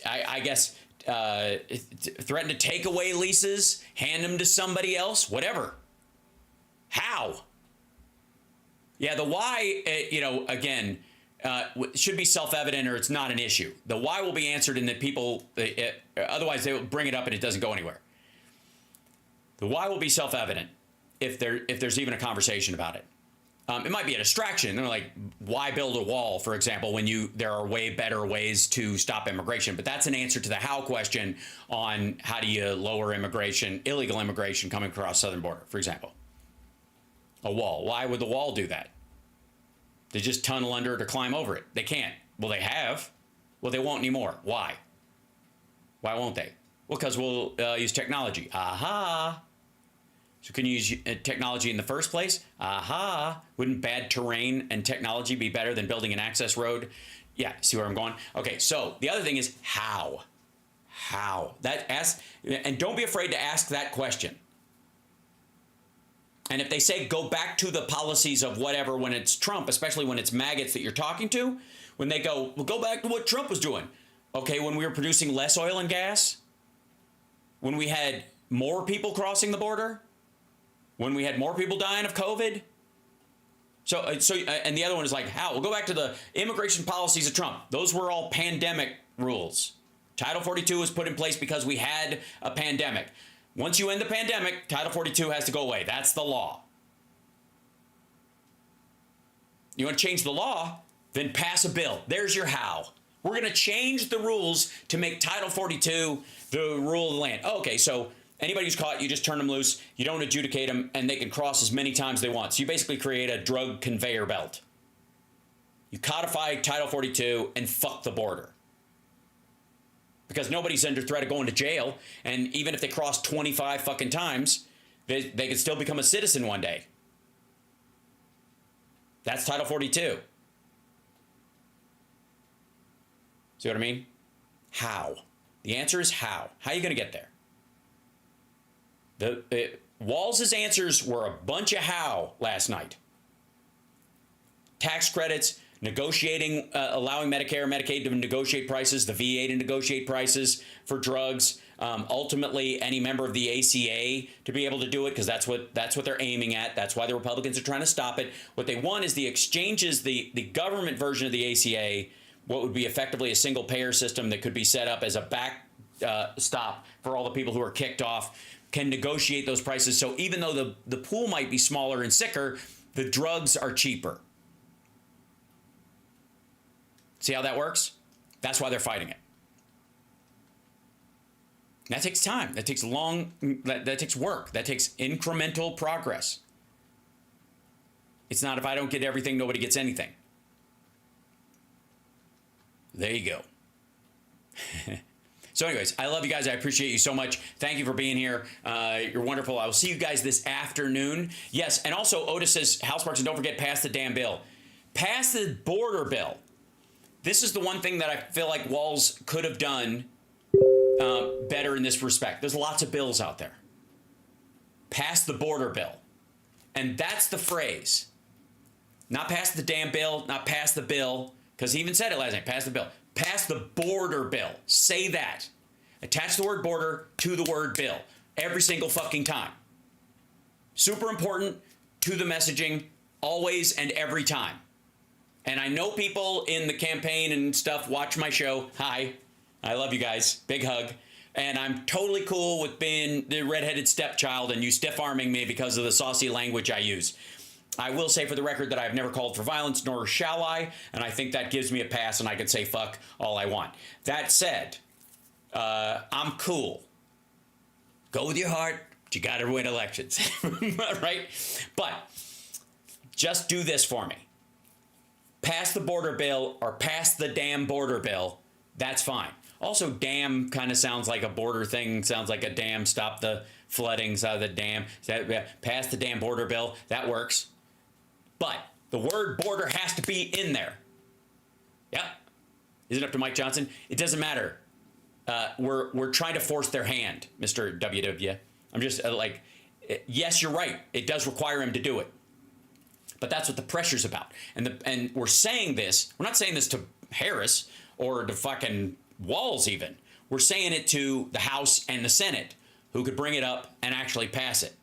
I guess threaten to take away leases, hand them to somebody else, whatever. How? Yeah, the why, again, should be self-evident or it's not an issue. The why will be answered in that people, otherwise they will bring it up and it doesn't go anywhere. The why will be self-evident if there's even a conversation about it. It might be a distraction. They're like, why build a wall, for example, when there are way better ways to stop immigration? But that's an answer to the how question on how do you lower immigration, illegal immigration coming across the southern border, for example. A wall. Why would the wall do that? They just tunnel under it or climb over it. They can't. Well, they have. Well, they won't anymore. Why? Why won't they? Well, because we'll use technology. Aha. So can you use technology in the first place? Aha. Wouldn't bad terrain and technology be better than building an access road? Yeah, see where I'm going? Okay, so the other thing is how? How? And don't be afraid to ask that question. And if they say go back to the policies of whatever when it's Trump, especially when it's maggots that you're talking to, when they go, well, go back to what Trump was doing. Okay, when we were producing less oil and gas? When we had more people crossing the border? When we had more people dying of COVID? So, and the other one is like, how? We'll go back to the immigration policies of Trump. Those were all pandemic rules. Title 42 was put in place because we had a pandemic. Once you end the pandemic, Title 42 has to go away. That's the law. You want to change the law? Then pass a bill. There's your how. We're going to change the rules to make Title 42 the rule of the land. Okay, so anybody who's caught, you just turn them loose, you don't adjudicate them, and they can cross as many times as they want. So you basically create a drug conveyor belt. You codify Title 42 and fuck the border. Because nobody's under threat of going to jail. And even if they cross 25 fucking times, they could still become a citizen one day. That's Title 42. See what I mean? How? The answer is how. How are you going to get there? Walz's answers were a bunch of how last night. Tax credits, negotiating, allowing Medicare and Medicaid to negotiate prices, the VA to negotiate prices for drugs, ultimately any member of the ACA to be able to do it, because that's what they're aiming at. That's why the Republicans are trying to stop it. What they want is the exchanges, the government version of the ACA, what would be effectively a single payer system that could be set up as a backstop for all the people who are kicked off, can negotiate those prices. So even though the pool might be smaller and sicker, the drugs are cheaper. See how that works? That's why they're fighting it. That takes time. That takes that takes work. That takes incremental progress. It's not if I don't get everything, nobody gets anything. There you go. So anyways, I love you guys. I appreciate you so much. Thank you for being here. You're wonderful. I will see you guys this afternoon. Yes, and also Otis says, House Sparks, and don't forget, pass the damn bill. Pass the border bill. This is the one thing that I feel like Walz could have done better in this respect. There's lots of bills out there. Pass the border bill. And that's the phrase. Not pass the damn bill, not pass the bill, because he even said it last night, pass the bill. Pass the border bill. Say that. Attach the word border to the word bill every single fucking time. Super important to the messaging, always and every time. And I know people in the campaign and stuff watch my show. Hi. I love you guys. Big hug. And I'm totally cool with being the redheaded stepchild and you stiff-arming me because of the saucy language I use. I will say for the record that I've never called for violence, nor shall I, and I think that gives me a pass and I can say fuck all I want. That said, I'm cool. Go with your heart, but you gotta win elections, right? But just do this for me. Pass the border bill or pass the damn border bill, that's fine. Also, damn kind of sounds like a border thing, sounds like a dam, stop the floodings out of the dam. Pass the damn border bill, that works. But the word border has to be in there. Yep. Is it up to Mike Johnson? It doesn't matter. We're trying to force their hand, Mr. WW. I'm just like, yes, you're right. It does require him to do it. But that's what the pressure's about. And we're saying this. We're not saying this to Harris or to fucking Walz even. We're saying it to the House and the Senate, who could bring it up and actually pass it.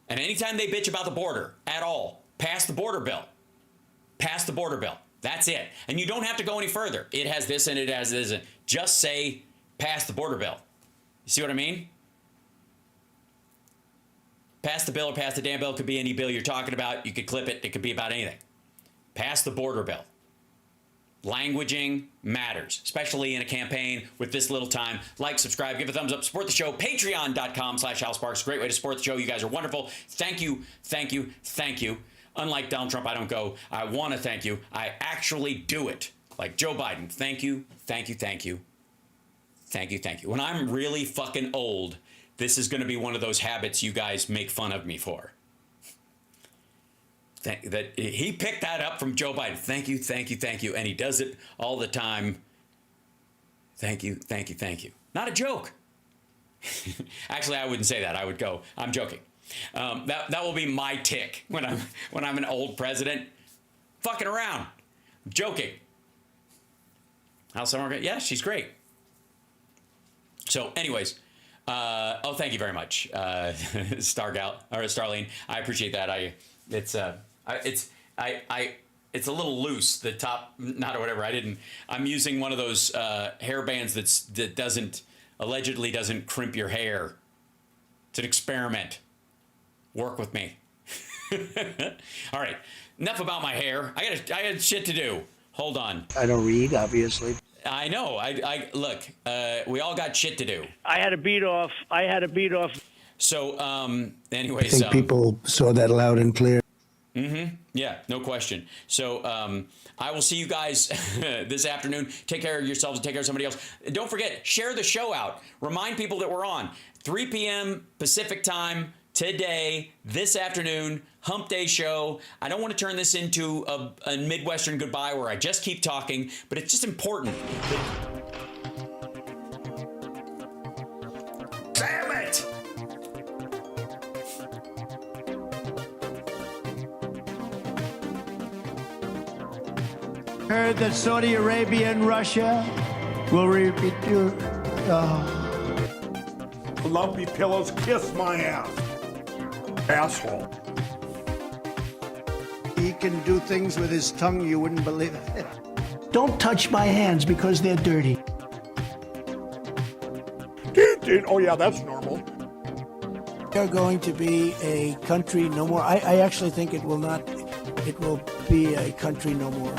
And anytime they bitch about the border at all, pass the border bill. Pass the border bill. That's it. And you don't have to go any further. It has this and it has this. Just say, pass the border bill. You see what I mean? Pass the bill or pass the damn bill. Could be any bill you're talking about. You could clip it. It could be about anything. Pass the border bill. Languaging matters, especially in a campaign with this little time. Like, subscribe, give a thumbs up, support the show. Patreon.com/HalSparks. Great way to support the show. You guys are wonderful. Thank you, thank you, thank you. Unlike Donald Trump, I don't go, I want to thank you. I actually do it. Like Joe Biden. Thank you, thank you, thank you. Thank you, thank you. When I'm really fucking old, this is going to be one of those habits you guys make fun of me for. That he picked that up from Joe Biden. Thank you, thank you, thank you. And he does it all the time. Thank you, thank you, thank you. Not a joke. Actually, I wouldn't say that. I would go, I'm joking. That will be my tick when I'm an old president. Fucking around. I'm joking. How's Summer? Yeah, she's great. So anyways, thank you very much, Stargal or Starlene. I appreciate that. It's a little loose, the top knot or whatever. I'm using one of those hair bands that allegedly doesn't crimp your hair. It's an experiment. Work with me. All right, enough about my hair. I got shit to do. Hold on. I don't read, obviously. I know. I look. We all got shit to do. I had a beat off. So, I anyways, think people saw that loud and clear. Yeah, no question. So I will see you guys this afternoon. Take care of yourselves and take care of somebody else. And don't forget, share the show out. Remind people that we're on 3 p.m. Pacific time today, this afternoon, Hump Day show. I don't want to turn this into a Midwestern goodbye where I just keep talking, but it's just important. Damn it! Heard that Saudi Arabia and Russia will repeat your. Lumpy pillows, kiss my ass. Asshole. He can do things with his tongue you wouldn't believe it. Don't touch my hands because they're dirty. Oh yeah, that's normal. They're going to be a country no more. I actually think it will not. It will be a country no more.